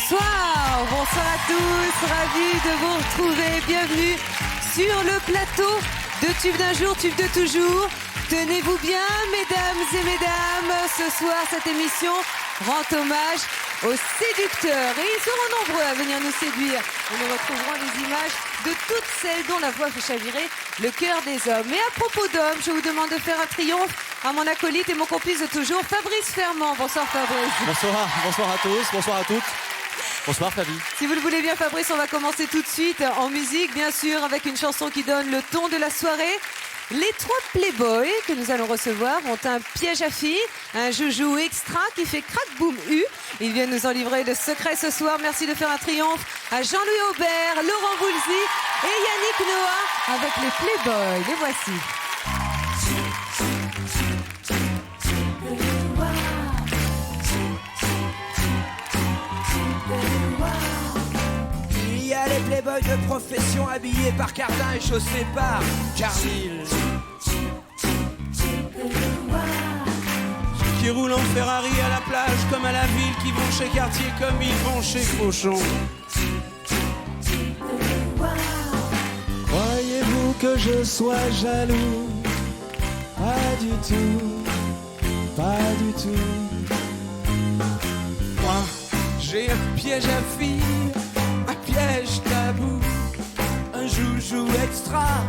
Bonsoir à tous, ravi de vous retrouver. Bienvenue sur le plateau de Tube d'un jour, Tube de toujours. Tenez-vous bien, mesdames et mesdames. Ce soir, cette émission rend hommage aux séducteurs. Et ils seront nombreux à venir nous séduire. Nous retrouverons les images de toutes celles dont la voix fait chavirer le cœur des hommes. Et à propos d'hommes, je vous demande de faire un triomphe à mon acolyte et mon complice de toujours, Fabrice Fermand. Bonsoir Fabrice. Bonsoir, bonsoir à tous, bonsoir à toutes. Bonsoir Fabie. Si vous le voulez bien Fabrice, on va commencer tout de suite en musique, bien sûr, avec une chanson qui donne le ton de la soirée. Les trois Playboys que nous allons recevoir ont un piège à filles, un joujou extra qui fait crack boum u. Ils viennent nous en livrer le secret ce soir. Merci de faire un triomphe à Jean-Louis Aubert, Laurent Voulzy et Yannick Noah avec les Playboys. Les voici. Il y a les playboys de profession habillés par Cardin et chaussés par Carville, qui roulent en Ferrari à la plage comme à la ville, qui vont chez Cartier comme ils vont chez Fauchon. Croyez-vous que je sois jaloux? Pas du tout, pas du tout. Moi, j'ai un piège à filles, un piège tabou, un joujou extra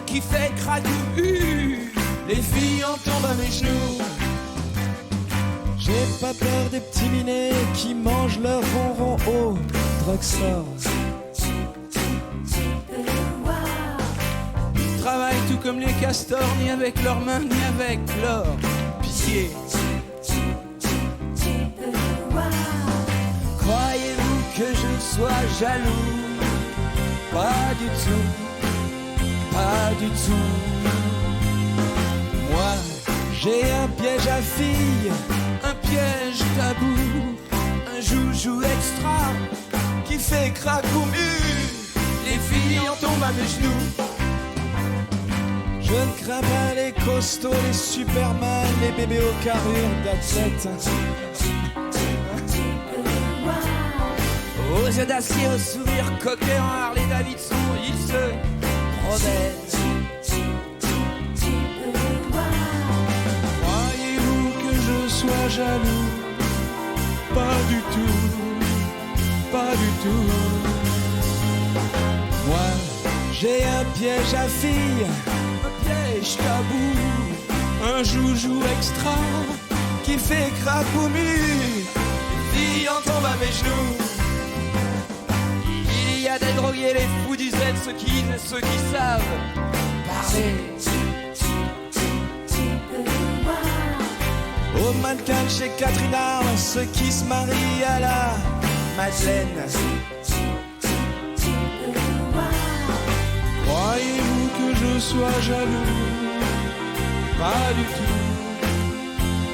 qui fait cragou. Les filles en tombent à mes genoux. J'ai pas peur des petits minets qui mangent leur ronron au drugstore. Ils travaillent tout comme les castors, ni avec leurs mains, ni avec leurs pieds. Croyez-vous que je sois jaloux? Pas du tout, pas du tout. Moi, j'ai un piège à filles, Un piège tabou, un joujou extra qui fait cracoumu. Les filles en tombent à mes genoux. je ne crains pas les costauds, les superman, les bébés aux carrures d'athlètes. Aux yeux d'acier, au sourire coquet, en Harley Davidson, ils se promènent. Croyez-vous que je sois jaloux? Pas du tout, pas du tout. Moi, j'ai un piège à filles, Un piège tabou, un joujou extra qui fait cracoumu. Les filles en tombent à mes genoux. Il y a des drogués, les fous du Z, ceux qui savent parler. au mannequin chez Catherine Arles, ceux qui se marient à la Madeleine. Croyez-vous que je sois jaloux? Pas du tout,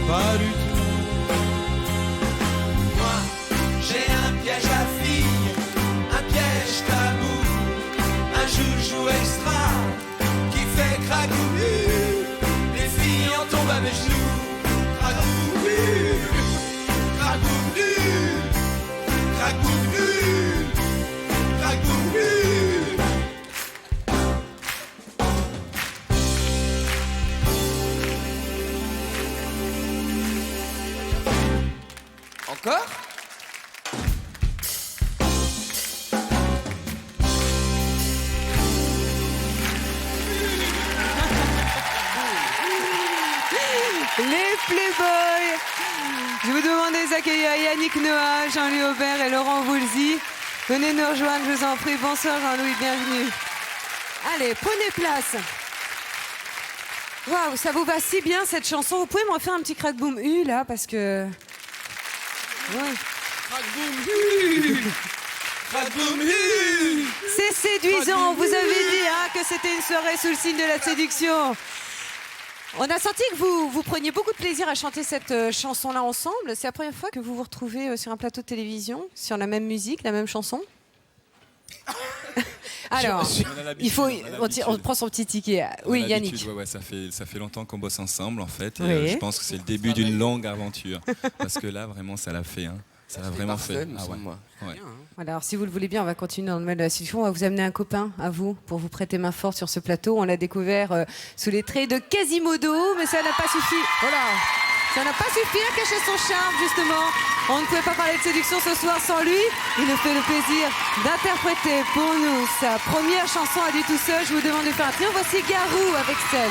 pas du tout. Moi, j'ai un piège à filles, un piège tabou, un joujou extra qui fait cracoumu. Les filles en tombent à mes genoux. Cracoumu, cracoumu, cracoumu, cracoumu. Encore? Les Playboys. Je vous demande de les accueillir Yannick Noah, Jean-Louis Aubert et Laurent Voulzy. Venez nous rejoindre, je vous en prie. Bonsoir Jean-Louis, bienvenue. Allez, prenez place. Waouh, ça vous va si bien cette chanson. Vous pouvez me refaire un petit crack boom U là parce que... Ouais. C'est séduisant. Vous avez dit que c'était une soirée sous le signe de la séduction. On a senti que vous preniez beaucoup de plaisir à chanter cette chanson-là ensemble. C'est la première fois que vous vous retrouvez sur un plateau de télévision, sur la même musique, la même chanson. Alors, il faut, on prend son petit ticket. Oui, Yannick. Ouais, ça fait longtemps qu'on bosse ensemble en fait. Et Oui. je pense que c'est le début d'une longue aventure. Parce que là, vraiment, ça l'a fait. Hein. Ça l'a vraiment fait. me Ah ouais. semble, moi. Ouais. Voilà, alors si vous le voulez bien, on va continuer dans le domaine de la séduction. On va vous amener un copain à vous pour vous prêter main forte sur ce plateau. On l'a découvert sous les traits de Quasimodo, mais ça n'a pas suffi. Voilà, ça n'a pas suffi à cacher son charme, justement. On ne pouvait pas parler de séduction ce soir sans lui. Il nous fait le plaisir d'interpréter pour nous sa première chanson à lui tout seul. Je vous demande de faire un trio. Voici Garou avec Seul.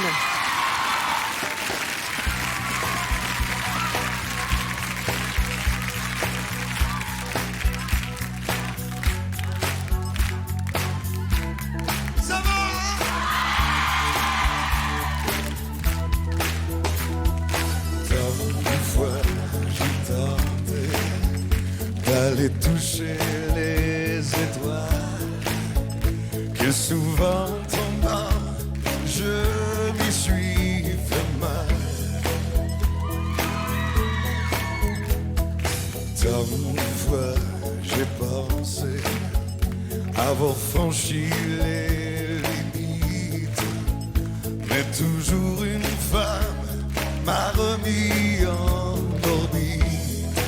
Ça va? Tant de fois j'ai tenté d'aller toucher les étoiles, que souvent tombant je m'y suis fait mal. Tant de fois j'ai pensé avoir franchi les limites, mais toujours une femme m'a remis en orbite.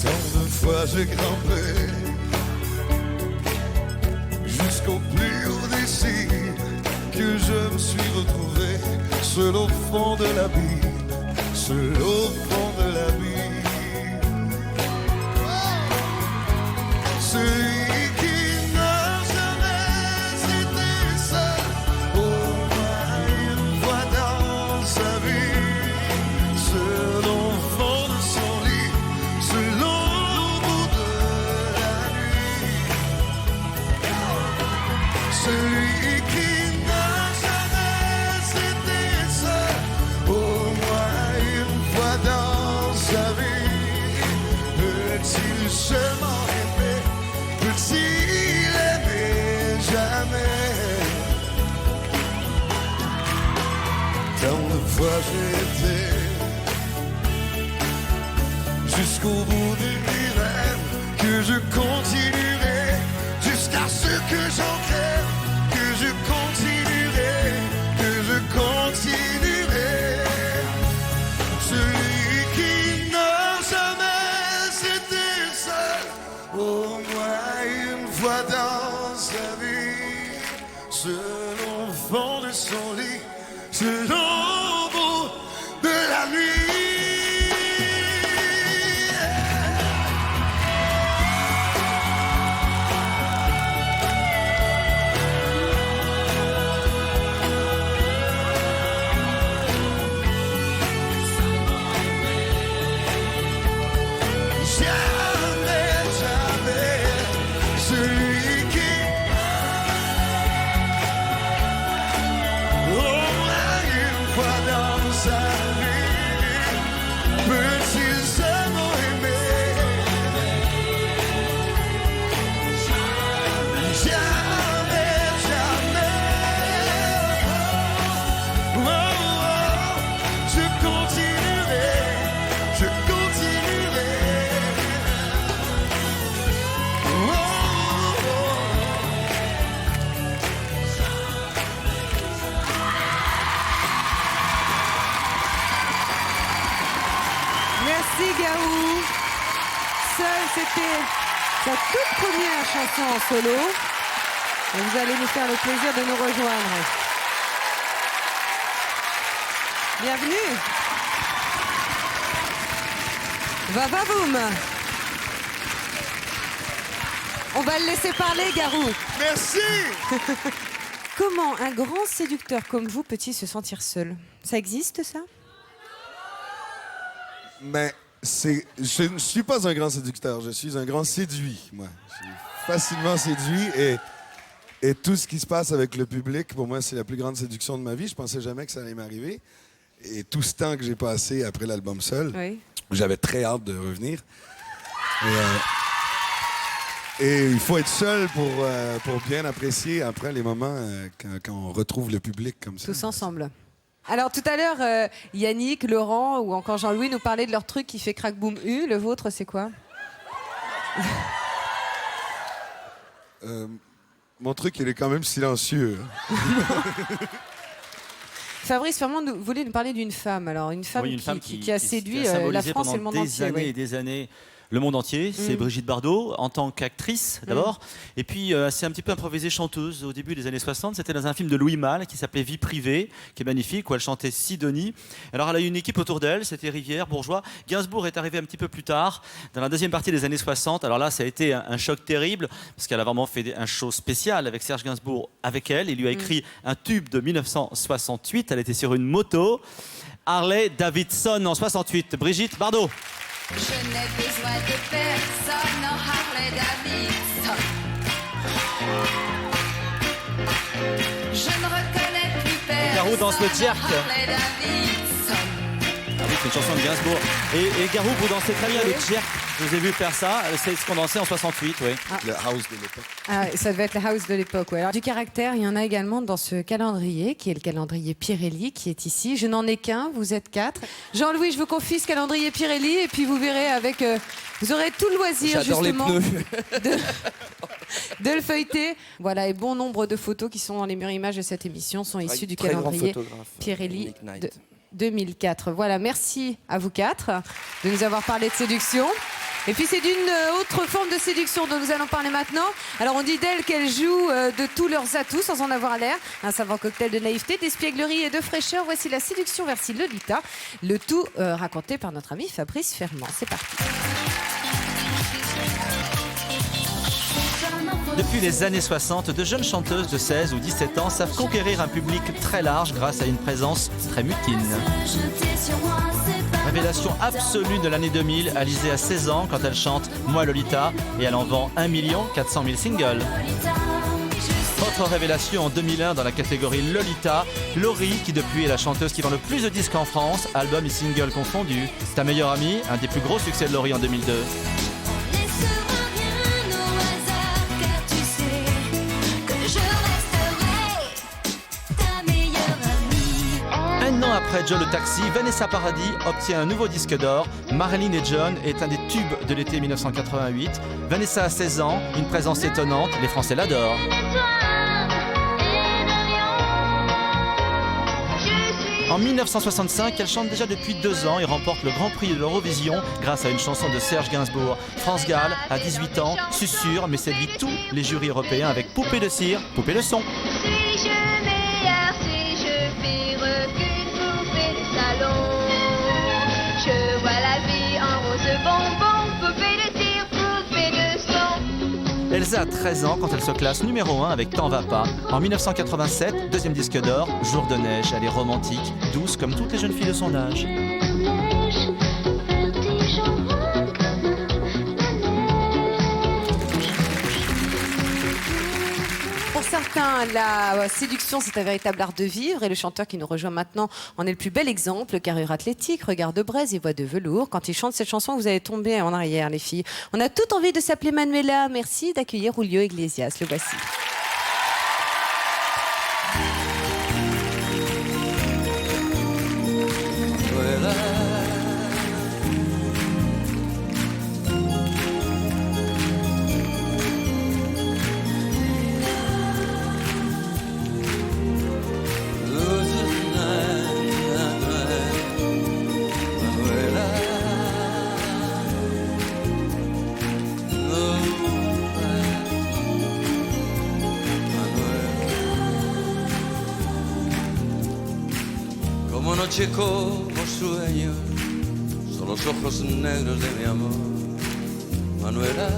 Tant de fois j'ai grimpé jusqu'au plus haut des cimes, que je me suis retrouvé seul au fond de l'abîme, seul au fond de l'abîme. Celui qui n'a jamais été seul, au moins une fois dans sa vie, seul au fond de son lit, seul au bout de la nuit. Celui qui n'a jamais été seul, au moins une fois dans sa vie, peut-il seulement aimer? Peut-il aimer jamais? Tant de fois j'ai été jusqu'au bout de mes rêves, que je continuerai jusqu'à ce que j'en crève, que je continuerai, que je continuerai. Celui qui n'a jamais été seul, au moins une fois dans sa vie, seul au fond de son lit, seul au bout de la nuit. Jamais, jamais, celui qui au moins une fois dans sa vie, peut-il seulement aimer? Jamais, jamais, oh, oh, je continuerai, je continuerai. Oh, oh, oh. Merci Garou. Seul, c'était sa toute première chanson en solo. Et vous allez nous faire le plaisir de nous rejoindre. Bienvenue. Va-va-boum. On va le laisser parler, Garou. Merci. Comment un grand séducteur comme vous peut-il se sentir seul? Ça existe, ça? Mais je ne suis pas un grand séducteur, je suis un grand séduit, moi. Je suis facilement séduit et tout ce qui se passe avec le public, pour moi, c'est la plus grande séduction de ma vie. Je pensais jamais que ça allait m'arriver. Et tout ce temps que j'ai passé après l'album Seul, Oui. j'avais très hâte de revenir. Et il faut être seul pour bien apprécier après les moments quand on retrouve le public comme ça. Tous ensemble. Alors tout à l'heure, Yannick, Laurent ou encore Jean-Louis nous parlaient de leur truc qui fait crack boom U. Le vôtre, c'est quoi? Mon truc, il est quand même silencieux. Fabrice Fermand voulait nous parler d'une femme. Alors, une femme, qui a séduit la France et le monde entier. Des années et des années. Le monde entier, c'est Brigitte Bardot, en tant qu'actrice d'abord, et puis c'est un petit peu improvisée chanteuse au début des années 60. C'était dans un film de Louis Malle qui s'appelait Vie privée, qui est magnifique, où elle chantait Sidonie. Alors elle a eu une équipe autour d'elle, c'était Rivière, Bourgeois. Gainsbourg est arrivé un petit peu plus tard, dans la deuxième partie des années 60. Alors là, ça a été un choc terrible, parce qu'elle a vraiment fait un show spécial avec Serge Gainsbourg, avec elle. Il lui a écrit un tube de 1968, elle était sur une moto, Harley Davidson en 68. Brigitte Bardot. Je n'ai besoin de personne en Harley Davidson. Je ne reconnais plus personne. Garou danse le jerk. Harley Davidson. Ah oui, c'est une chanson de Gainsbourg. Et Garou, vous dansez très bien le jerk. Je vous ai vu faire ça. C'est ce qu'on dansait en 68, oui. Le house de l'époque. Ah, ça devait être la house de l'époque, ouais. Alors, du caractère, il y en a également dans ce calendrier, qui est le calendrier Pirelli, qui est ici. Je n'en ai qu'un, vous êtes 4. Jean-Louis, je vous confie ce calendrier Pirelli, et puis vous verrez avec... vous aurez tout le loisir, justement, de le feuilleter. Voilà, et bon nombre de photos qui sont dans les murs images de cette émission sont issues du calendrier Pirelli de 2004. Voilà, merci à vous 4 de nous avoir parlé de séduction. Et puis c'est d'une autre forme de séduction dont nous allons parler maintenant. Alors on dit d'elle qu'elle joue de tous leurs atouts sans en avoir l'air. Un savant cocktail de naïveté, d'espièglerie et de fraîcheur. Voici la séduction versi Lolita. Le tout raconté par notre ami Fabrice Fermand. C'est parti. Depuis les années 60, de jeunes chanteuses de 16 ou 17 ans savent conquérir un public très large grâce à une présence très mutine. Révélation absolue de l'année 2000, Alizée a 16 ans quand elle chante « Moi Lolita » et elle en vend 1 400 000 singles. Autre révélation en 2001 dans la catégorie Lolita, Laurie qui depuis est la chanteuse qui vend le plus de disques en France, albums et singles confondus. Ta meilleure amie, un des plus gros succès de Laurie en 2002. Un an après Joe le Taxi, Vanessa Paradis obtient un nouveau disque d'or. Marilyn et John est un des tubes de l'été 1988. Vanessa a 16 ans, une présence étonnante, les Français l'adorent. En 1965, elle chante déjà depuis 2 ans et remporte le Grand Prix de l'Eurovision grâce à une chanson de Serge Gainsbourg. France Gall, à 18 ans, susurre mais séduit tous les jurys européens avec Poupée de cire, Poupée de son. Je vois la vie en rose bonbon, poupée de cire, poupée de son. Elsa a 13 ans quand elle se classe numéro 1 avec T'en va pas. En 1987, deuxième disque d'or, Jour de neige. Elle est romantique, douce comme toutes les jeunes filles de son âge. Pour certains, la séduction, c'est un véritable art de vivre. Et le chanteur qui nous rejoint maintenant en est le plus bel exemple. Carrure athlétique, regard de braise et voix de velours. Quand il chante cette chanson, vous allez tomber en arrière, les filles. On a toute envie de s'appeler Manuela. Merci d'accueillir Julio Iglesias. Le voici. Como noche, como sueño, son los ojos negros de mi amor, Manuela.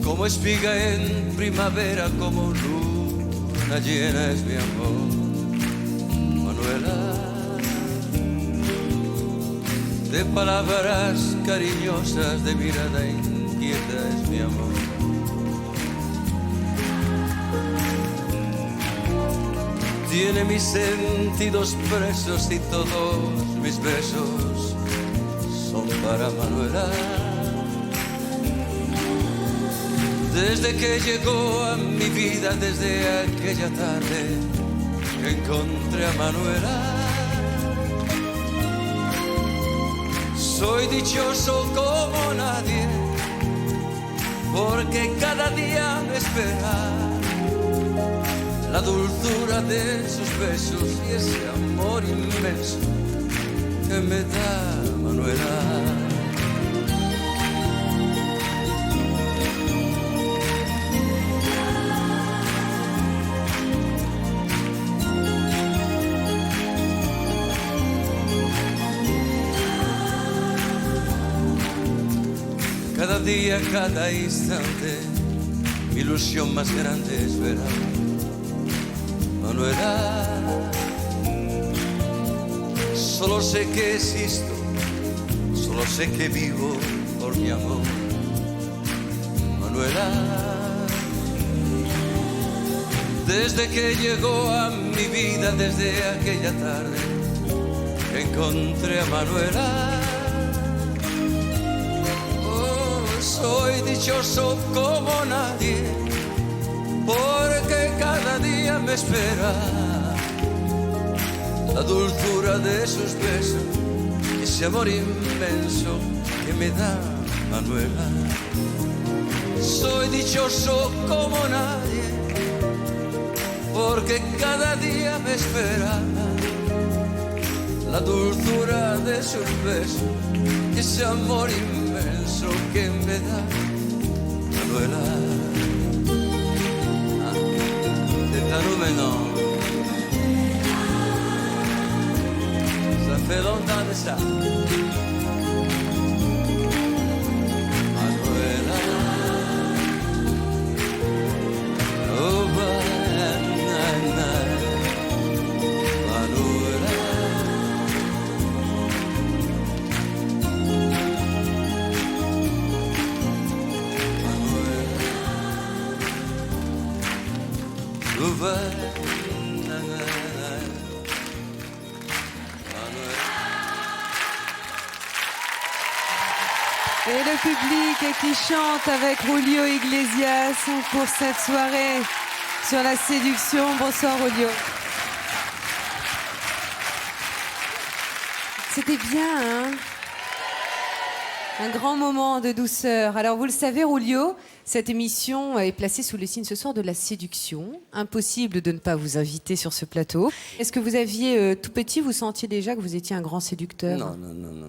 Como espiga en primavera, como luna llena es mi amor, Manuela. De palabras cariñosas, de mirada inquieta es mi amor. Tiene mis sentidos presos y todos mis besos son para Manuela. Desde que llegó a mi vida, desde aquella tarde que encontré a Manuela, soy dichoso como nadie, porque cada día me espera la dulzura dulzura de sus besos y ese amor inmenso que me da Manuela. Cada día, cada instante, mi ilusión más grande es ver a Manuela. Solo sé que existo, solo sé que vivo por mi amor, Manuela. Desde que llegó a mi vida, desde aquella tarde que encontré a Manuela, soy dichoso como nadie, porque cada día me espera la dulzura de sus besos, ese amor inmenso que me da Manuela. Soy dichoso como nadie, porque cada día me espera la dulzura de sus besos, ese amor inmenso que me da Manuela. C'est un nous maintenant. Ça fait longtemps de ça. Manuela. Oh, Manuela. Et le public qui chante avec Julio Iglesias pour cette soirée sur la séduction. Bonsoir Julio. C'était bien, hein? Un grand moment de douceur. Alors vous le savez, Julio, cette émission est placée sous le signe ce soir de la séduction. Impossible de ne pas vous inviter sur ce plateau. Est-ce que vous aviez, tout petit, vous sentiez déjà que vous étiez un grand séducteur? Non.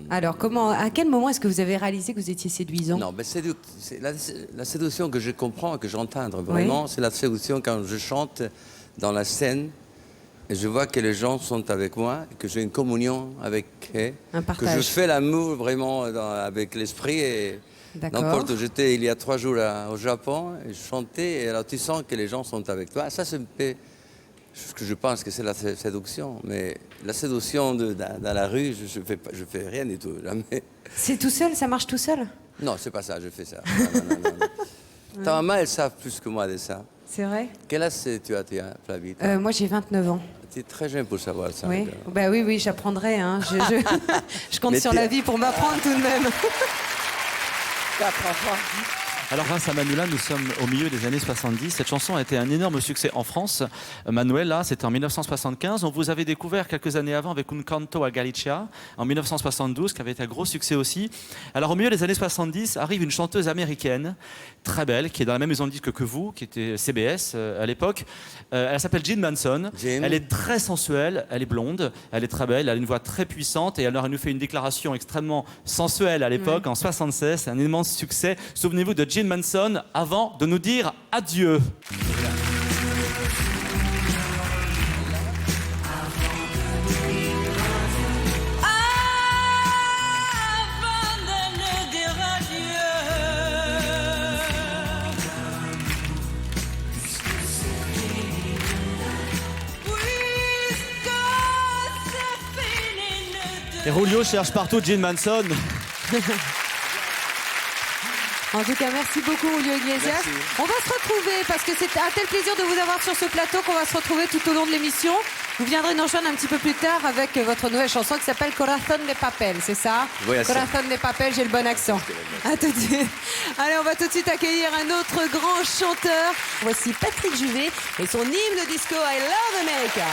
Alors, à quel moment est-ce que vous avez réalisé que vous étiez séduisant? Non, mais c'est la séduction que je comprends et que j'entends vraiment, oui. C'est la séduction quand je chante dans la scène et je vois que les gens sont avec moi, que j'ai une communion avec eux, que je fais l'amour vraiment avec l'esprit. Et n'importe où j'étais il y a 3 jours au Japon, et je chantais, et alors tu sens que les gens sont avec toi. Ça, c'est ce que je pense que c'est la séduction. Mais la séduction dans la rue, je fais rien du tout, jamais. C'est tout seul? Ça marche tout seul? Non, c'est pas ça, je fais ça. Non. Ta maman, elle savent plus que moi de ça. C'est vrai? Quel âge tu as, Flavie? Moi, j'ai 29 ans. Tu es très jeune pour savoir ça. Oui, bah oui, j'apprendrai. Hein. Je compte sur la vie pour m'apprendre tout de même. 4 enfants. Alors grâce à Manuela, nous sommes au milieu des années 70. Cette chanson a été un énorme succès en France. Manuela, c'était en 1975. On vous avait découvert quelques années avant avec Un canto a Galicia, en 1972, qui avait été un gros succès aussi. Alors au milieu des années 70, arrive une chanteuse américaine, très belle, qui est dans la même maison de disques que vous, qui était CBS à l'époque. Elle s'appelle Jim Manson. Elle est très sensuelle, elle est blonde, elle est très belle, elle a une voix très puissante et alors elle nous fait une déclaration extrêmement sensuelle à l'époque, en 76. C'est un immense succès. Souvenez-vous de Jim Manson avant de nous dire adieu. Et Julio cherche partout Jim Manson. En tout cas, merci beaucoup, Julio Iglesias. Merci. On va se retrouver, parce que c'est un tel plaisir de vous avoir sur ce plateau qu'on va se retrouver tout au long de l'émission. Vous viendrez nous rejoindre un petit peu plus tard avec votre nouvelle chanson qui s'appelle Corazón de Papel, c'est ça? Oui, Corazón de Papel, j'ai le bon accent. À tout de suite. Allez, on va tout de suite accueillir un autre grand chanteur. Voici Patrick Juvet et son hymne disco I Love America.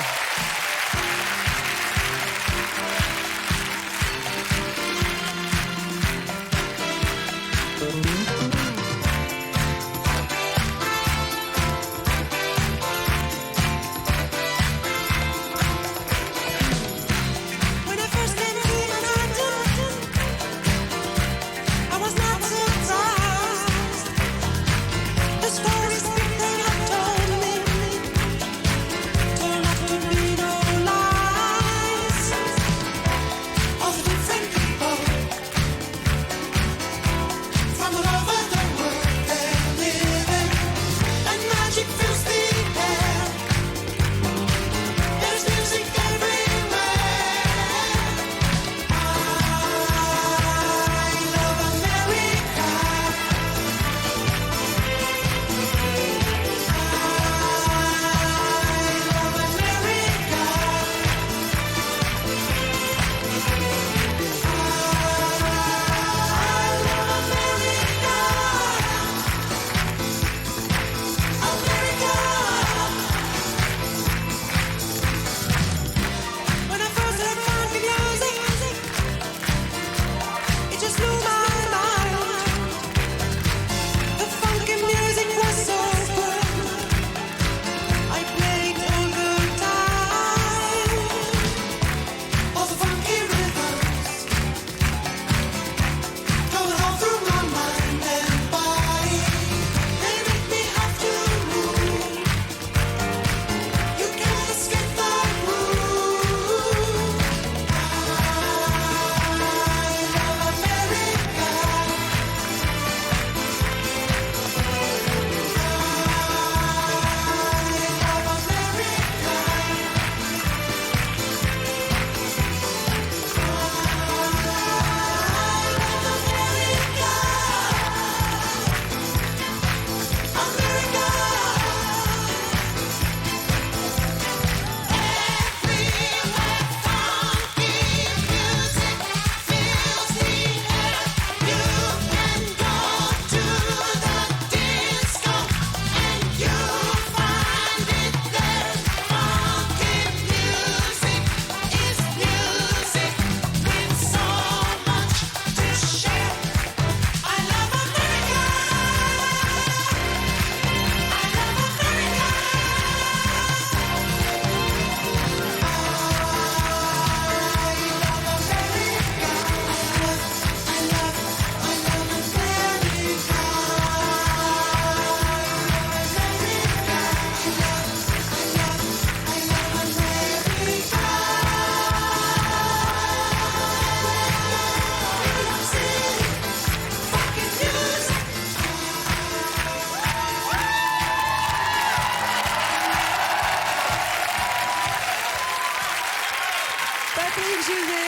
Patrick José.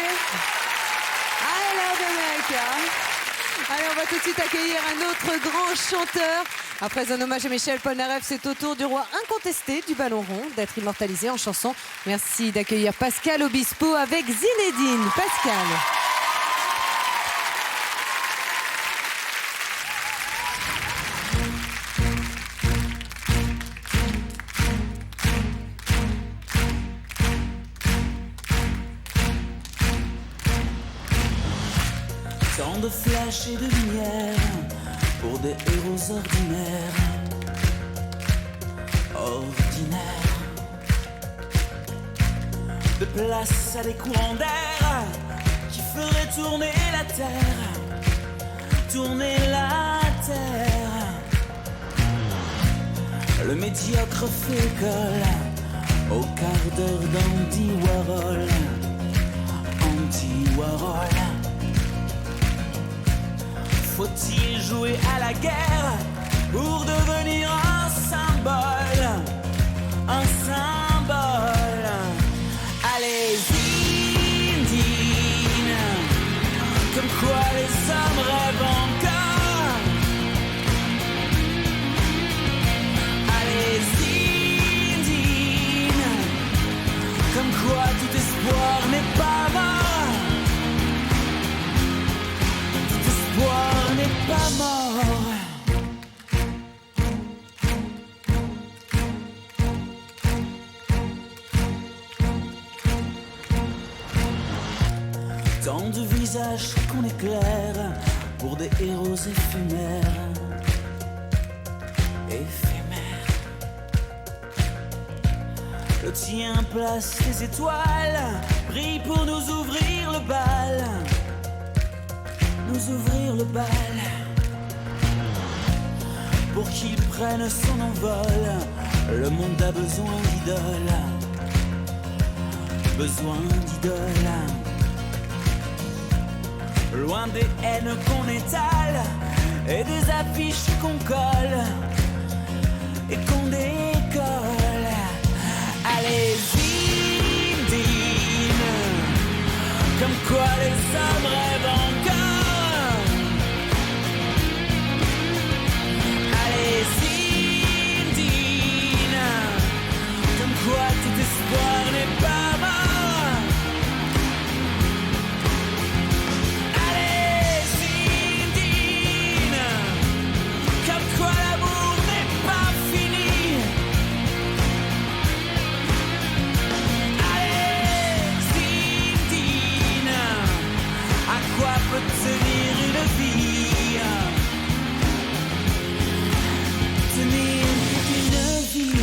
Ah, l'air de mec, hein. Allez, on va tout de suite accueillir un autre grand chanteur. Après un hommage à Michel Polnareff, c'est au tour du roi incontesté du ballon rond d'être immortalisé en chanson. Merci d'accueillir Pascal Obispo avec Zinedine. Pascal. Tant de flash et de lumière pour des héros ordinaires, ordinaires. De place à des courants d'air qui feraient tourner la terre, tourner la terre. Le médiocre fait école au quart d'heure d'Andy Warhol, Andy Warhol. Faut-il jouer à la guerre pour devenir un symbole? Un symbole. Allez-y, Dine, comme quoi les hommes rêvent encore. Allez-y, Dine, comme quoi tout espoir n'est pas mort. L'espoir n'est pas mort. Tant de visages qu'on éclaire pour des héros éphémères, éphémères. Le tien place les étoiles, brille pour nous ouvrir le bal. Nous ouvrir le bal pour qu'il prenne son envol. Le monde a besoin d'idoles, besoin d'idoles. Loin des haines qu'on étale et des affiches qu'on colle et qu'on décolle. Allez-y, Dine, comme quoi les hommes rêvent encore. Quoi, tout espoir n'est pas mort. Allez, Zinedine, comme quoi l'amour n'est pas fini. Allez, Zinedine, à quoi peut tenir une vie? Tenir une vie.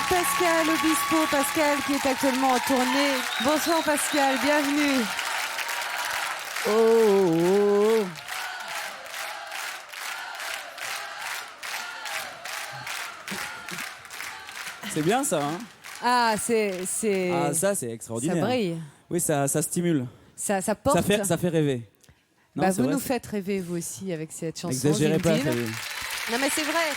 Pascal Obispo, Pascal qui est actuellement en tournée. Bonsoir Pascal, bienvenue. Oh, oh, oh. C'est bien ça, hein? Ah, Ah, ça c'est extraordinaire. Ça brille. Oui, ça stimule. Ça porte. Ça fait rêver. Non, Bah, c'est vous vrai, nous faites rêver vous aussi avec cette chanson. Exagérez pas, Zinedine. Fabien. Non mais c'est vrai.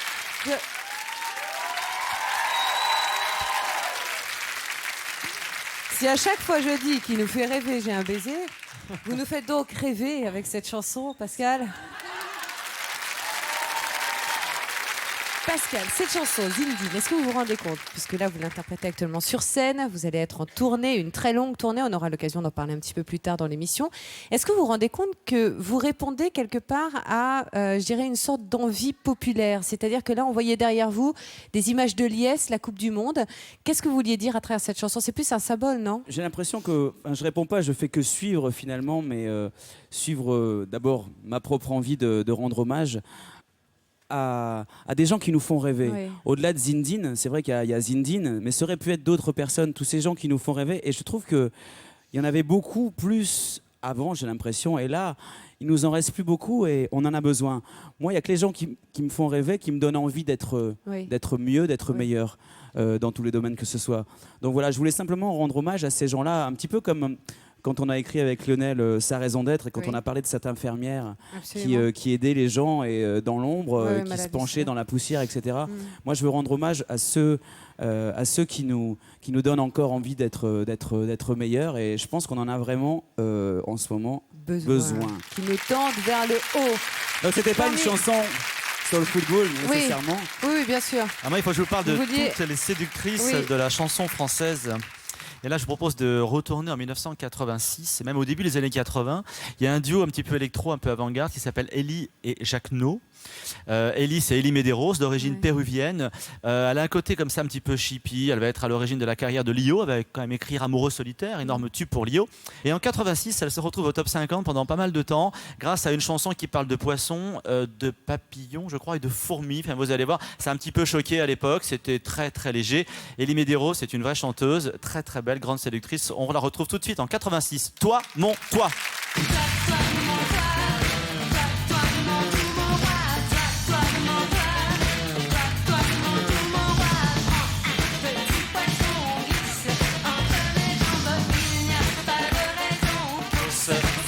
Si à chaque fois je dis qu'il nous fait rêver, j'ai un baiser, vous nous faites donc rêver avec cette chanson, Pascal. Pascal, cette chanson, Zindine, est-ce que vous vous rendez compte, puisque là vous l'interprétez actuellement sur scène, vous allez être en tournée, une très longue tournée, on aura l'occasion d'en parler un petit peu plus tard dans l'émission. Est-ce que vous vous rendez compte que vous répondez quelque part à, je dirais, une sorte d'envie populaire? C'est-à-dire que là, on voyait derrière vous des images de liesse, la Coupe du Monde. Qu'est-ce que vous vouliez dire à travers cette chanson? C'est plus un symbole, non? J'ai l'impression que je réponds pas, je fais que suivre finalement, mais suivre d'abord ma propre envie de rendre hommage à des gens qui nous font rêver. Oui. Au-delà de Zindine, c'est vrai qu'il y a Zindine, mais ça aurait pu être d'autres personnes, tous ces gens qui nous font rêver. Et je trouve qu'il y en avait beaucoup plus avant, j'ai l'impression. Et là, il nous en reste plus beaucoup et on en a besoin. Moi, il n'y a que les gens qui me font rêver, qui me donnent envie d'être mieux, d'être meilleur dans tous les domaines que ce soit. Donc voilà, je voulais simplement rendre hommage à ces gens-là, un petit peu comme quand on a écrit avec Lionel Sa raison d'être et quand on a parlé de cette infirmière qui aidait les gens et dans l'ombre, qui se penchait dans la poussière, etc. Moi, je veux rendre hommage à ceux qui nous donnent encore envie d'être meilleurs et je pense qu'on en a vraiment en ce moment besoin. Qui nous tendent vers le haut. Donc, c'était pas une chanson sur le football, nécessairement. Oui, bien sûr. Ah, moi, il faut que je vous parle de toutes les séductrices de la chanson française. Et là, je vous propose de retourner en 1986, et même au début des années 80. Il y a un duo un petit peu électro, un peu avant-garde, qui s'appelle Ellie et Jacques No. Ellie, c'est Ellie Medeiros, d'origine péruvienne. Elle a un côté comme ça un petit peu chippie. Elle va être à l'origine de la carrière de Lio. Elle va quand même écrire Amoureux solitaire, énorme tube pour Lio. Et en 86, elle se retrouve au top 50 pendant pas mal de temps grâce à une chanson qui parle de poissons, de papillons, je crois, et de fourmis. Enfin, vous allez voir, c'est un petit peu choqué à l'époque. C'était très très léger. Ellie Medeiros, c'est une vraie chanteuse, très très belle, grande séductrice. On la retrouve tout de suite en 86. Toi, mon toi.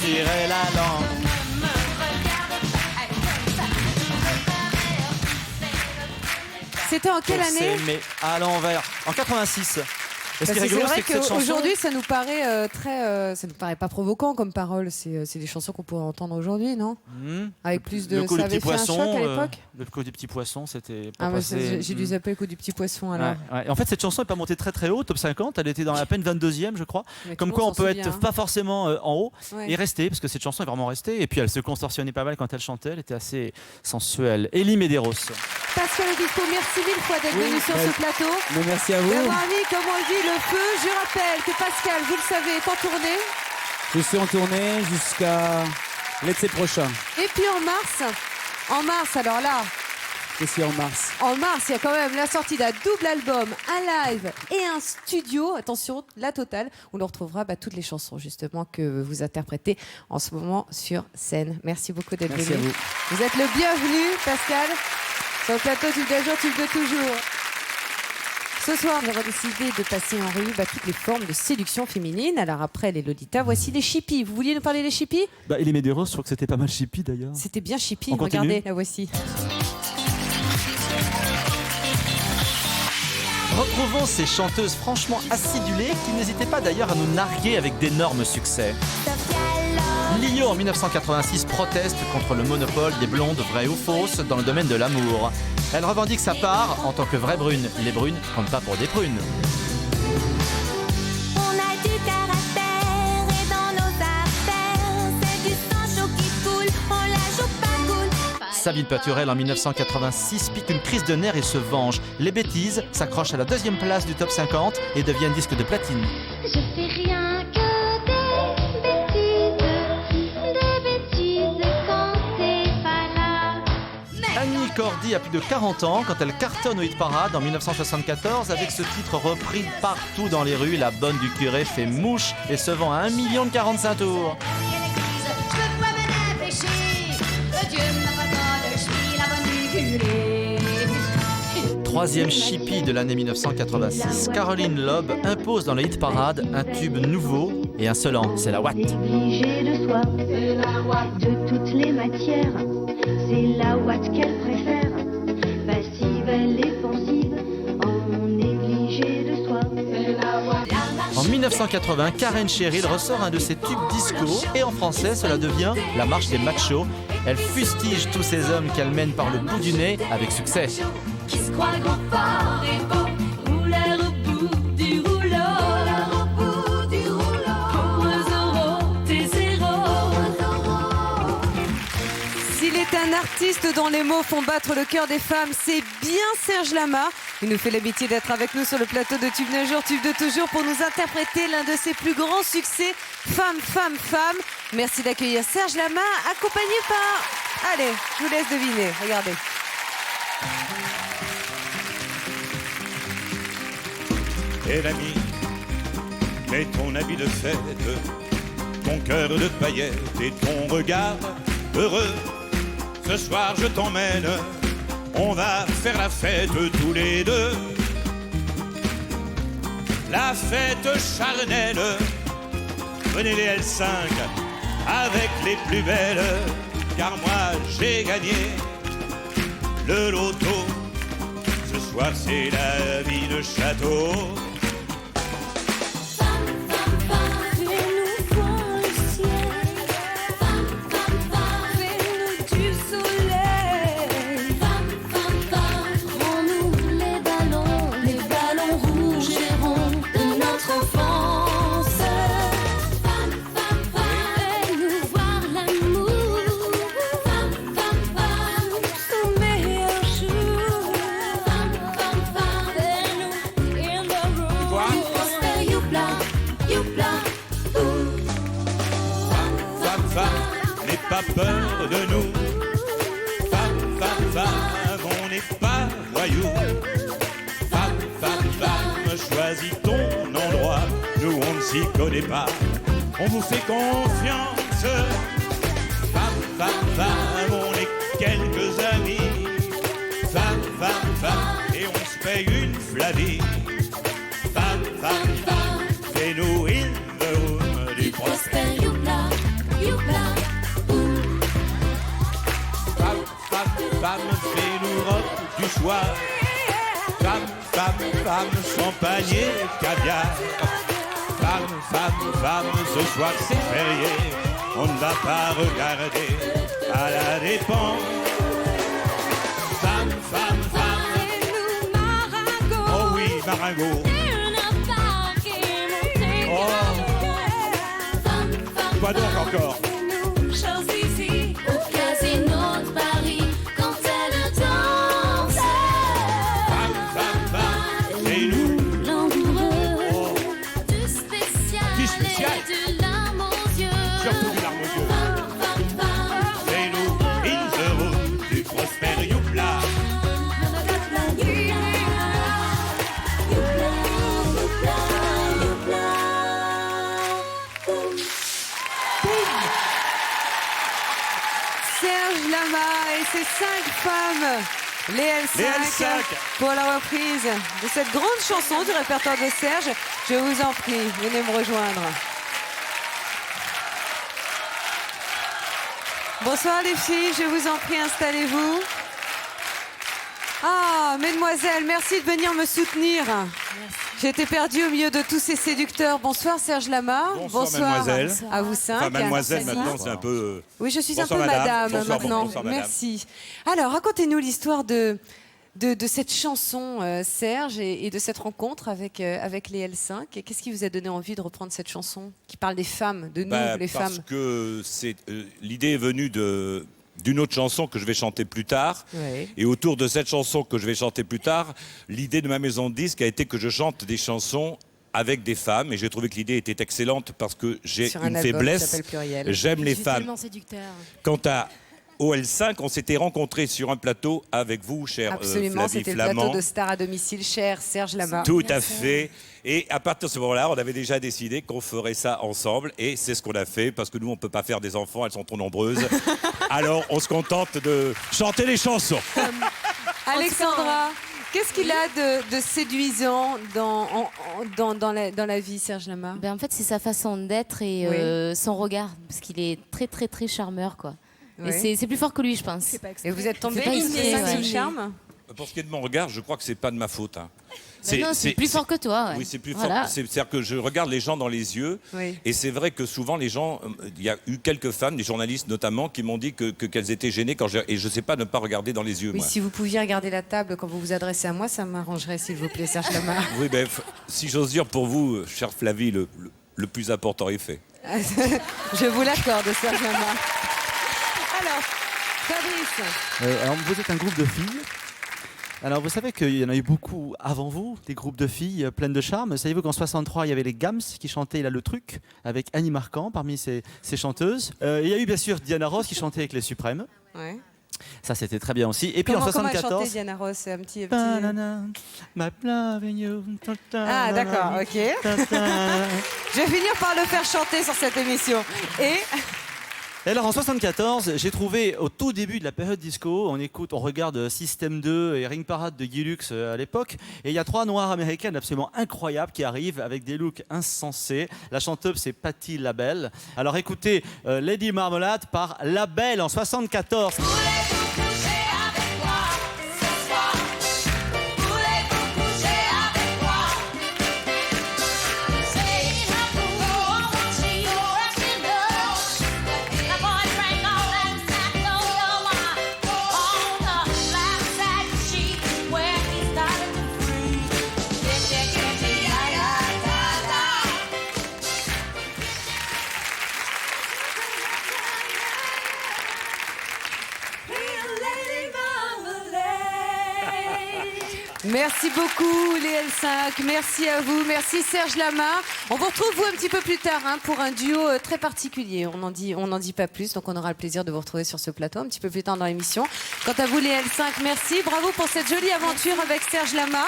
Tirer la langue. C'était en quelle année? Mais à l'envers. En 86. C'est vrai qu'aujourd'hui, ça nous paraît ça nous paraît pas provoquant comme parole. C'est des chansons qu'on pourrait entendre aujourd'hui, non? Avec plus de. Le coup ça du avait petit fait poisson. un choc à l'époque. Le coup du petit poisson, c'était. J'ai dû zapper le coup du petit poisson alors. Ouais. En fait, cette chanson n'est pas montée très très haut, top 50. Elle était dans à peine 22e, je crois. Mais comme tout quoi, le on monde peut s'en être souvient, pas forcément en haut et Ouais. rester, parce que cette chanson est vraiment restée. Et puis, elle se contorsionnait pas mal quand elle chantait. Elle était assez sensuelle. Ellie Medeiros. Pascal Obispo, merci mille fois d'être venu sur ce plateau. Mais merci à vous. D'avoir mis, comme on dit, le feu. Je rappelle que Pascal, vous le savez, est en tournée. Je suis en tournée jusqu'à l'été prochain. Et puis en mars, alors là, Qu'est-ce qu'il y a en mars? en mars, il y a quand même la sortie d'un double album, un live et un studio. Attention, la totale. On nous retrouvera toutes les chansons justement que vous interprétez en ce moment sur scène. Merci beaucoup d'être Merci à venu. vous. Vous êtes le bienvenu, Pascal, sur le plateau Tube d'un jour, Tube de toujours. Ce soir, nous avons décidé de passer en revue toutes les formes de séduction féminine. Alors après les Lolita, voici les chippies. Vous vouliez nous parler des chippies? Ellie Medeiros, je trouve que c'était pas mal chippie d'ailleurs. C'était bien chippie. On continue. Regardez, la voici. Retrouvons ces chanteuses franchement acidulées qui n'hésitaient pas d'ailleurs à nous narguer avec d'énormes succès. Lio en 1986 proteste contre le monopole des blondes vraies ou fausses dans le domaine de l'amour. Elle revendique sa part en tant que vraie brune. Les brunes comptent pas pour des prunes. On a du caractère et dans nos affaires, c'est du sang chaud qui coule, on la joue pas cool. Sabine Paturel en 1986 pique une crise de nerfs et se venge. Les bêtises s'accrochent à la 2e place du top 50 et deviennent disque de platine. Je fais rien que des bêtises quand t'es pas là. Annie Cordy a plus de 40 ans quand elle cartonne au hit parade en 1974 avec ce titre repris partout dans les rues. La bonne du curé fait mouche et se vend à 1 045 000 tours. Troisième chippie de l'année 1986, Caroline Loeb impose dans le hit parade un tube nouveau et insolent, c'est la Watt. Négligée de soi, de toutes les matières, c'est la Watt qu'elle préfère, passive, elle est pensive, en négligée de soi. En 1980, Karen Cheryl ressort un de ses tubes disco et en français, cela devient la marche des machos. Elle fustige tous ces hommes qu'elle mène par le bout du nez avec succès. Qui se croit grand fort et beau, rouleur au bout du rouleau. Pour un euro, t'es zéro. S'il est un artiste dont les mots font battre le cœur des femmes, c'est bien Serge Lama. Il nous fait l'amitié d'être avec nous sur le plateau de Tube d'un jour, Tube de toujours pour nous interpréter l'un de ses plus grands succès, Femme, Femme, Femme. Merci d'accueillir Serge Lama, accompagné par... Allez, je vous laisse deviner, regardez. Et l'ami, mets ton habit de fête, ton cœur de paillettes et ton regard heureux. Ce soir je t'emmène, on va faire la fête tous les deux. La fête charnelle, venez les L5 avec les plus belles, car moi j'ai gagné le loto. Ce soir c'est la vie de château. Fais-nous voir le ciel. Fais-nous du soleil. Rends-nous les ballons rouges et ronds de notre enfance. Fais-nous voir l'amour. Son meilleur jour. Fais-nous in the room. Prosper, youpla, youpla, ouh. Femme, femme, n'aie pas peur de nous. Femme, femme, femme, on n'est pas voyous. Femme, femme, femme, choisis ton endroit. Nous, on ne s'y connaît pas. On vous fait confiance. Femme, femme, femme, on est quelques amis. Femme, femme, femme, et on se paye une Flavie. Femme, femme, femme, fais-nous in the room du prosper. Prosper, youpla, youpla, ouh. Femme, femme, femme, fais-nous rock du soir. Femme, femme, femme, champagne et caviar. Femme, femme, femme, ce soir c'est férié. On ne va pas regarder à la dépense. Femme, femme, femme, Fais-nous maringo. oh oui, Maringo. Une part qui monte Oh. Femme, femme, Quoi donc encore? fais-nous Champs-Élysées au casino de Paris quand elle danse. Femme, femme, femme, fais-nous Langoureux, du spécial, Du spécial. et de larmes aux yeux. surtout du larme aux yeux. Femme, femme, femme, Fais-nous in the room du prosper youpla. Serge Lama et ses 5 femmes, les L5, Les L5. pour la reprise de cette grande chanson du répertoire de Serge. Je vous en prie, venez me rejoindre. Bonsoir les filles, je vous en prie, installez-vous. Ah, mesdemoiselles, merci de venir me soutenir. J'étais perdue au milieu de tous ces séducteurs. Bonsoir Serge Lama. Bonsoir, mademoiselle. À vous 5. Enfin, mademoiselle, maintenant c'est un peu. Oui, je suis Bonsoir, un peu madame. madame Bonsoir, maintenant. bonsoir, madame. Merci. Alors, racontez-nous l'histoire de cette chanson, Serge, et de cette rencontre avec les L5. Et qu'est-ce qui vous a donné envie de reprendre cette chanson qui parle des femmes, de nous, les Parce femmes? que l'idée est venue d'une autre chanson que je vais chanter plus tard. Ouais. Et autour de cette chanson que je vais chanter plus tard, l'idée de ma maison de disques a été que je chante des chansons avec des femmes. Et j'ai trouvé que l'idée était excellente parce que j'ai Sur un une album qui faiblesse. s'appelle Pluriel. J'aime les femmes. Tellement séducteur. Quant à OL5, on s'était rencontrés sur un plateau avec vous, cher Absolument, Flavie c'était le Flamand. plateau de Star à domicile, cher Serge Lama. Tout à fait. Et à partir de ce moment-là, on avait déjà décidé qu'on ferait ça ensemble. Et c'est ce qu'on a fait, parce que nous, on ne peut pas faire des enfants, elles sont trop nombreuses. Alors, on se contente de chanter les chansons. Alexandra, qu'est-ce qu'il a de séduisant dans la vie, Serge Lama? Ben, en fait, c'est sa façon d'être et Oui. son regard, parce qu'il est très, très, très charmeur, quoi. Oui. Et c'est plus fort que lui, je pense. Et vous êtes tombé C'est pas sur inné, ce ouais. charme? Pour ce qui est de mon regard, je crois que c'est pas de ma faute. Hein. Non, c'est plus fort que toi. Ouais. Oui, c'est plus Voilà. fort. C'est-à-dire que je regarde les gens dans les yeux. Oui. Et c'est vrai que souvent, les gens... Il y a eu quelques femmes, des journalistes notamment, qui m'ont dit qu'elles étaient gênées. Et je ne sais pas ne pas regarder dans les yeux, Oui, moi. si vous pouviez regarder la table quand vous vous adressez à moi, ça m'arrangerait, s'il vous plaît, Serge Lama. Oui, ben, si j'ose dire, pour vous, chère Flavie, le plus important est fait. Je vous l'accorde, Serge Lama. Alors, Fabrice. Alors, vous êtes un groupe de filles. Alors, vous savez qu'il y en a eu beaucoup avant vous, des groupes de filles pleines de charme. Savez-vous qu'en 63, il y avait les Gams qui chantaient Il a le truc, avec Annie Marquand parmi ces chanteuses. Il y a eu bien sûr Diana Ross qui chantait avec les Suprêmes. Ouais. Ça, c'était très bien aussi. Et puis Comment en elle 74... chantait, Diana Ross? C'est un petit... My love in you. Ah, d'accord, ok. Je vais finir par le faire chanter sur cette émission. Et alors en 74, j'ai trouvé au tout début de la période disco, on regarde System 2 et Ring Parade de Guy Lux à l'époque, et il y a 3 noires américaines absolument incroyables qui arrivent avec des looks insensés. La chanteuse c'est Patti LaBelle. Alors écoutez Lady Marmalade par LaBelle en 74. Merci beaucoup les L5, merci à vous, merci Serge Lama. On vous retrouve vous un petit peu plus tard pour un duo très particulier. On n'en dit pas plus, donc on aura le plaisir de vous retrouver sur ce plateau un petit peu plus tard dans l'émission. Quant à vous les L5, merci, bravo pour cette jolie aventure avec Serge Lama.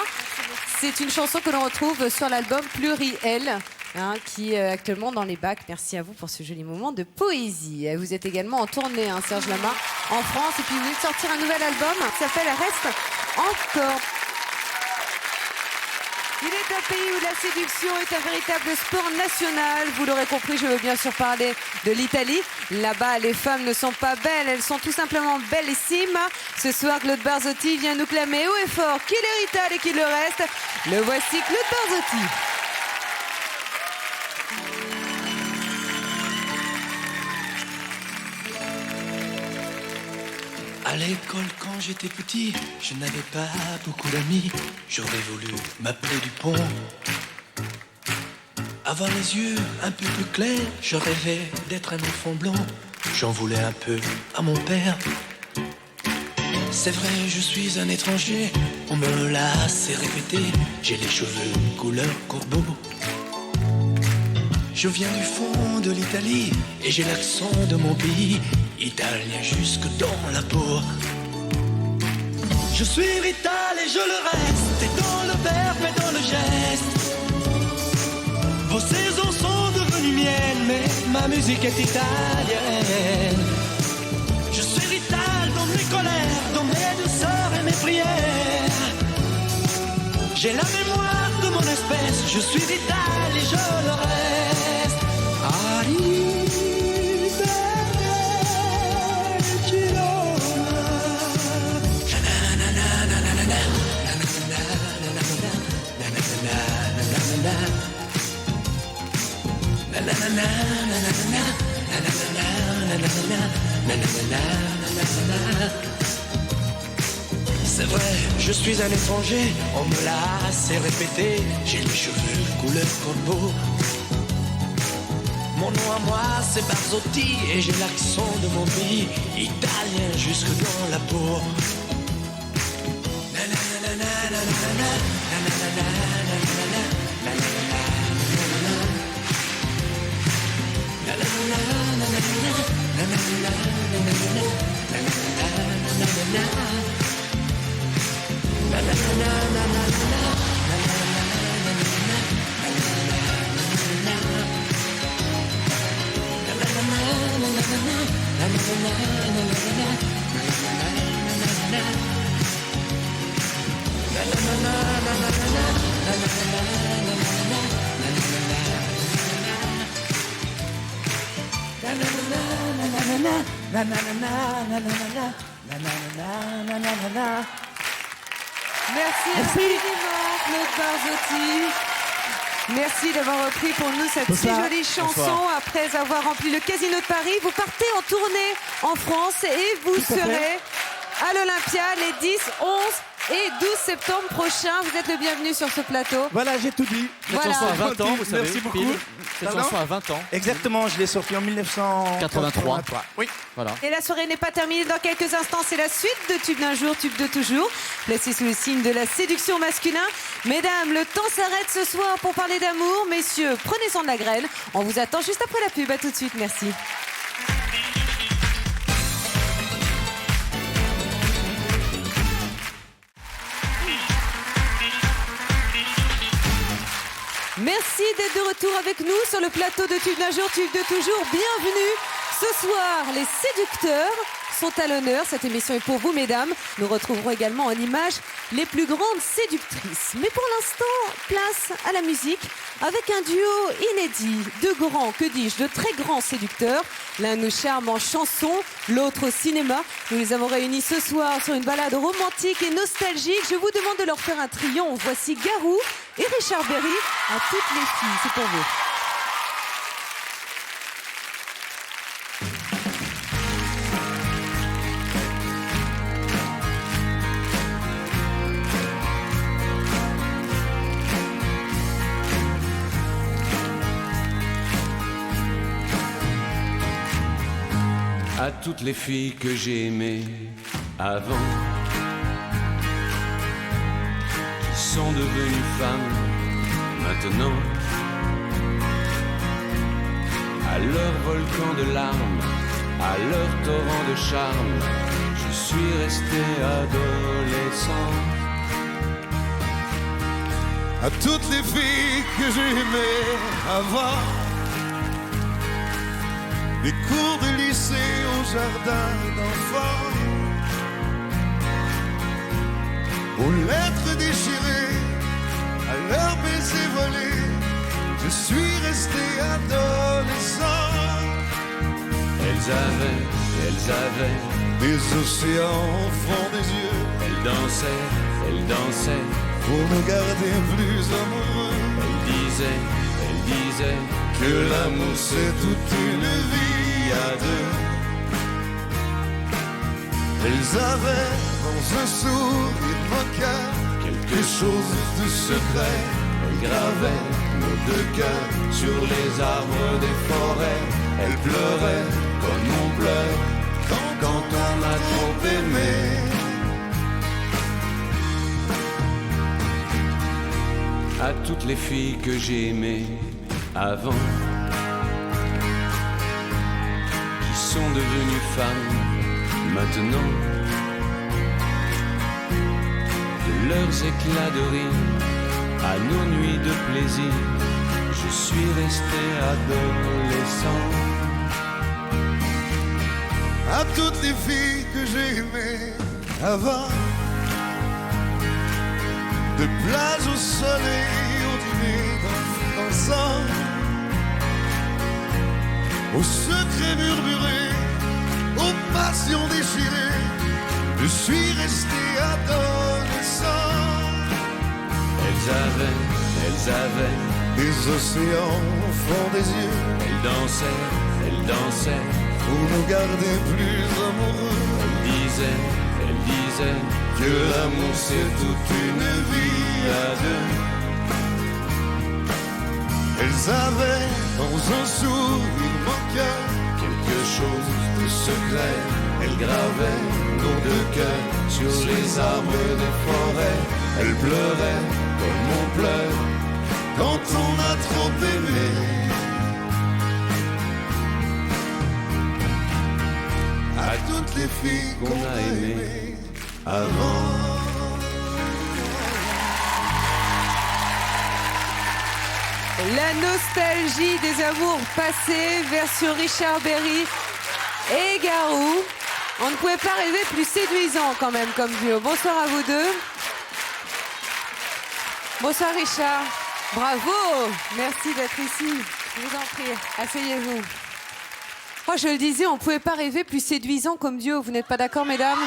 C'est une chanson que l'on retrouve sur l'album Pluriel. Qui est actuellement dans les bacs. Merci à vous pour ce joli moment de poésie. Vous êtes également en tournée, Serge Lama, en France. Et puis vous venez de sortir un nouvel album qui s'appelle Reste encore. Il est un pays où la séduction est un véritable sport national. Vous l'aurez compris, je veux bien sûr parler de l'Italie. Là-bas, les femmes ne sont pas belles, elles sont tout simplement bellissimes. Ce soir, Claude Barzotti vient nous clamer haut et fort qu'il est Rital et qu'il le reste. Le voici, Claude Barzotti. À l'école, quand j'étais petit, je n'avais pas beaucoup d'amis. J'aurais voulu m'appeler Dupont. Avoir les yeux un peu plus clairs, je rêvais d'être un enfant blanc. J'en voulais un peu à mon père. C'est vrai, je suis un étranger, on me l'a assez répété. J'ai les cheveux couleur corbeau. Je viens du fond de l'Italie et j'ai l'accent de mon pays, italien jusque dans la peau. Je suis Rital et je le reste, et dans le verbe et dans le geste. Vos saisons sont devenues miennes, mais ma musique est italienne. Je suis Rital dans mes colères, dans mes douceurs et mes prières. J'ai la mémoire de mon espèce, je suis Rital et je le reste. C'est vrai, je suis un étranger, on me l'a assez répété. J'ai les cheveux couleur corbeau. Mon nom à moi c'est Barzotti et j'ai l'accent de mon pays, italien jusque dans la peau. Merci infiniment, Claude Barzotti. Merci d'avoir repris pour nous cette si jolie chanson. Après avoir rempli le Casino de Paris, vous partez en tournée en France et vous serez à l'Olympia les 10, 11 et 12 septembre prochains. Vous êtes le bienvenu sur ce plateau. Voilà, j'ai tout dit. Cette chanson a 20 ans, vous savez. Merci beaucoup. pile. Cette Pardon chanson a 20 ans. Exactement, je l'ai sorti en 1983. Oui. Voilà. Et la soirée n'est pas terminée. Dans quelques instants, c'est la suite de Tube d'un jour, Tube de toujours, placé sous le signe de la séduction masculin. Mesdames, le temps s'arrête ce soir pour parler d'amour. Messieurs, prenez soin de la graine. On vous attend juste après la pub. À tout de suite. Merci. Merci d'être de retour avec nous sur le plateau de Tube d'un jour, Tube de toujours. Bienvenue. Ce soir, les séducteurs sont à l'honneur. Cette émission est pour vous, mesdames. Nous retrouverons également en images les plus grandes séductrices. Mais pour l'instant, place à la musique avec un duo inédit. Deux grands, que dis-je, de très grands séducteurs. L'un nous charme en chanson, l'autre au cinéma. Nous les avons réunis ce soir sur une balade romantique et nostalgique. Je vous demande de leur faire un triomphe. Voici Garou et Richard Berry à toutes les filles. C'est pour vous. À toutes les filles que j'ai aimées avant, qui sont devenues femmes maintenant, à leur volcan de larmes, à leur torrent de charme, je suis resté adolescent. À toutes les filles que j'ai aimées avant, des cours de lycée au jardin d'enfants, aux lettres déchirées, à leurs baisers volés, je suis resté adolescent. Elles avaient des océans au fond des yeux. Elles dansaient pour nous garder plus amoureux. Elles disaient que l'amour c'est toute une vie à deux. Elles avaient dans un sourire moqueur quelque chose de secret. Elles gravaient nos deux cœurs sur les arbres des forêts. Elles pleuraient comme on pleure quand on a trop aimé. À toutes les filles que j'ai aimées avant, qui sont devenues femmes maintenant, de leurs éclats de rire à nos nuits de plaisir, je suis resté adolescent. À toutes les filles que j'ai aimées avant, de plage au soleil, au dîner dansant, aux secrets murmurés, aux passions déchirées, je suis resté adolescent. Elles avaient des océans au fond des yeux. Elles dansaient pour nous garder plus amoureux. Elles disaient que l'amour c'est toute une vie à deux. Elles avaient dans un sourire moqueur quelque chose de secret. Elles gravaient nos deux cœurs sur les arbres des forêts. Elles pleuraient comme on pleure quand on a trop aimé. À toutes les filles qu'on a aimées avant. La nostalgie des amours passés, version Richard Berry et Garou. On ne pouvait pas rêver plus séduisant quand même comme duo. Bonsoir à vous deux. Bonsoir Richard. Bravo. Merci d'être ici. Je vous en prie. Asseyez-vous. Moi je le disais, on ne pouvait pas rêver plus séduisant comme duo. Vous n'êtes pas d'accord, mesdames ?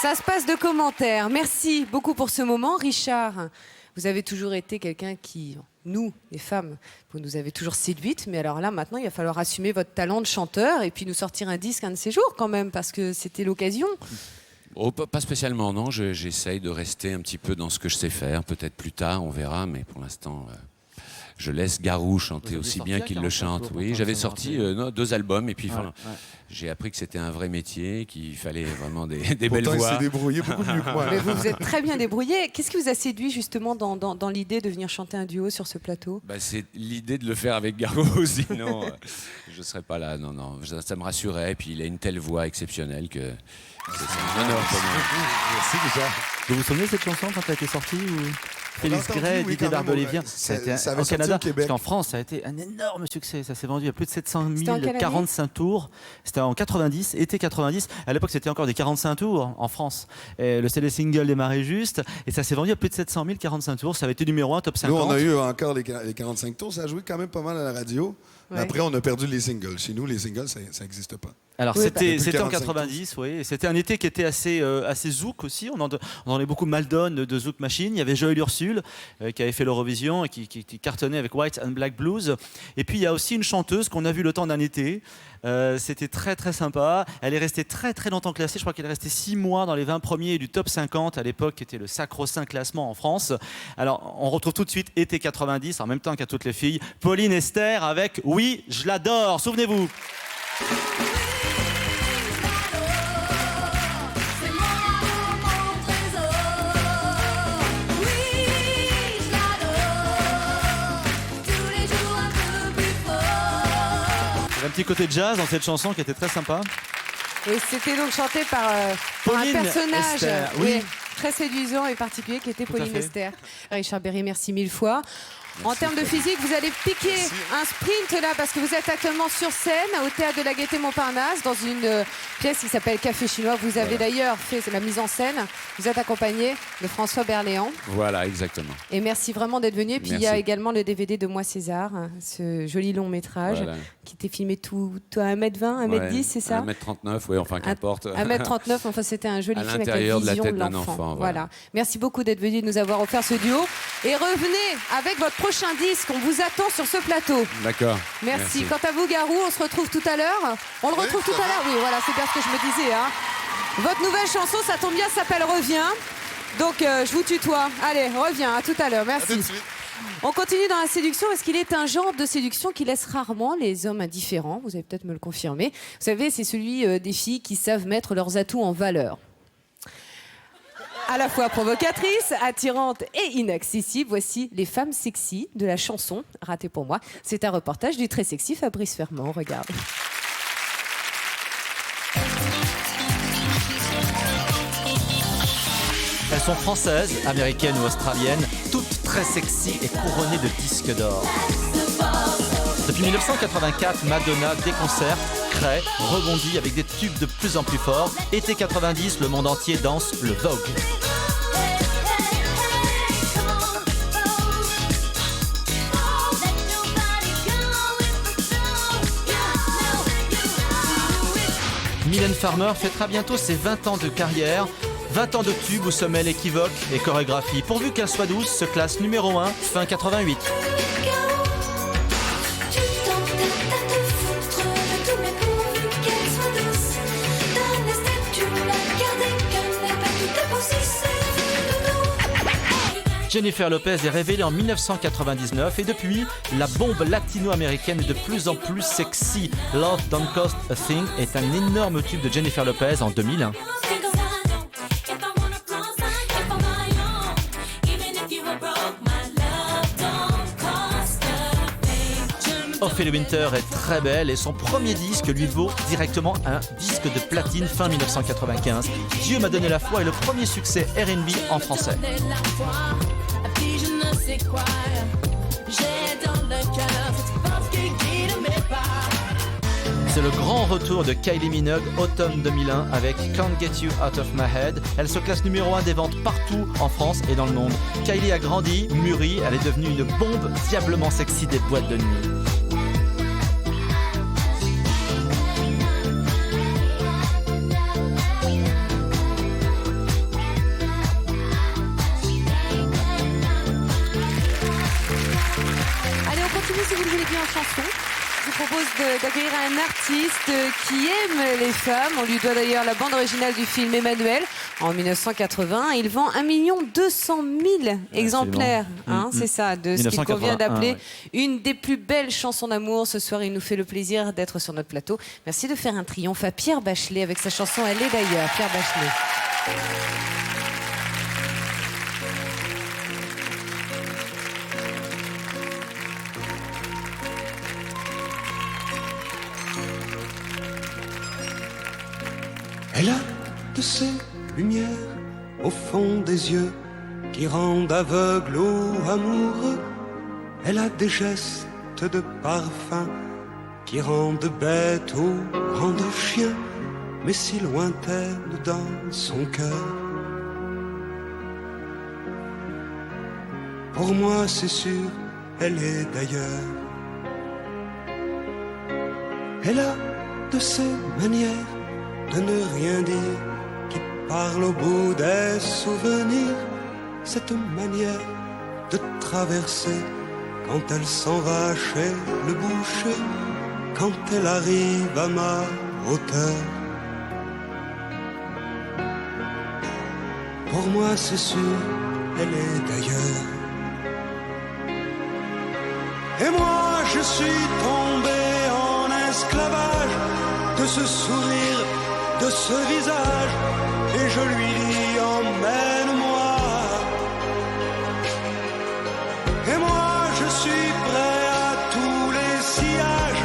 Ça se passe de commentaires. Merci beaucoup pour ce moment. Richard, vous avez toujours été quelqu'un qui, nous, les femmes, vous nous avez toujours séduites. Mais alors là, maintenant, il va falloir assumer votre talent de chanteur et puis nous sortir un disque un de ces jours quand même, parce que c'était l'occasion. Oh, pas spécialement, non. J'essaye de rester un petit peu dans ce que je sais faire. Peut-être plus tard, on verra. Mais pour l'instant, je laisse Garou chanter aussi bien qu'il le chante. Oui, j'avais sorti 2 albums. Et puis, j'ai appris que c'était un vrai métier, qu'il fallait vraiment des belles voix. Pourtant, il s'est débrouillé beaucoup mieux que moi. Mais vous êtes très bien débrouillé. Qu'est-ce qui vous a séduit justement dans l'idée de venir chanter un duo sur ce plateau ? C'est l'idée de le faire avec Garou. Sinon, je ne serais pas là. Non. Ça me rassurait. Et puis, il a une telle voix exceptionnelle que... C'est un honneur pour moi. Merci déjà. Vous vous souvenez de cette chanson quand elle a été sortie ou... Félix Gray, Didier Barbelivien, ça a été au Canada, parce qu'en France, ça a été un énorme succès. Ça s'est vendu à plus de 700 000, 45 tours. C'était en 90, été 90. À l'époque, c'était encore des 45 tours en France. Et le single démarrait juste, et ça s'est vendu à plus de 700 000, 45 tours. Ça avait été numéro 1, top 50. Nous, on a eu encore les 45 tours. Ça a joué quand même pas mal à la radio. Ouais. Mais après, on a perdu les singles. Chez nous, les singles, ça n'existe pas. Alors, c'était en 90, oui. Et c'était un été qui était assez zouk aussi. On en avait beaucoup Maldon de Zouk Machine. Il y avait Joël Ursule qui avait fait l'Eurovision et qui cartonnait avec White and Black Blues. Et puis, il y a aussi une chanteuse qu'on a vue le temps d'un été. C'était très très sympa. Elle est restée très très longtemps classée. Je crois qu'elle est restée 6 mois dans les 20 premiers du top 50 à l'époque, qui était le sacro-saint classement en France. Alors, on retrouve tout de suite été 90, en même temps qu'à toutes les filles. Pauline Esther avec Oui, je l'adore. Souvenez-vous. Il y a un petit côté jazz dans cette chanson qui était très sympa. Et c'était donc chanté par un personnage très séduisant et particulier qui était Pauline Esther. Richard Berry, merci 1000 fois. En termes de physique, vous allez piquer un sprint là parce que vous êtes actuellement sur scène au Théâtre de la Gaîté Montparnasse dans une pièce qui s'appelle Café Chinois. Vous avez d'ailleurs fait la mise en scène. Vous êtes accompagné de François Berléand. Voilà, exactement. Et merci vraiment d'être venu. Et puis il y a également le DVD de Moi César, ce joli long métrage qui était filmé tout à 1m20, 1m10, c'est ça ? 1m39, oui, enfin qu'importe. 1m39, enfin c'était un joli film avec la vision de la tête l'enfant. d'un enfant. Voilà. Merci beaucoup d'être venu nous avoir offert ce duo. Et revenez avec votre prochain disque. On vous attend sur ce plateau. D'accord. Merci. Quant à vous, Garou, on se retrouve tout à l'heure. On le retrouve tout à l'heure. Oui, voilà, c'est bien ce que je me disais. Hein. Votre nouvelle chanson, ça tombe bien, s'appelle Reviens. Donc, je vous tutoie. Allez, reviens. À tout à l'heure. Merci. On continue dans la séduction. Est-ce qu'il est un genre de séduction qui laisse rarement les hommes indifférents ? Vous allez peut-être me le confirmer. Vous savez, c'est celui des filles qui savent mettre leurs atouts en valeur. À la fois provocatrice, attirante et inaccessible, voici les femmes sexy de la chanson Raté pour moi. C'est un reportage du très sexy Fabrice Fermand. Regarde. Elles sont françaises, américaines ou australiennes, toutes très sexy et couronnées de disques d'or. Depuis 1984, Madonna déconcerte, crée, rebondit avec des tubes de plus en plus forts. Été 90, le monde entier danse le Vogue. Mylène Farmer fêtera bientôt ses 20 ans de carrière. 20 ans de tubes où se mêlent équivoque et chorégraphie. Pourvu qu'elle soit douce, se classe numéro 1, fin 88. Jennifer Lopez est révélée en 1999 et depuis, la bombe latino-américaine est de plus en plus sexy. Love Don't Cost a Thing est un énorme tube de Jennifer Lopez en 2001. Ophélie Winter est très belle et son premier disque lui vaut directement un disque de platine fin 1995. Dieu m'a donné la foi est le premier succès R&B en français. C'est le grand retour de Kylie Minogue, automne 2001, avec Can't Get You Out of My Head. Elle se classe numéro 1 des ventes partout en France et dans le monde. Kylie a grandi, mûri, elle est devenue une bombe diablement sexy des boîtes de nuit. propose d'accueillir un artiste qui aime les femmes. On lui doit d'ailleurs la bande originale du film Emmanuel en 1980. Il vend 1 200 000 exemplaires. C'est ça, de ce qu'il convient d'appeler une des plus belles chansons d'amour. Ce soir, il nous fait le plaisir d'être sur notre plateau. Merci de faire un triomphe à Pierre Bachelet avec sa chanson Elle est d'ailleurs. Pierre Bachelet. Elle a de ces lumières au fond des yeux qui rendent aveugle ou amoureux. Elle a des gestes de parfum qui rendent bête ou rendent chien, mais si lointaine dans son cœur. Pour moi c'est sûr, elle est d'ailleurs. Elle a de ces manières de ne rien dire, qui parle au bout des souvenirs, cette manière de traverser quand elle s'en va chez le boucher, quand elle arrive à ma hauteur. Pour moi c'est sûr, elle est d'ailleurs. Et moi je suis tombé en esclavage de ce sourire, de ce visage, et je lui dis emmène-moi. Et moi je suis prêt à tous les sillages,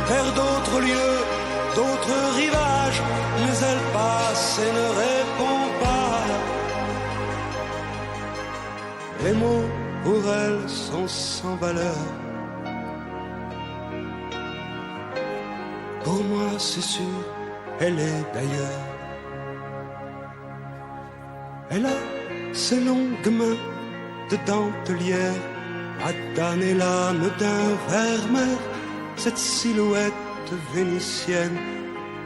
vers d'autres lieux, d'autres rivages, mais elle passe et ne répond pas. Les mots pour elle sont sans valeur. Pour moi c'est sûr, elle est d'ailleurs. Elle a ses longues mains de dentelière à damner l'âme d'un vermeer, cette silhouette vénitienne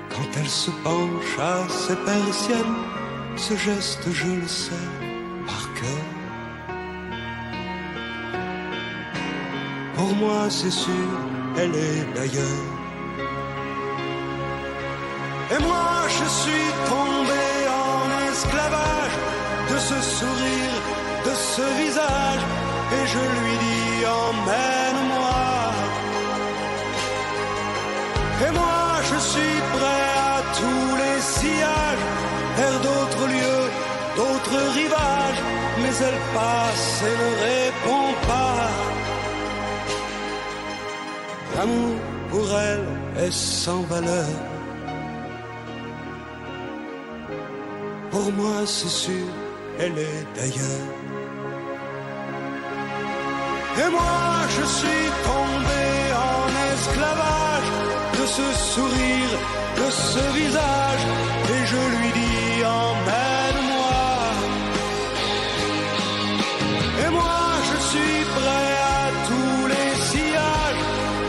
quand elle se penche à ses persiennes, ce geste je le sais par cœur. Pour moi c'est sûr, elle est d'ailleurs. Et moi je suis tombé en esclavage de ce sourire, de ce visage, et je lui dis emmène-moi. Et moi je suis prêt à tous les sillages, vers d'autres lieux, d'autres rivages, mais elle passe et ne répond pas. L'amour pour elle est sans valeur. Pour moi c'est sûr, elle est d'ailleurs. Et moi je suis tombé en esclavage de ce sourire, de ce visage, et je lui dis emmène-moi. Et moi je suis prêt à tous les sillages,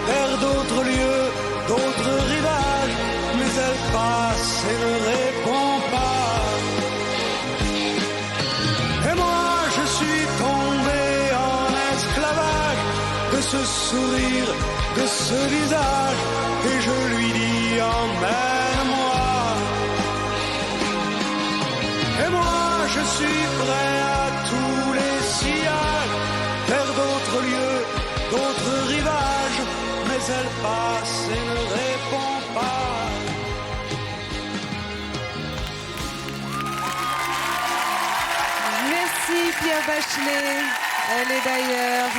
vers d'autres lieux, d'autres rivages, mais elle passe et ne répond pas. Ce sourire, de ce visage, et je lui dis emmène-moi. Et moi je suis prêt à tous les sillages, vers d'autres lieux, d'autres rivages, mais elle passe et ne répond pas. Merci Pierre Bachelet. Elle est d'ailleurs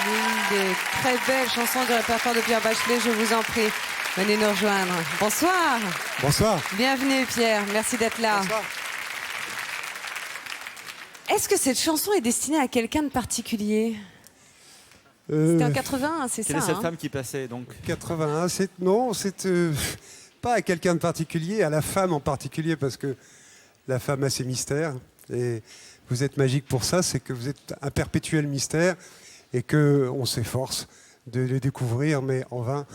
l'une des très belles chansons du répertoire de Pierre Bachelet. Je vous en prie, venez nous rejoindre. Bonsoir. Bonsoir. Bienvenue Pierre, merci d'être là. Bonsoir. Est-ce que cette chanson est destinée à quelqu'un de particulier ? C'était en 81, c'est ça. Quelle est cette femme qui passait donc 81, c'est pas à quelqu'un de particulier, à la femme en particulier, parce que la femme a ses mystères. Et vous êtes magique pour ça, c'est que vous êtes un perpétuel mystère et qu'on s'efforce de les découvrir, mais en vain.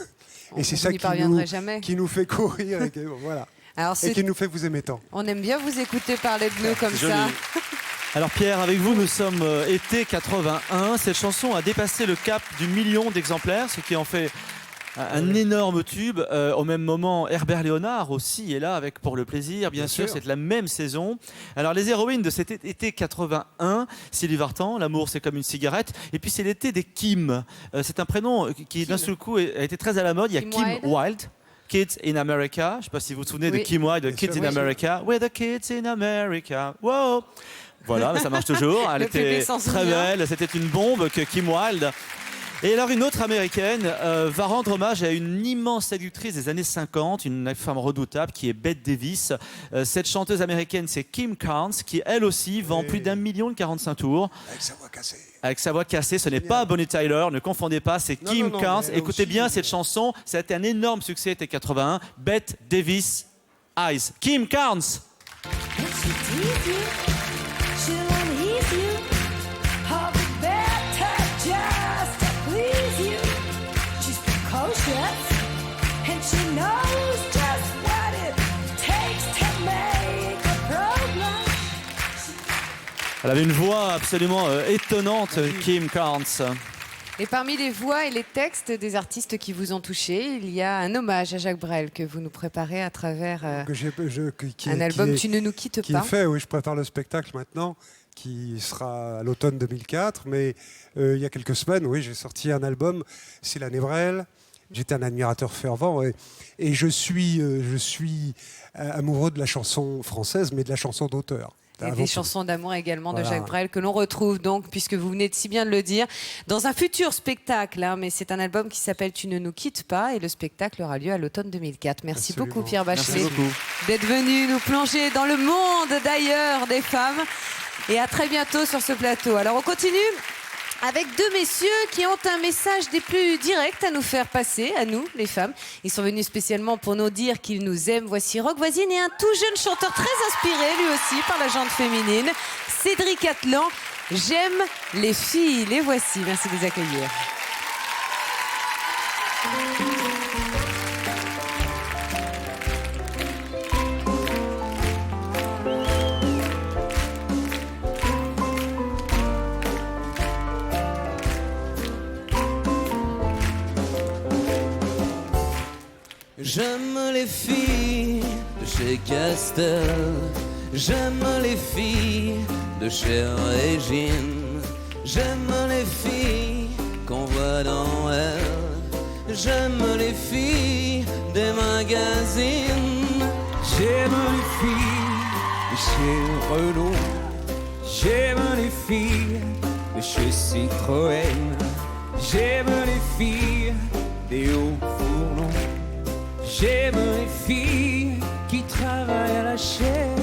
Et c'est ça qui nous fait courir et, voilà. Alors, et qui nous fait vous aimer tant. On aime bien vous écouter parler de nous comme joli. ça. Alors Pierre, avec vous, nous sommes été 81. Cette chanson a dépassé le cap du 1 million d'exemplaires, ce qui en fait Un énorme tube. Au même moment, Herbert Léonard aussi est là avec Pour le plaisir. Bien sûr, c'est la même saison. Alors, les héroïnes de cet été 81, Sylvie Vartan, L'amour c'est comme une cigarette. Et puis, c'est l'été des Kim. C'est un prénom qui, d'un seul coup, a été très à la mode. Il y a Kim Wilde. Kids in America. Je ne sais pas si vous vous souvenez de Kim Wilde, de Kids in America. We're the kids in America. Wow. Voilà, mais ça marche toujours. Elle était très belle. C'était une bombe que Kim Wilde. Et alors une autre américaine va rendre hommage à une immense séductrice des années 50, une femme redoutable qui est Bette Davis. Cette chanteuse américaine, c'est Kim Carnes, qui elle aussi vend plus d'1 45 tours. Avec sa voix cassée. Avec sa voix cassée, ce n'est pas Bonnie Tyler, ne confondez pas, c'est Kim Carnes. Écoutez bien cette chanson, ça a été un énorme succès, c'était 81. Bette Davis, Eyes. Kim Carnes. Elle avait une voix absolument étonnante, Kim Carnes. Et parmi les voix et les textes des artistes qui vous ont touché, il y a un hommage à Jacques Brel que vous nous préparez à travers un album Tu ne nous quittes qui pas. Est fait, oui, je prépare le spectacle maintenant, qui sera à l'automne 2004. Mais il y a quelques semaines, oui, j'ai sorti un album, c'est l'année Brel. J'étais un admirateur fervent et je suis amoureux de la chanson française, mais de la chanson d'auteur. Et des chansons d'amour également de Jacques Brel que l'on retrouve donc, puisque vous venez de si bien de le dire, dans un futur spectacle. Mais c'est un album qui s'appelle Tu ne nous quittes pas et le spectacle aura lieu à l'automne 2004. Merci beaucoup Pierre Bachelet d'être venu nous plonger dans le monde d'ailleurs des femmes. Et à très bientôt sur ce plateau. Alors on continue avec deux messieurs qui ont un message des plus directs à nous faire passer, à nous, les femmes. Ils sont venus spécialement pour nous dire qu'ils nous aiment. Voici Rock Voisine et un tout jeune chanteur très inspiré, lui aussi, par la gente féminine, Cédric Atlan. J'aime les filles. Les voici. Merci de les accueillir. J'aime les filles de chez Castel, j'aime les filles de chez Régine, j'aime les filles qu'on voit dans Elle, j'aime les filles des magazines, j'aime les filles de chez Renault, j'aime les filles de chez Citroën, j'aime les filles des hauts-fourneaux. J'aime les filles qui travaillent à la chaîne.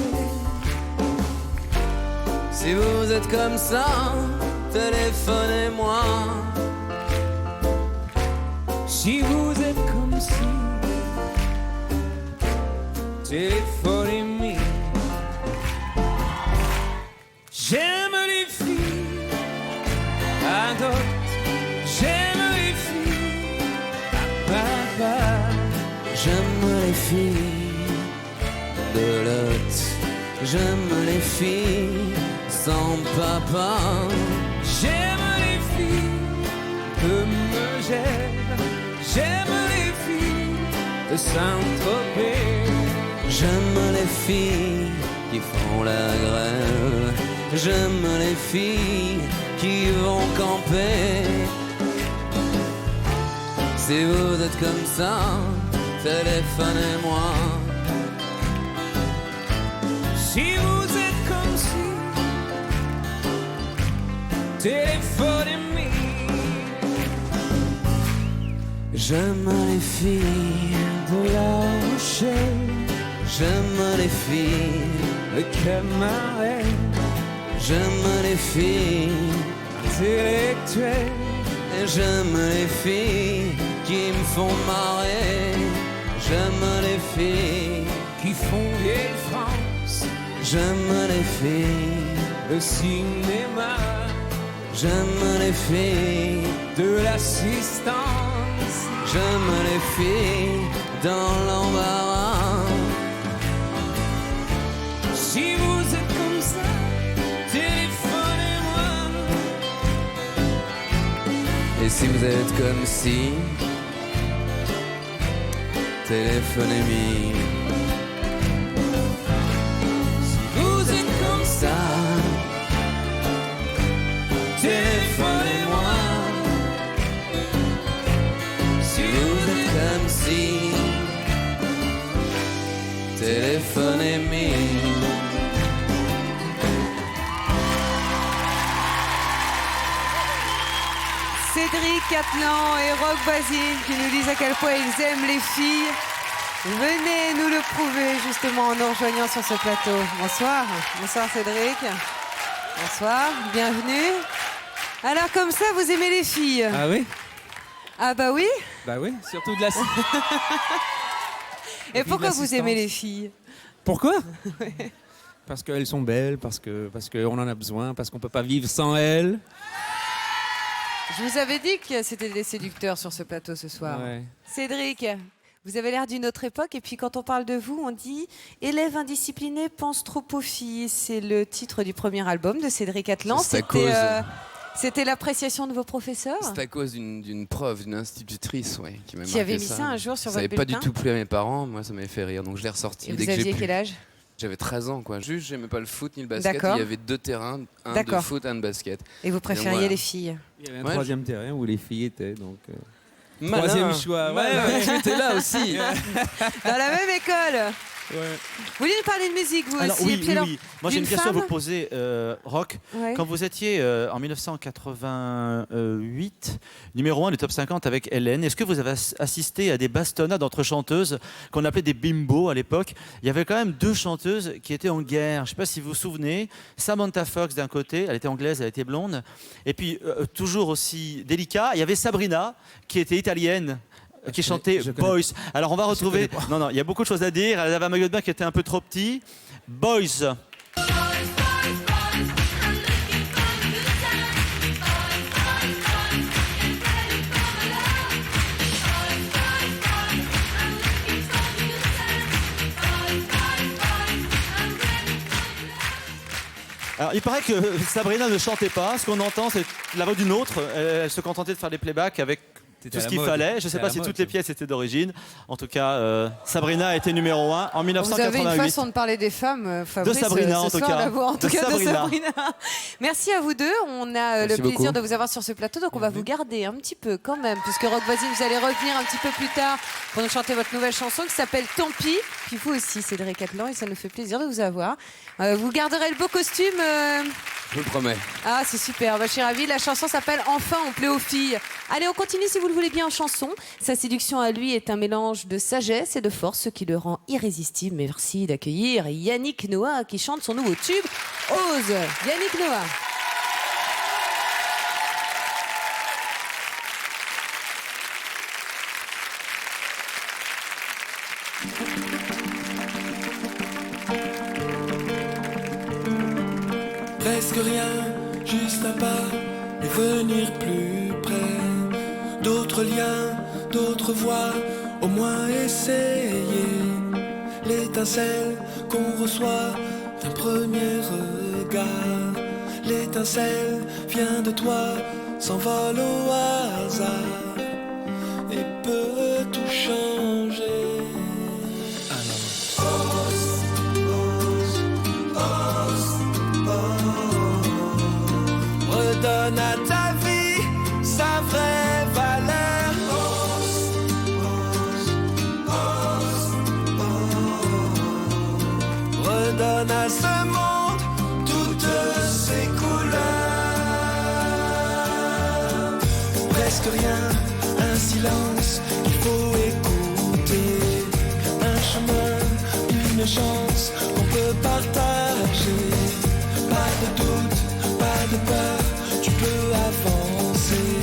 Si vous êtes comme ça, téléphonez-moi. Si vous êtes comme ça, téléphonez-moi. J'aime les filles à d'autres. J'aime les filles à papa. J'aime les filles de l'autre, j'aime les filles sans papa. J'aime les filles de Megève, j'aime les filles de Saint-Tropez. J'aime les filles qui font la grève, j'aime les filles qui vont camper. Si vous êtes comme ça, téléphonez-moi. Si vous êtes comme si, téléphonez-moi. J'aime les filles de La Rochelle, j'aime les filles de Camaret, j'aime les filles intellectuelles, et j'aime les filles qui me font marrer. J'aime les filles qui font vieille France. J'aime les filles de cinéma. J'aime les filles de l'assistance. J'aime les filles dans l'embarras. Si vous êtes comme ça, téléphonez-moi. Et si vous êtes comme si, Téléphonez-moi. Si vous êtes comme ça, téléphonez-moi. Si vous êtes comme si, téléphonez-moi. Cédric Cattelan et Roch Voisine qui nous disent à quel point ils aiment les filles. Venez nous le prouver justement en nous rejoignant sur ce plateau. Bonsoir. Bonsoir Cédric. Bonsoir. Bienvenue. Alors comme ça, vous aimez les filles? Ah oui? Ah bah oui. Bah oui, surtout de la... Et pourquoi vous aimez les filles? Pourquoi? Parce qu'elles sont belles, parce qu'on en a besoin, parce qu'on peut pas vivre sans elles. Je vous avais dit que c'était des séducteurs sur ce plateau ce soir. Ouais. Cédric, vous avez l'air d'une autre époque et puis quand on parle de vous, on dit « Élève indiscipliné pense trop aux filles ». C'est le titre du premier album de Cédric Cattelan. C'était l'appréciation de vos professeurs? C'est à cause d'une prof, d'une institutrice, ouais, qui m'a marqué. Qui avait mis ça un jour sur ça votre bulletin? Ça n'avait pas du tout plu à mes parents, moi ça m'avait fait rire, donc je l'ai ressorti. Et dès vous que aviez j'ai quel âge? J'avais 13 ans, quoi. Juste, j'aimais pas le foot ni le basket. D'accord. Il y avait 2 terrains, un de foot, un de basket. Et vous préfériez voilà. les filles? Il y avait un troisième terrain où les filles étaient, donc... Malin. Troisième choix. Ouais, tu étais là aussi. Dans la même école. Ouais. Vous voulez nous parler de musique, vous Alors, aussi? oui, Et puis oui, alors, oui. Moi, j'ai une d'une question à femme vous poser, Roch. Ouais. Quand vous étiez en 1988, numéro 1 du top 50 avec Hélène, est-ce que vous avez assisté à des bastonnades entre chanteuses qu'on appelait des bimbos à l'époque? Il y avait quand même 2 chanteuses qui étaient en guerre. Je ne sais pas si vous vous souvenez. Samantha Fox d'un côté, elle était anglaise, elle était blonde. Et puis, toujours aussi délicat, il y avait Sabrina qui était italienne. Qui chantait Boys. Alors on va retrouver. Non, non, il y a beaucoup de choses à dire. Elle avait un maillot de bain qui était un peu trop petit. Boys. Alors, il paraît que Sabrina ne chantait pas. Ce qu'on entend, c'est la voix d'une autre. Elle se contentait de faire des playbacks avec tout ce qu'il fallait. Je ne sais pas si toutes les pièces étaient d'origine. En tout cas, Sabrina a été numéro 1 en 1988. Vous avez une façon de parler des femmes, Fabrice, de Sabrina, en tout cas. De Sabrina. Merci à vous deux. On a le plaisir de vous avoir sur ce plateau. Donc, on va vous garder un petit peu quand même, puisque Roch Voisine, vous allez revenir un petit peu plus tard pour nous chanter votre nouvelle chanson qui s'appelle Tant pis. Puis vous aussi, Cédric Cattelan, et ça nous fait plaisir de vous avoir. Vous garderez le beau costume Je le promets. Ah, c'est super. Bah, je suis ravie. La chanson s'appelle Enfin, on plaît aux filles. Allez, on continue si vous le voulez bien en chanson. Sa séduction à lui est un mélange de sagesse et de force, ce qui le rend irrésistible. Merci d'accueillir Yannick Noah qui chante son nouveau tube Ose. Yannick Noah. Presque rien, juste un pas et venir plus près. D'autres liens, d'autres voies, au moins essayer. L'étincelle qu'on reçoit d'un premier regard. L'étincelle vient de toi, s'envole au hasard et peut tout changer. Redonne à ta vie sa vraie valeur. Redonne à ce monde toutes ses couleurs. Presque rien, un silence qu'il faut écouter. Un chemin, une chance qu'on peut partager. Pas de doute, pas de peur, tu peux avancer.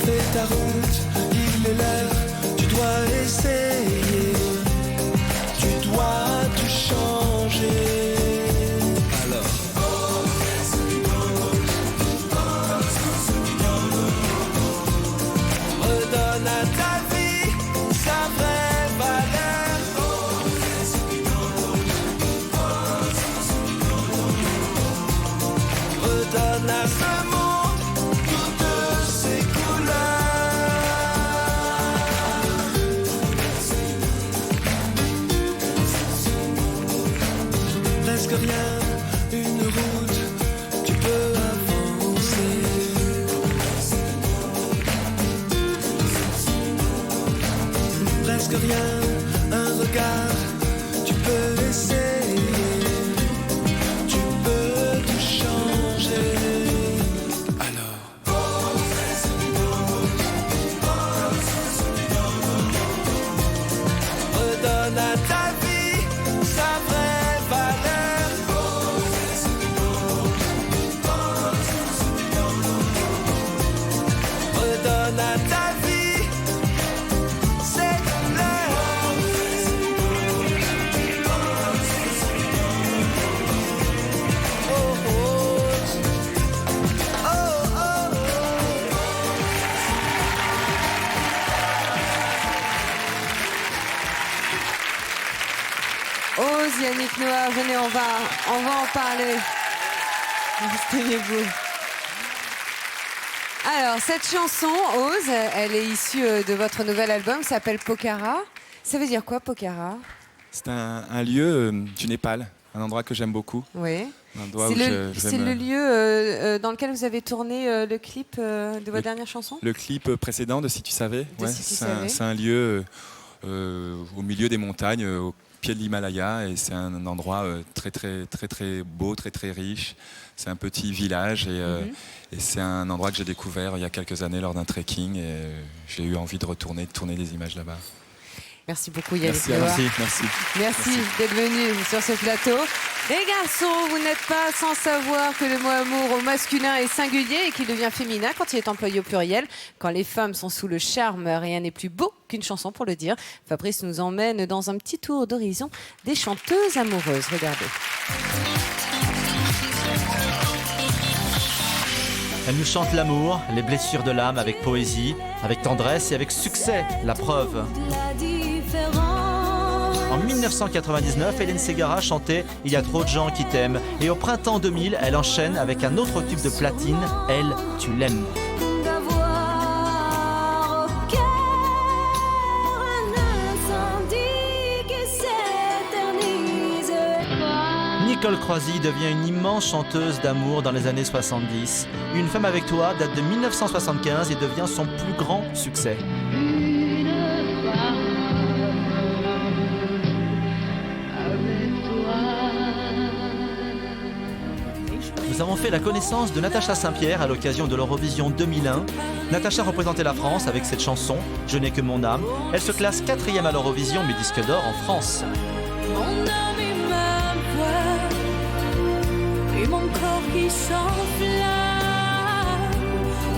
Fais ta route, il est l'heure, tu dois essayer. Tu dois tout changer. Alors redonne à ta vie sa vraie valeur. Redonne à ce monde toutes ses couleurs. presque rien, une route, tu peux avancer. Presque rien, un regard, tu peux essayer, tu peux tout changer. Redonne à ta vie sa vraie valeur. Redonne à ta vie ses couleurs. Oh oh, oh oh, Ose, Yannick Noah, venez, on va en parler. Tenez-vous. Alors, cette chanson, Ose, elle est issue de votre nouvel album, s'appelle Pokhara. Ça veut dire quoi, Pokhara? C'est un lieu du Népal, un endroit que j'aime beaucoup. Oui. Un endroit C'est où le, je vais c'est me- le lieu dans lequel vous avez tourné le clip de votre dernière chanson? Le clip précédent de Si tu savais, De Si tu savais. c'est un lieu au milieu des montagnes, au pied de l'Himalaya, et c'est un endroit très très très très beau, très très riche. C'est un petit village et c'est un endroit que j'ai découvert il y a quelques années lors d'un trekking, et j'ai eu envie de retourner, de tourner des images là-bas. Merci beaucoup, Yannick Merci, Noah. merci. Merci d'être venu sur ce plateau. Les garçons, vous n'êtes pas sans savoir que le mot amour au masculin est singulier et qu'il devient féminin quand il est employé au pluriel. Quand les femmes sont sous le charme, rien n'est plus beau qu'une chanson pour le dire. Fabrice nous emmène dans un petit tour d'horizon des chanteuses amoureuses. Regardez. Elle nous chante l'amour, les blessures de l'âme avec poésie, avec tendresse et avec succès, la preuve. En 1999, Hélène Ségara chantait « Il y a trop de gens qui t'aiment ». Et au printemps 2000, elle enchaîne avec un autre tube de platine, « Elle, tu l'aimes ». D'avoir au cœur un incendie qui s'éternise. Nicole Croisy devient une immense chanteuse d'amour dans les années 70. Une femme avec toi date de 1975 et devient son plus grand succès. Nous avons fait la connaissance de Natacha Saint-Pierre à l'occasion de l'Eurovision 2001. Natacha représentait la France avec cette chanson « Je n'ai que mon âme ». Elle se classe 4e à l'Eurovision, mais disque d'or en France. Mon âme et ma voix et mon corps qui s'enflamme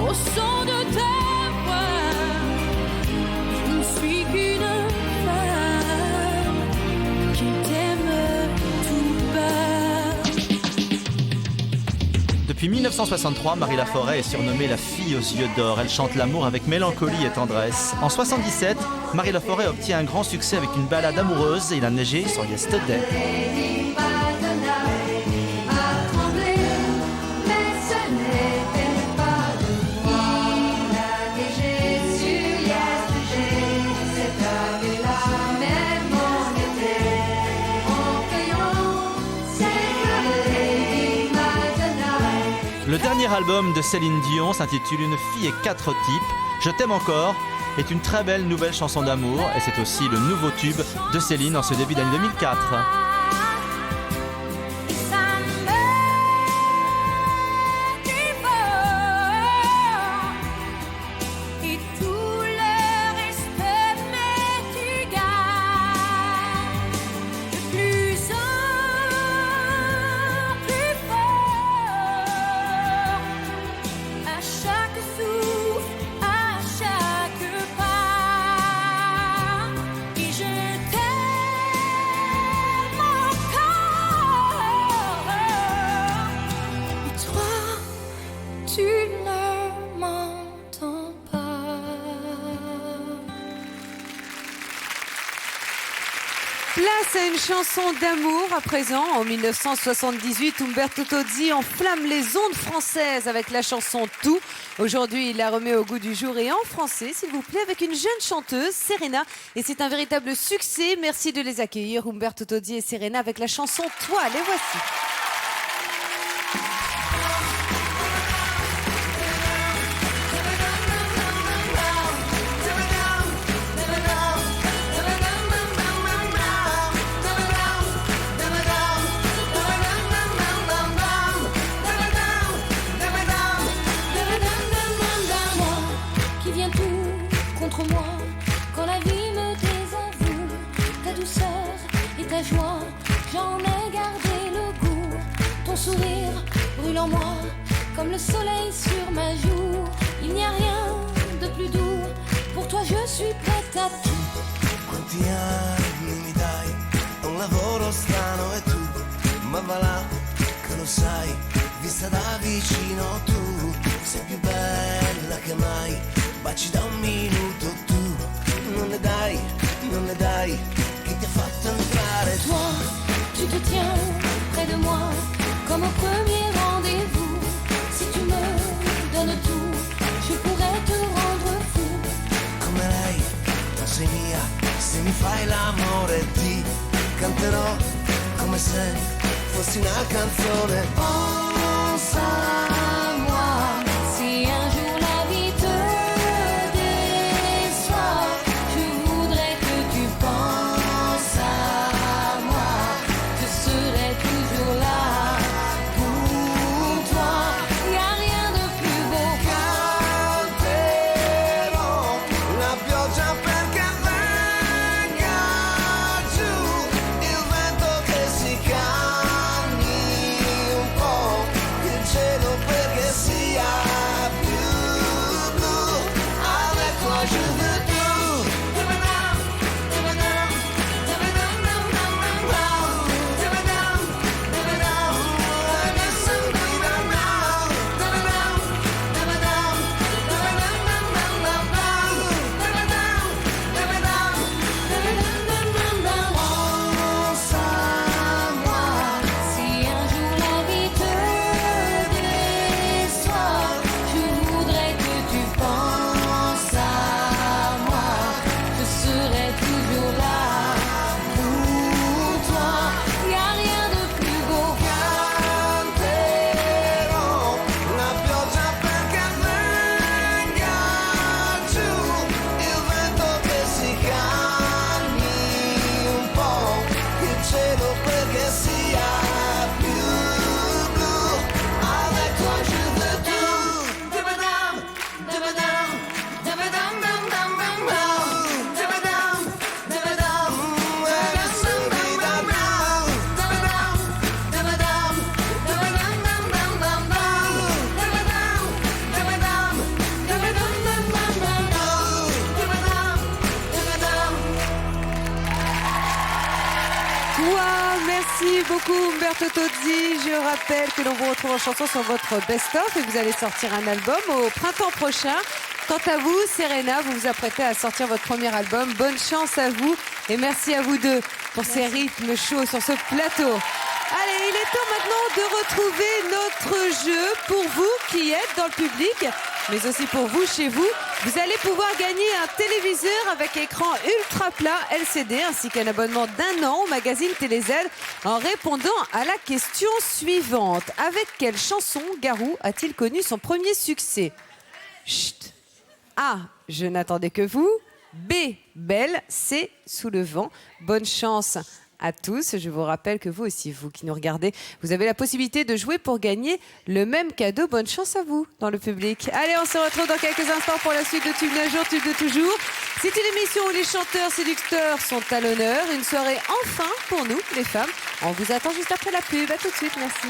au son de ta voix. Je ne suis qu'une femme qui t'aime tout bas. Depuis 1963, Marie Laforêt est surnommée la fille aux yeux d'or. Elle chante l'amour avec mélancolie et tendresse. En 1977, Marie Laforêt obtient un grand succès avec une ballade amoureuse, Il a neigé sur Yesterday. Le dernier album de Céline Dion s'intitule Une fille et 4 types. Je t'aime encore est une très belle nouvelle chanson d'amour et c'est aussi le nouveau tube de Céline en ce début d'année 2004. Et tout le respect, mais tu gardes de plus en plus fort. À chaque souffle, à chaque pas. Et je t'aime encore. Place à une chanson d'amour à présent. En 1978, Umberto Tozzi enflamme les ondes françaises avec la chanson Tout. Aujourd'hui, il la remet au goût du jour et en français, s'il vous plaît, avec une jeune chanteuse, Serena. Et c'est un véritable succès. Merci de les accueillir, Umberto Tozzi et Serena, avec la chanson Toi. Les voici. Moi, quand la vie me désavoue, ta douceur et ta joie, j'en ai gardé le goût. Ton sourire brûle en moi, comme le soleil sur ma joue. Il n'y a rien de plus doux, pour toi je suis prête à tout. Quanti anni mi dai, un lavoro strano e tu, ma va là che lo sai, vista da vicino tu, sei più bella che mai. Baci da un minuto tu, non ne dai, che ti ha fatto entrare. Toi, tu te tiens près de moi, comme au premier rendez-vous. Si tu me donnes tout, je pourrais te rendre fou. Come lei, tu sei mia, se mi fai l'amore ti canterò come se fossi una canzone. Pense à moi, si un jour la vie te Merci beaucoup Umberto Tozzi. Je rappelle que l'on vous retrouve en chanson sur votre best-of et vous allez sortir un album au printemps prochain. Quant à vous, Serena, vous vous apprêtez à sortir votre premier album. Bonne chance à vous et merci à vous deux pour ces rythmes chauds sur ce plateau. Allez, il est temps maintenant de retrouver notre jeu pour vous qui êtes dans le public, mais aussi pour vous chez vous. Vous allez pouvoir gagner un téléviseur avec écran ultra plat LCD ainsi qu'un abonnement d'1 an au magazine TéléZ en répondant à la question suivante. Avec quelle chanson Garou a-t-il connu son premier succès? Chut. A. Je n'attendais que vous. B. Belle. C. Sous le vent. Bonne chance à tous. Je vous rappelle que vous aussi, vous qui nous regardez, vous avez la possibilité de jouer pour gagner le même cadeau. Bonne chance à vous dans le public. Allez, on se retrouve dans quelques instants pour la suite de Tube d'un jour, Tube de toujours. C'est une émission où les chanteurs séducteurs sont à l'honneur. Une soirée enfin pour nous, les femmes. On vous attend juste après la pub. À tout de suite, merci.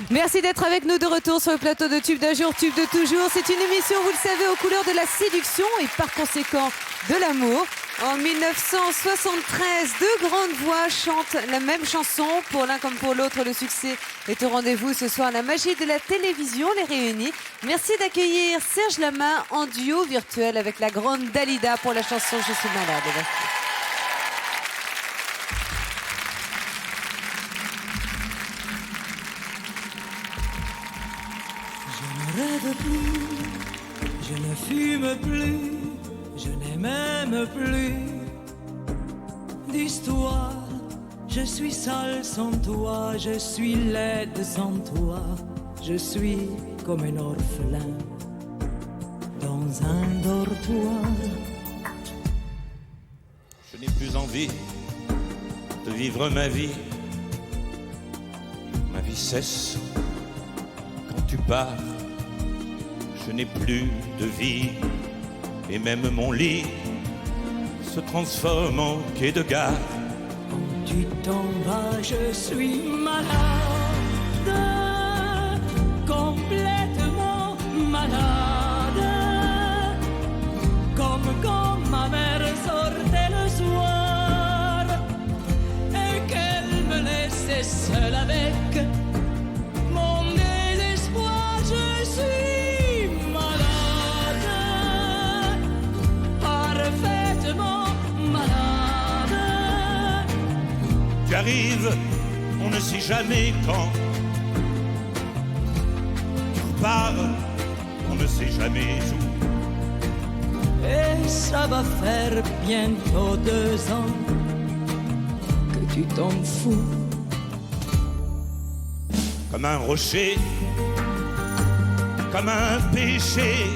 Merci d'être avec nous de retour sur le plateau de Tube d'un jour, Tube de toujours. C'est une émission, vous le savez, aux couleurs de la séduction et par conséquent de l'amour. En 1973, deux grandes voix chantent la même chanson. Pour l'un comme pour l'autre, le succès est au rendez-vous ce soir. La magie de la télévision les réunit. Merci d'accueillir Serge Lama en duo virtuel avec la grande Dalida pour la chanson Je suis malade. Je ne rêve plus, je ne fume plus, je n'ai même plus d'histoire. Je suis seule sans toi, je suis laide sans toi, je suis comme un orphelin dans un dortoir. Je n'ai plus envie de vivre ma vie. Ma vie cesse quand tu pars. Je n'ai plus de vie et même mon lit se transforme en quai de gare. Quand tu t'en vas, je suis malade, complètement malade, comme quand ma mère sortait le soir et qu'elle me laissait seule avec mon désespoir. Je suis malade, parfaitement malade. Tu arrives, on ne sait jamais quand. Tu repars, on ne sait jamais où. Et ça va faire bientôt 2 ans que tu t'en fous. Comme un rocher, comme un péché,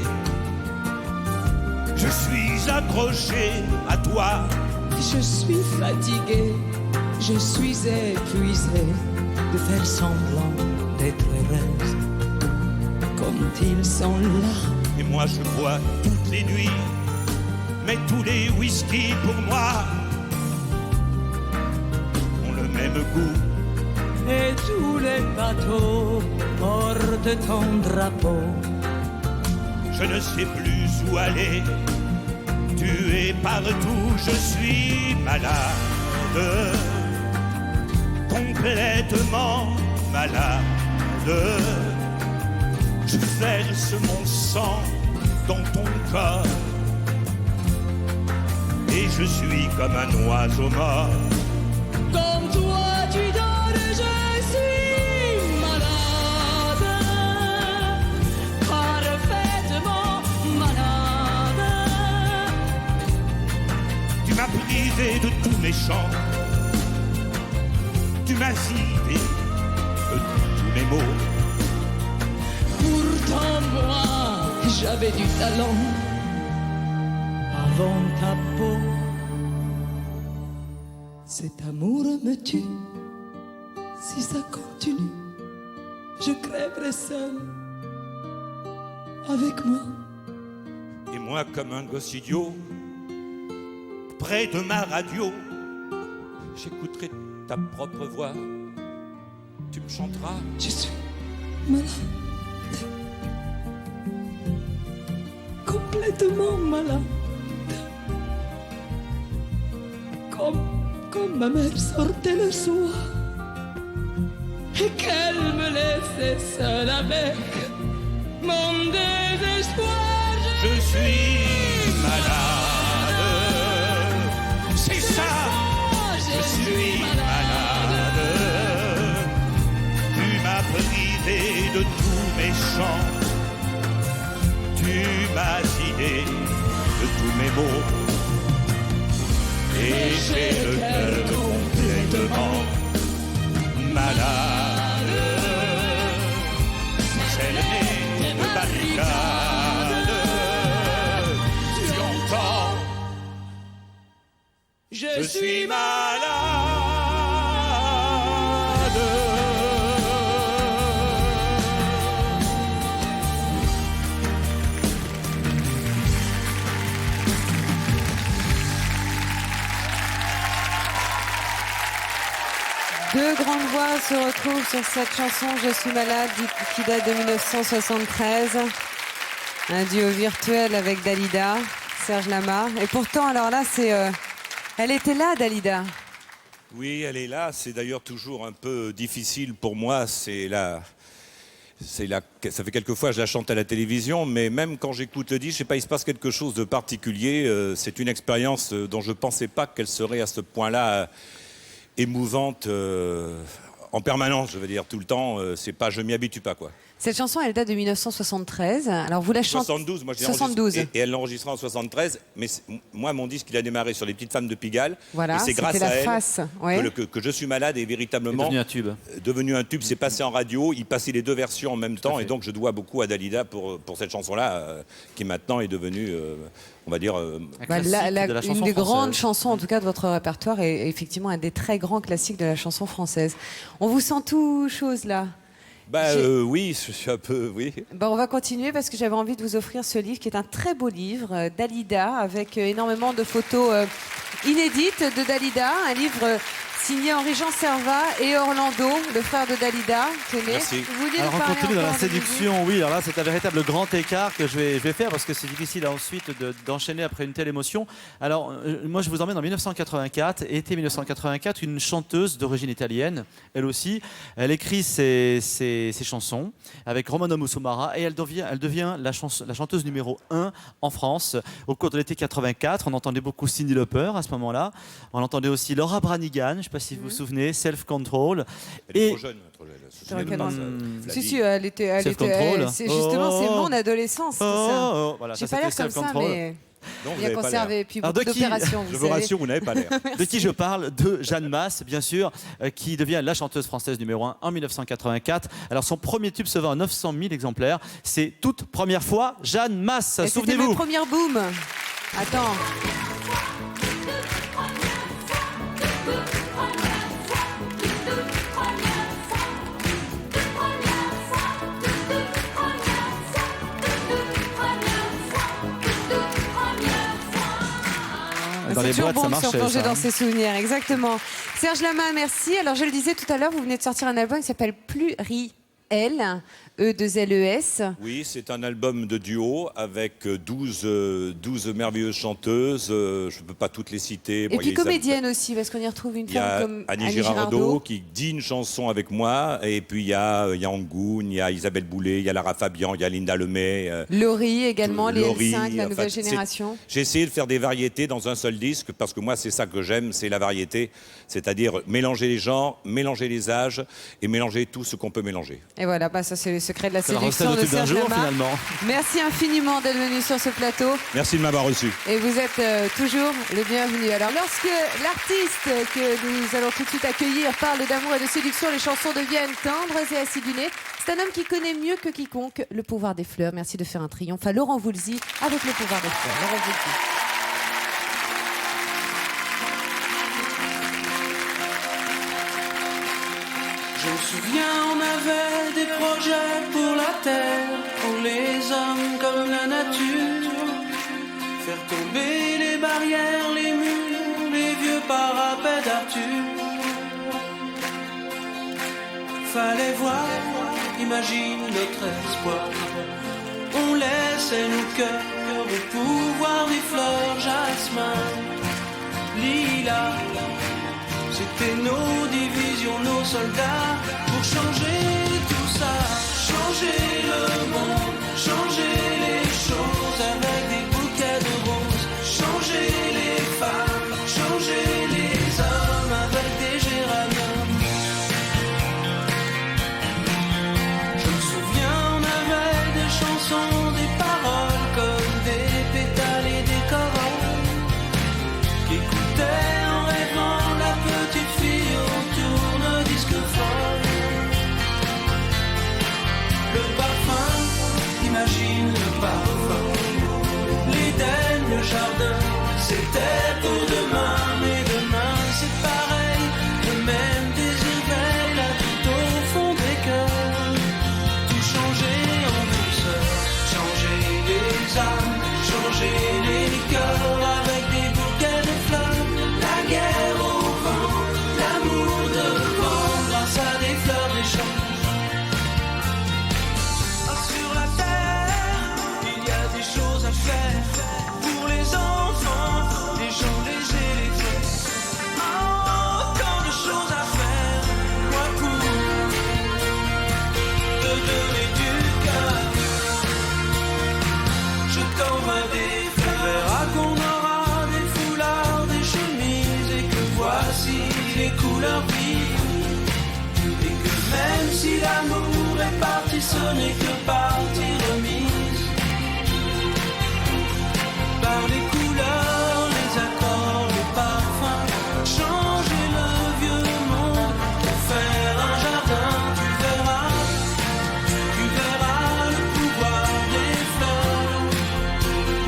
je suis accroché à toi. Je suis fatigué, je suis épuisé de faire semblant d'être heureuse quand ils sont là. Et moi je bois toutes les nuits, mais tous les whisky pour moi ont le même goût. Et tous les bateaux portent ton drapeau. Je ne sais plus où aller, tu es partout, je suis malade, complètement malade. Je verse mon sang dans ton corps et je suis comme un oiseau mort. Comme toi tu dors, je suis malade, parfaitement malade. Tu m'as privé de tous mes chants, tu m'as vidé de tous mes mots. Pourtant moi, j'avais du talent avant ta peau. Cet amour me tue, si ça continue, je crèverai seul avec moi. Et moi comme un gosse idiot, près de ma radio, j'écouterai ta propre voix, tu me chanteras. Je suis malade, complètement malade, comme ma mère sortait le soir et qu'elle me laissait seule avec mon désespoir. Je suis malade, c'est ça, je suis malade. Tu m'as privé de tous mes chants, tu m'as vidé de tous mes mots. Et j'ai le cœur complètement malade. C'est le nez de barricade. Tu entends? Je suis malade. Deux grandes voix se retrouvent sur cette chanson Je suis malade qui date de 1973. Un duo virtuel avec Dalida. Serge Lama. Et pourtant, alors là, elle était là, Dalida. Oui, elle est là. C'est d'ailleurs toujours un peu difficile pour moi. Ça fait quelques fois que je la chante à la télévision, mais même quand j'écoute le disque, je sais pas, il se passe quelque chose de particulier. C'est une expérience dont je ne pensais pas qu'elle serait à ce point-là émouvante en permanence, je veux dire, tout le temps. C'est pas, je m'y habitue pas, quoi. Cette chanson, elle date de 1973. Alors vous la chantez 72, moi je l'ai 72. enregistrée, et elle l'a enregistrée en 73. Mais moi, mon disque, il a démarré sur Les Petites Femmes de Pigalle. Voilà, et c'est grâce c'était à la elle face, ouais. que Je suis malade est véritablement devenu un tube. Devenu un tube. C'est passé en radio. Il passait les deux versions en même temps. Et donc je dois beaucoup à Dalida pour cette chanson-là, qui maintenant est devenue, on va dire, une des grandes chansons, en tout cas, de votre répertoire, et effectivement un des très grands classiques de la chanson française. On vous sent tout chose là. Oui, je suis un peu, oui. On va continuer parce que j'avais envie de vous offrir ce livre qui est un très beau livre, Dalida, avec énormément de photos inédites de Dalida. Un livre signé Henri-Jean Servat et Orlando, le frère de Dalida. Tenez. Merci. Vous vouliez Alors nous on parler continue dans la encore de séduction, oui. Alors là, c'est un véritable grand écart que je vais faire parce que c'est difficile ensuite d'enchaîner après une telle émotion. Alors, moi, je vous emmène en 1984, été 1984, une chanteuse d'origine italienne, elle aussi. Elle écrit ses chansons avec Romano Musumara et elle devient la chanteuse numéro 1 en France. Au cours de l'été 84, on entendait beaucoup Cyndi Lauper à ce moment-là. On entendait aussi Laura Branigan, je ne sais pas si vous vous souvenez, Self Control. Elle est trop jeune. Si, elle était. C'est justement, c'est mon adolescence. Voilà, j'ai pas l'air comme ça, mais. Non, bien conservé, puis beaucoup d'opérations. Je vous rassure, vous n'avez pas l'air. De qui je parle? De Jeanne Masse, bien sûr, qui devient la chanteuse française numéro 1 en 1984. Alors son premier tube se vend à 900 000 exemplaires. C'est toute première fois Jeanne Masse. Souvenez-vous. C'était le premier boom. Attends. Dans les boîtes, bon ça de se marchait. replonger Ça. dans ses souvenirs, exactement. Serge Lama, merci. Alors, je le disais tout à l'heure, vous venez de sortir un album qui s'appelle Pluriel, E2LES. Oui, c'est un album de duo avec 12 merveilleuses chanteuses. Je ne peux pas toutes les citer. Et puis comédienne aussi, parce qu'on y retrouve une femme comme Annie Girardot qui dit une chanson avec moi. Et puis il y a Angoune, il y a Isabelle Boulay, il y a Lara Fabian, il y a Linda Lemay. Laurie également, les Laurie, L5, la nouvelle génération. J'ai essayé de faire des variétés dans un seul disque parce que moi, c'est ça que j'aime, c'est la variété. C'est-à-dire mélanger les genres, mélanger les âges et mélanger tout ce qu'on peut mélanger. Et voilà, ça c'est le secret de la C'est la séduction recette de de Tube d'un Serge jour, Lama. finalement. Merci infiniment d'être venu sur ce plateau. Merci de m'avoir reçu. Et vous êtes toujours le bienvenu. Alors, lorsque l'artiste que nous allons tout de suite accueillir parle d'amour et de séduction, les chansons deviennent tendres et acidulées. C'est un homme qui connaît mieux que quiconque le pouvoir des fleurs. Merci de faire un triomphe à Laurent Voulzy avec le pouvoir des fleurs. Laurent Voulzy. Je me souviens, on avait des projets pour la terre, pour les hommes comme la nature. Faire tomber les barrières, les murs, les vieux parapets d'Arthur. Fallait voir, imagine notre espoir. On laissait nos cœurs au pouvoir des fleurs, jasmin, lilas. C'était nos divisions, nos soldats, pour changer tout ça, changer le monde, changer les choses avec des bouquets de roses, changer les femmes, changer les hommes avec des géraniums. Je me souviens, on avait des chansons, des paroles comme des pétales et des corolles qui écoutaient en rêvant. Petite fille au tourne-disque folle. Le parfum, imagine le parfum. L'Éden, le jardin, c'était pour demain. Mais demain c'est pareil, le même désir veille là tout au fond des cœurs. Tout changer en douceur, changer les âmes, changer les cœurs avec des bouquets de fleurs. La guerre au l'amour devant, grâce à des fleurs des champs. Sur la terre, il y a des choses à faire pour les leur vie. Et que même si l'amour est parti, ce n'est que partie remise. Par les couleurs, les accords, les parfums, changer le vieux monde pour faire un jardin. Tu verras le pouvoir des fleurs.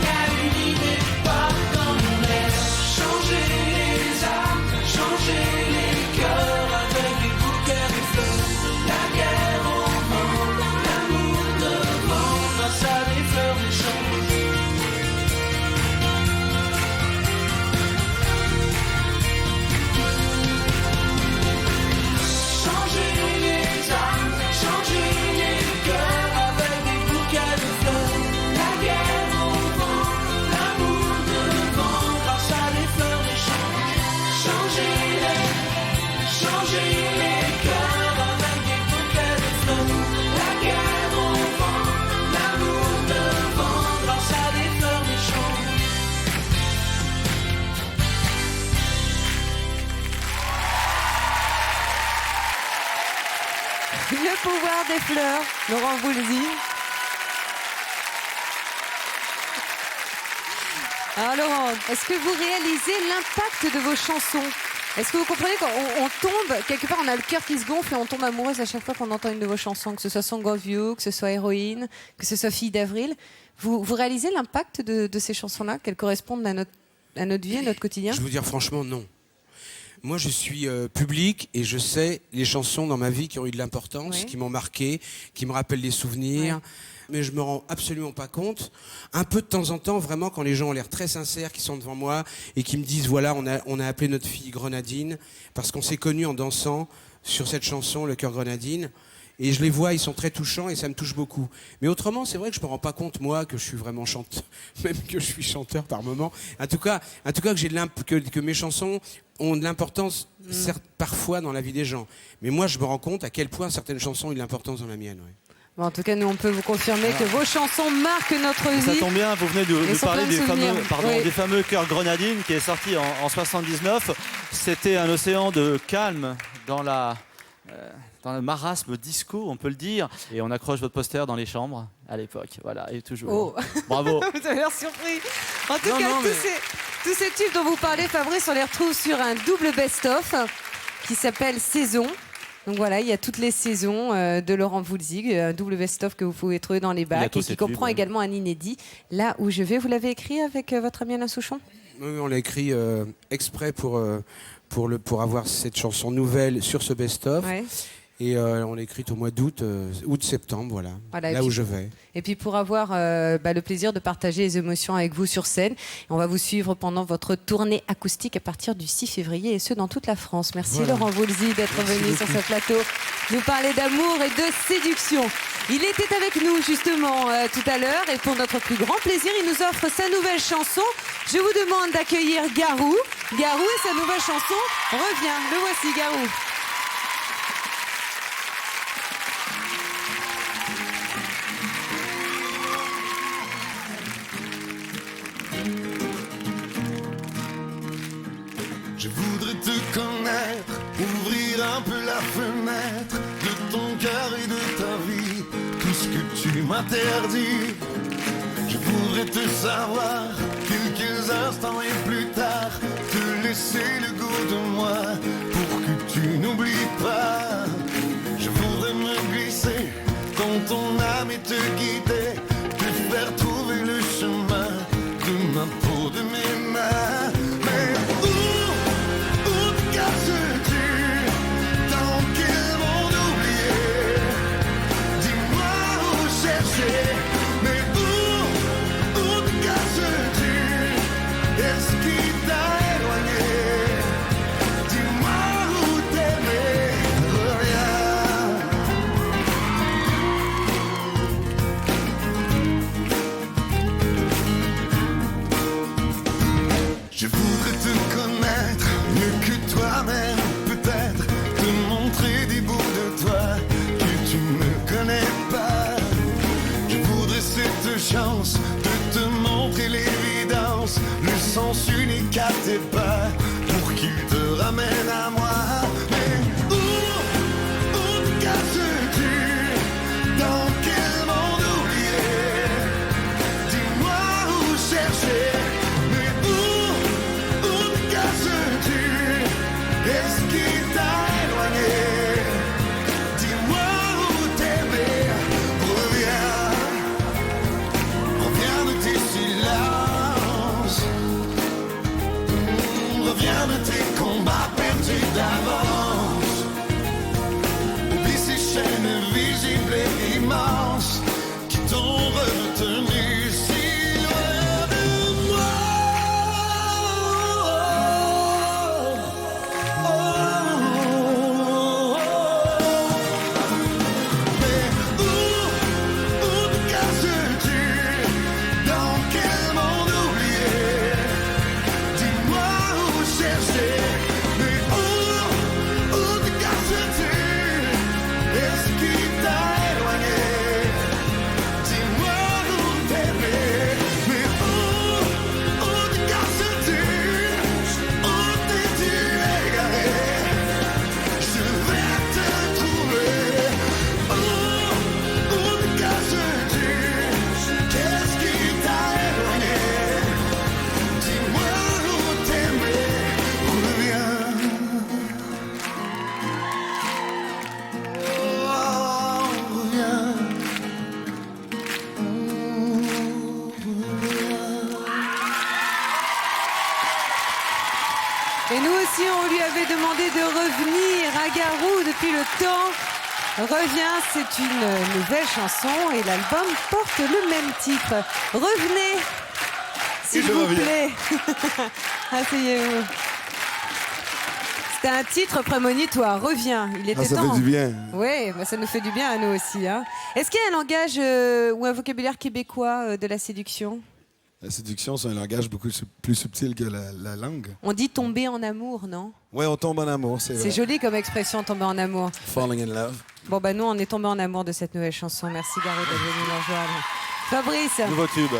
Y a une idée pas dans mon air. Changer les âmes, changer les cœurs avec des bouquets de fleurs. La guerre au vent, l'amour devant, grâce à des fleurs d'échange. Le pouvoir des fleurs, Laurent Voulzy. Alors Laurent, est-ce que vous réalisez l'impact de vos chansons? Est-ce que vous comprenez qu'on tombe, quelque part on a le cœur qui se gonfle et on tombe amoureuse à chaque fois qu'on entend une de vos chansons, que ce soit Song of You, que ce soit Héroïne, que ce soit Fille d'Avril. Vous réalisez l'impact de ces chansons-là, qu'elles correspondent à notre vie, à notre quotidien? Je vais vous dire franchement non. Moi, je suis public et je sais les chansons dans ma vie qui ont eu de l'importance, Oui. qui m'ont marqué, qui me rappellent des souvenirs. Mais je me rends absolument pas compte. Un peu de temps en temps, vraiment, quand les gens ont l'air très sincères, qui sont devant moi et qui me disent voilà, on a appelé notre fille Grenadine parce qu'on s'est connus en dansant sur cette chanson, Le Cœur Grenadine. Et je les vois, ils sont très touchants et ça me touche beaucoup. Mais autrement, c'est vrai que je me rends pas compte, moi, que je suis vraiment chanteur, même que je suis chanteur par moment. En tout cas que mes chansons ont de l'importance, certes, parfois dans la vie des gens. Mais moi, je me rends compte à quel point certaines chansons ont de l'importance dans la mienne. Ouais. Bon, en tout cas, nous, on peut vous confirmer que vos chansons marquent notre vie. Ça tombe bien, vous venez de nous parler des des fameux Cœurs Grenadines qui est sorti en 79. C'était un océan de calme dans le marasme disco, on peut le dire. Et on accroche votre poster dans les chambres à l'époque. Voilà, et toujours. Oh. Bravo. Vous avez l'air surpris. En tout cas, tous ces tubes dont vous parlez, Fabrice, on les retrouve sur un double best-of qui s'appelle Saison. Donc voilà, il y a toutes les saisons de Laurent Voulzy, un double best-of que vous pouvez trouver dans les bacs et qui comprend également un inédit. Là où je vais, vous l'avez écrit avec votre ami Alain Souchon? Oui, on l'a écrit exprès pour avoir cette chanson nouvelle sur ce best-of. Ouais. Et on l'a écrite au mois d'août-septembre, voilà là où je vais. Et puis pour avoir le plaisir de partager les émotions avec vous sur scène, on va vous suivre pendant votre tournée acoustique à partir du 6 février et ce dans toute la France. Merci Laurent Voulzy d'être venu sur ce plateau nous parler d'amour et de séduction. Il était avec nous justement tout à l'heure et pour notre plus grand plaisir, il nous offre sa nouvelle chanson. Je vous demande d'accueillir Garou. Garou et sa nouvelle chanson Reviens. Le voici Garou. Je voudrais te connaître, ouvrir un peu la fenêtre de ton cœur et de ta vie, tout ce que tu m'interdis. Je voudrais te savoir quelques instants et plus tard, te laisser le goût de moi pour que tu n'oublies pas. Je voudrais me glisser dans ton âme et te guider, te faire trouver le chemin de ma peau, de mes mains. Mais où te caches-tu? Dans quel monde oublié? Dis-moi où chercher. Mais où te caches-tu? Est-ce qui t'a éloigné? Dis-moi où t'aimer. Je voudrais te connaître mieux que toi-même, peut-être te montrer des bouts de toi que tu ne connais pas. Je voudrais cette chance de te montrer l'évidence, le sens unique à tes pas, pour qu'il te ramène à moi. l'un de tes combats perdus d'avance. Oublie ces chaînes visibles et immenses qui t'ont retenu si loin de moi. Mais où te caches-tu? Dans quel monde oublié? Dis-moi où chercher. Mais où te caches-tu? Est-ce qui t'a éloigné? Dis-moi où t'aimer. Mais où te caches-tu? Où t'es-tu égaré? Je vais te trouver. Où te caches-tu? Qu'est-ce qui t'a éloigné? Dis-moi où t'aimer. Reviens. Reviens. Et nous aussi, on lui avait demandé de revenir à Garou depuis le temps. Reviens, c'est une nouvelle chanson et l'album porte le même titre. Revenez, s'il Et je vous reviens. plaît. Asseyez-vous. C'était un titre prémonitoire. Reviens, il était Ça temps. fait du bien. Oui, bah ça nous fait du bien à nous aussi. Hein. Est-ce qu'il y a un langage ou un vocabulaire québécois de la séduction? La séduction, c'est un langage beaucoup plus subtil que la langue. On dit tomber en amour, non? Oui, on tombe en amour, c'est vrai. C'est joli comme expression, tomber en amour. Falling in love. Bon, bah nous, on est tombés en amour de cette nouvelle chanson. Merci, Garou, d'être venu nous rejoindre. Fabrice, Nouveau tube.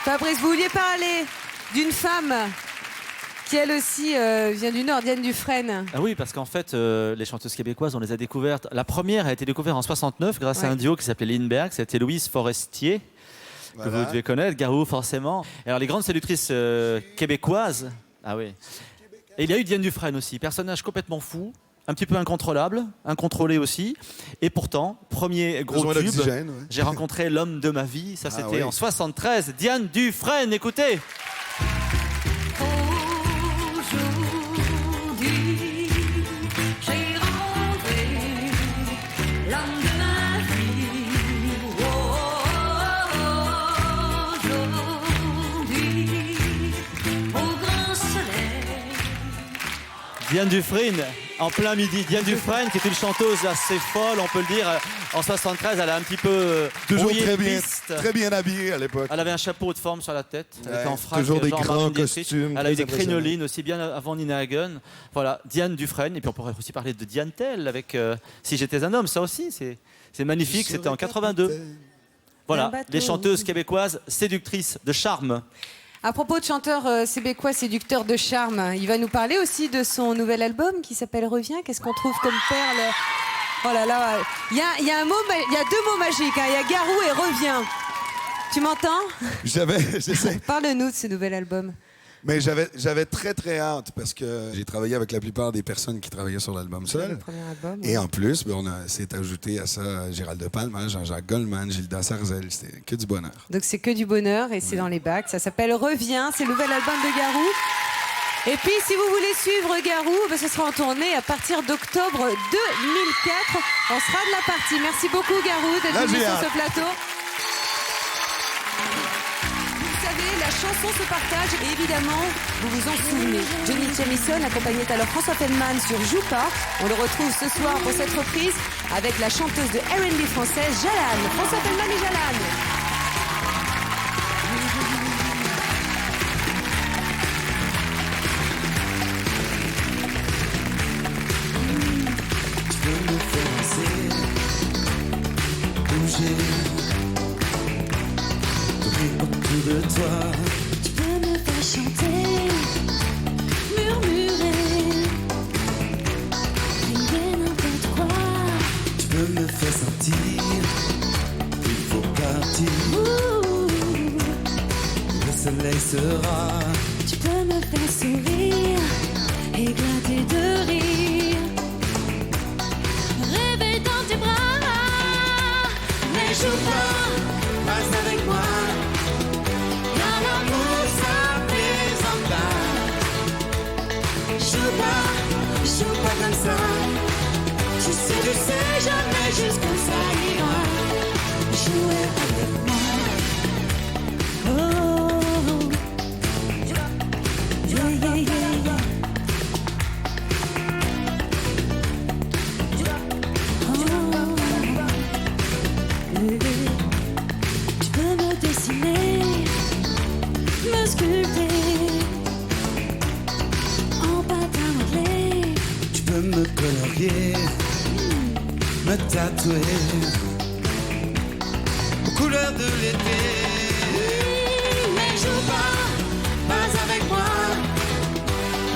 Fabrice, vous vouliez parler d'une femme qui, elle aussi, vient du Nord, Diane Dufresne. Ah oui, parce qu'en fait, les chanteuses québécoises, on les a découvertes. La première a été découverte en 69 grâce à Ouais. un duo qui s'appelait Lindbergh. C'était Louise Forestier, que Voilà. vous devez connaître, Garou forcément. Et alors les grandes séductrices québécoises, ah oui. Et il y a eu Diane Dufresne aussi, personnage complètement fou, un petit peu incontrôlable, incontrôlé aussi. Et pourtant, premier gros Besoin tube, d'oxygène, ouais. j'ai rencontré l'homme de ma vie. Ça, Ah c'était oui. en 73. Diane Dufresne, écoutez. Aujourd'hui, j'ai rencontré l'homme de ma vie. Aujourd'hui, au grand soleil. Diane Dufresne, en plein midi. Diane Dufresne, qui est une chanteuse assez folle, on peut le dire. En 73, elle a un petit peu Toujours brouillé très de bien, piste. très bien habillée à l'époque. Elle avait un chapeau de forme sur la tête. Elle Ouais, était en frac. toujours des genre grands Marlène Dietrich. costumes, Elle a eu très des impressionnants. crinolines aussi bien avant Nina Hagen. Voilà, Diane Dufresne. Et puis on pourrait aussi parler de Diane Tell avec Si j'étais un homme. Ça aussi, c'est magnifique. C'était en 82. Voilà, Un bateau. les chanteuses québécoises séductrices de charme. À propos de chanteur québécois séducteur de charme, il va nous parler aussi de son nouvel album qui s'appelle Reviens. Qu'est-ce qu'on trouve comme perle? Oh là là, il y a deux mots magiques. Il y a Garou et Reviens. Tu m'entends? J'essaie. Parle-nous de ce nouvel album. Mais j'avais très très hâte parce que j'ai travaillé avec la plupart des personnes qui travaillaient sur l'album Le seul. premier album. Et en plus, ben, s'est ajouté à ça Gérald de Palma, Jean-Jacques Goldman, Gilda Sarzel. C'était que du bonheur. Donc c'est que du bonheur et c'est dans les bacs. Ça s'appelle Reviens, c'est le nouvel album de Garou. Et puis si vous voulez suivre Garou, ben, ce sera en tournée à partir d'octobre 2004. On sera de la partie. Merci beaucoup Garou d'être Là, venu j'ai sur hâte. ce plateau. Vous savez, la chanson se partage et évidemment, vous vous en souvenez. Johnny Jamison accompagnait alors François Feldman sur Joue pas. On le retrouve ce soir pour cette reprise avec la chanteuse de R&B française Jalane. François Feldman et Jalane. Tu peux me faire danser, bouger, tourner autour de toi. Tu peux me faire chanter, murmurer, crier n'importe quoi. Tu peux me faire sentir qu'il faut partir. Le soleil sera. Tu peux me faire sourire, éclater de rire, rêver dans tes bras. Mais joue pas, reste avec moi. Car l'amour ça plaisante pas. souhaits aux couleurs de l'été. Mais joue pas avec moi.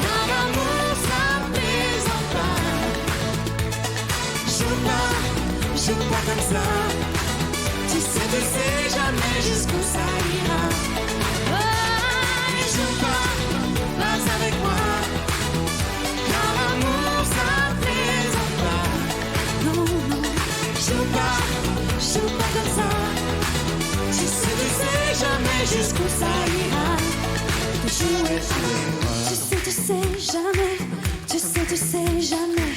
Dans l'amour, ça plaisante pas. Joue pas comme ça. Tu sais jamais jusqu'où ça ira. Joue pas avec moi. Car l'amour, ça plaisante pas. Non, non. Joue pas comme ça. Tu sais jamais jusqu'où ça ira. Jouer. Tu sais jamais. Tu sais jamais.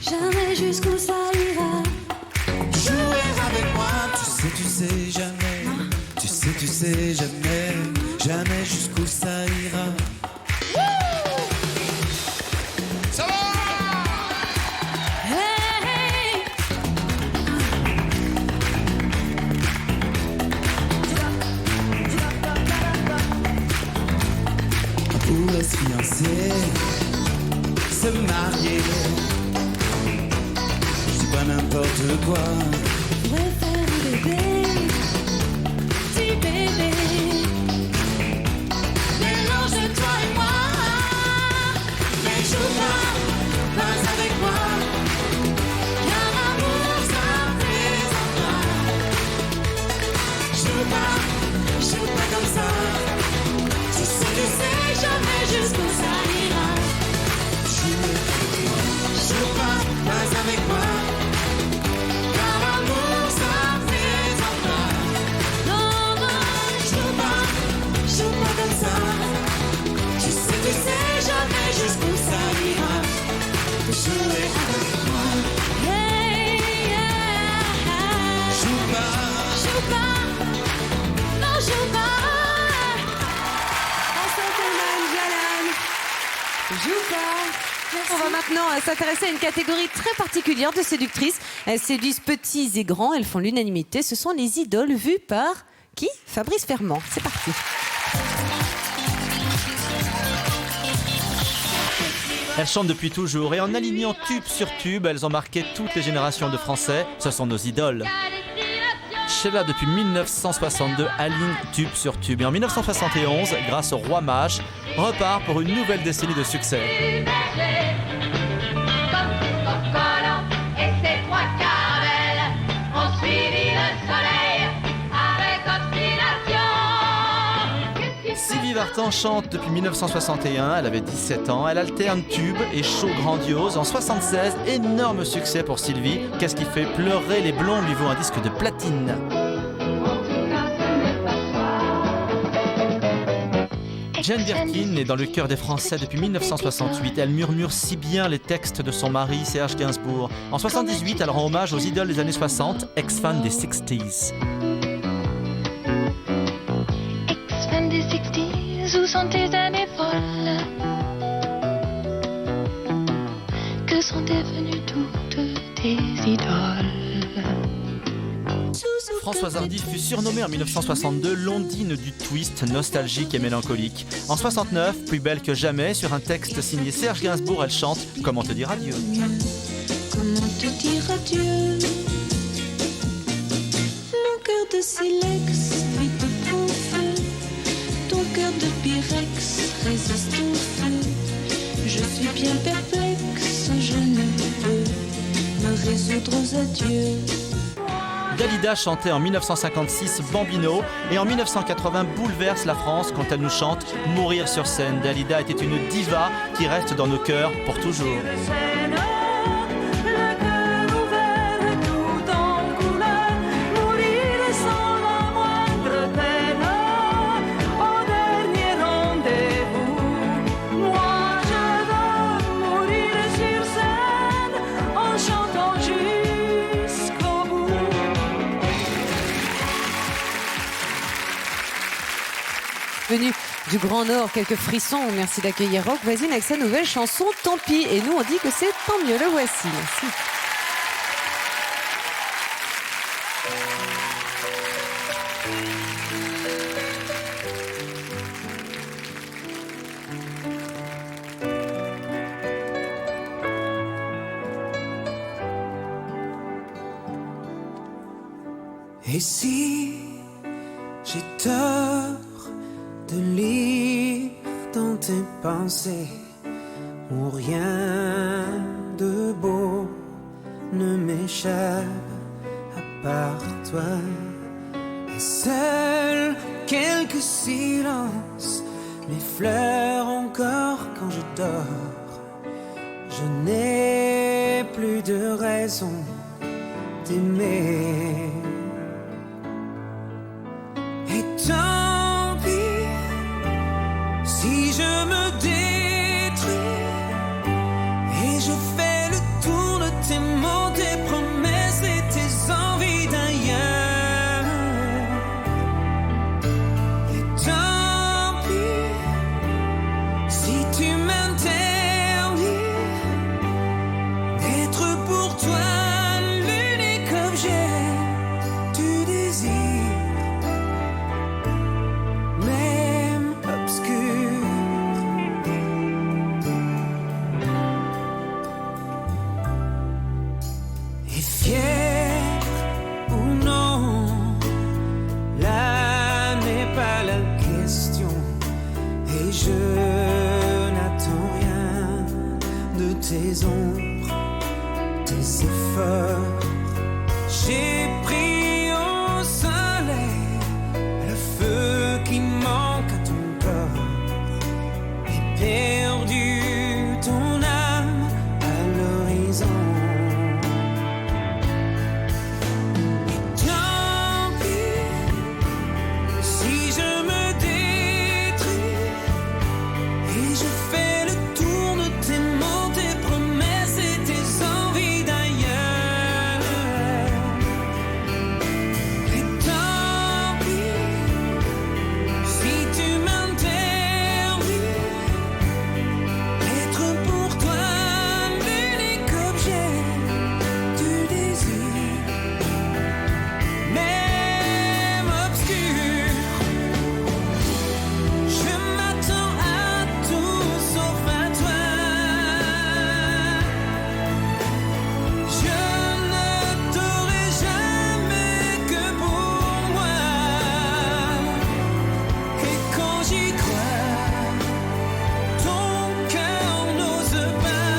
Jamais jusqu'où ça ira. Jouer avec moi. Tu sais jamais. Tu sais jamais. Jamais jusqu'où ça ira. Ça va. Hey. On pourrait se fiancer, se marier. Je dis pas n'importe quoi. On pourrait faire un bébé. Petit bébé. Mélange toi et moi. Mais joue pas avec moi. Car l'amour, ça plaisante pas. Joue pas comme ça. Tu sais jamais jusqu'où ça ira. Joue pas avec moi. Car l'amour, ça plaisante pas. Non, non. Joue pas comme ça. Tu sais jamais jusqu'où ça ira. Jouer avec moi. Hey, yeah. Joue pas. Non, joue pas. Joue pas. On va maintenant s'intéresser à une catégorie très particulière de séductrices. Elles séduisent petits et grands, elles font l'unanimité. Ce sont les idoles vues par qui ? Fabrice Fermand. C'est parti. Elles chantent depuis toujours et en alignant tube sur tube, elles ont marqué toutes les générations de Français. Ce sont nos idoles. Sheila, depuis 1962, aligne tube sur tube. Et en 1971, grâce au Roi Mage, repart pour une nouvelle décennie de succès. Et ces trois caravelles ont suivi le soleil avec obstination. Sylvie Vartan chante depuis 1961, elle avait 17 ans, elle alterne tube et show grandiose. En 1976, énorme succès pour Sylvie. Qu'est-ce qui fait pleurer les blonds lui vaut un disque de platine. Jane Birkin est dans le cœur des Français depuis 1968. Elle murmure si bien les textes de son mari, Serge Gainsbourg. En 1978, elle rend hommage aux idoles des années 60, ex-fan des 60s. Ex-fan des 60s, où sont tes années folles? Que sont devenues toutes tes idoles? Françoise Hardy fut surnommée en 1962 l'ondine du twist nostalgique et mélancolique. En 1969, plus belle que jamais, sur un texte signé Serge Gainsbourg, elle chante « Comment te dire adieu ». Comment te dire adieu? Mon cœur de silex vit de bon feu. Ton cœur de pyrex résiste au feu. Je suis bien perplexe, je ne peux me résoudre aux adieux. Dalida chantait en 1956 Bambino et en 1980 bouleverse la France quand elle nous chante Mourir sur scène. Dalida était une diva qui reste dans nos cœurs pour toujours. Venu du Grand Nord, quelques frissons. Merci d'accueillir Rock Voisine avec sa nouvelle chanson Tant pis. Et nous, on dit que c'est tant mieux. Le voici. Merci. Et si j'ai tort de lire dans tes pensées où rien de beau ne m'échappe à part toi, et seuls quelques silences m'effleurent encore quand je dors. Je n'ai plus de raison d'aimer. Et tant pis si je me détruis et je fais le tour de tes mots, tes promesses et tes envies d'ailleurs. Et tant pis si tu m'interdis d'être pour toi l'unique objet du désir. Même obscur. Et fier ou non, là n'est pas la question. Et je n'attends rien de tes ombres, tes efforts. J'ai pris au soleil le feu qui manque à ton corps et perdu ton âme à l'horizon. Et tant pis si je me détruis et je fais le tour de tes mots, tes promesses et tes envies d'ailleurs. Et tant pis si tu m'interdis d'être pour toi l'unique objet du désir. Même obscur, je m'attends à tout sauf à toi. Je ne t'aurai jamais que pour moi. Et quand j'y crois, ton cœur n'ose pas.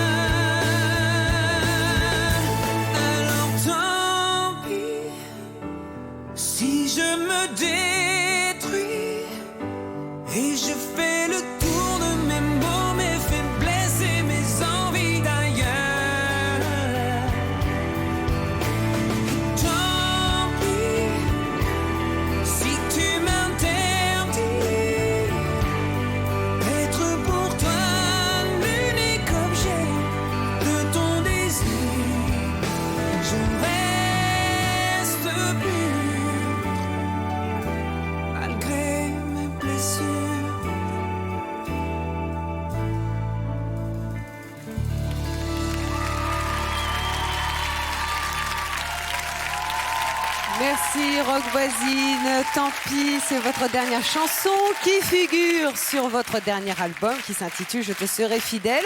Alors tant pis si je me détruis et je fais le tour de mes mots, mes faiblesses et mes envies d'ailleurs. Et tant pis si tu m'interdis d'être pour toi l'unique objet de ton désir. Je reste pur malgré mes blessures. Merci Rock Voisine. Tant pis, c'est votre dernière chanson qui figure sur votre dernier album qui s'intitule Je te serai fidèle.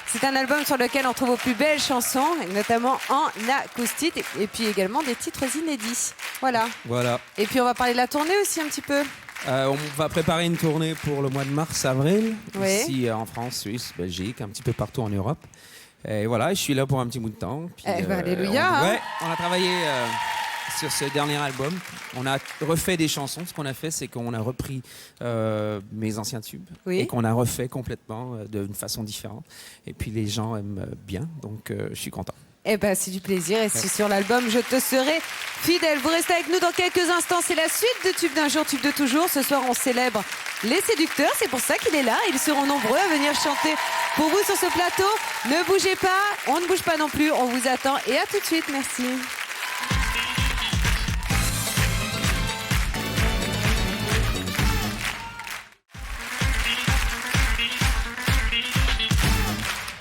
C'est un album sur lequel on trouve vos plus belles chansons, et notamment en acoustique et puis également des titres inédits. Voilà. Voilà. Et puis on va parler de la tournée aussi un petit peu. On va préparer une tournée pour le mois de mars-avril, Oui. ici en France, Suisse, Belgique, un petit peu partout en Europe. Et voilà, je suis là pour un petit bout de temps. Puis, Eh ben, alléluia, Ouais, hein. on a travaillé sur ce dernier album. On a refait des chansons. Ce qu'on a fait, c'est qu'on a repris mes anciens tubes et qu'on a refait complètement d'une façon différente. Et puis les gens aiment bien, donc je suis content. Eh ben, c'est du plaisir et c'est sur l'album Je te serai fidèle. Vous restez avec nous dans quelques instants. C'est la suite de Tube d'un jour, Tube de toujours. Ce soir, on célèbre les séducteurs. C'est pour ça qu'il est là. Ils seront nombreux à venir chanter pour vous sur ce plateau. Ne bougez pas. On ne bouge pas non plus. On vous attend. Et à tout de suite. Merci.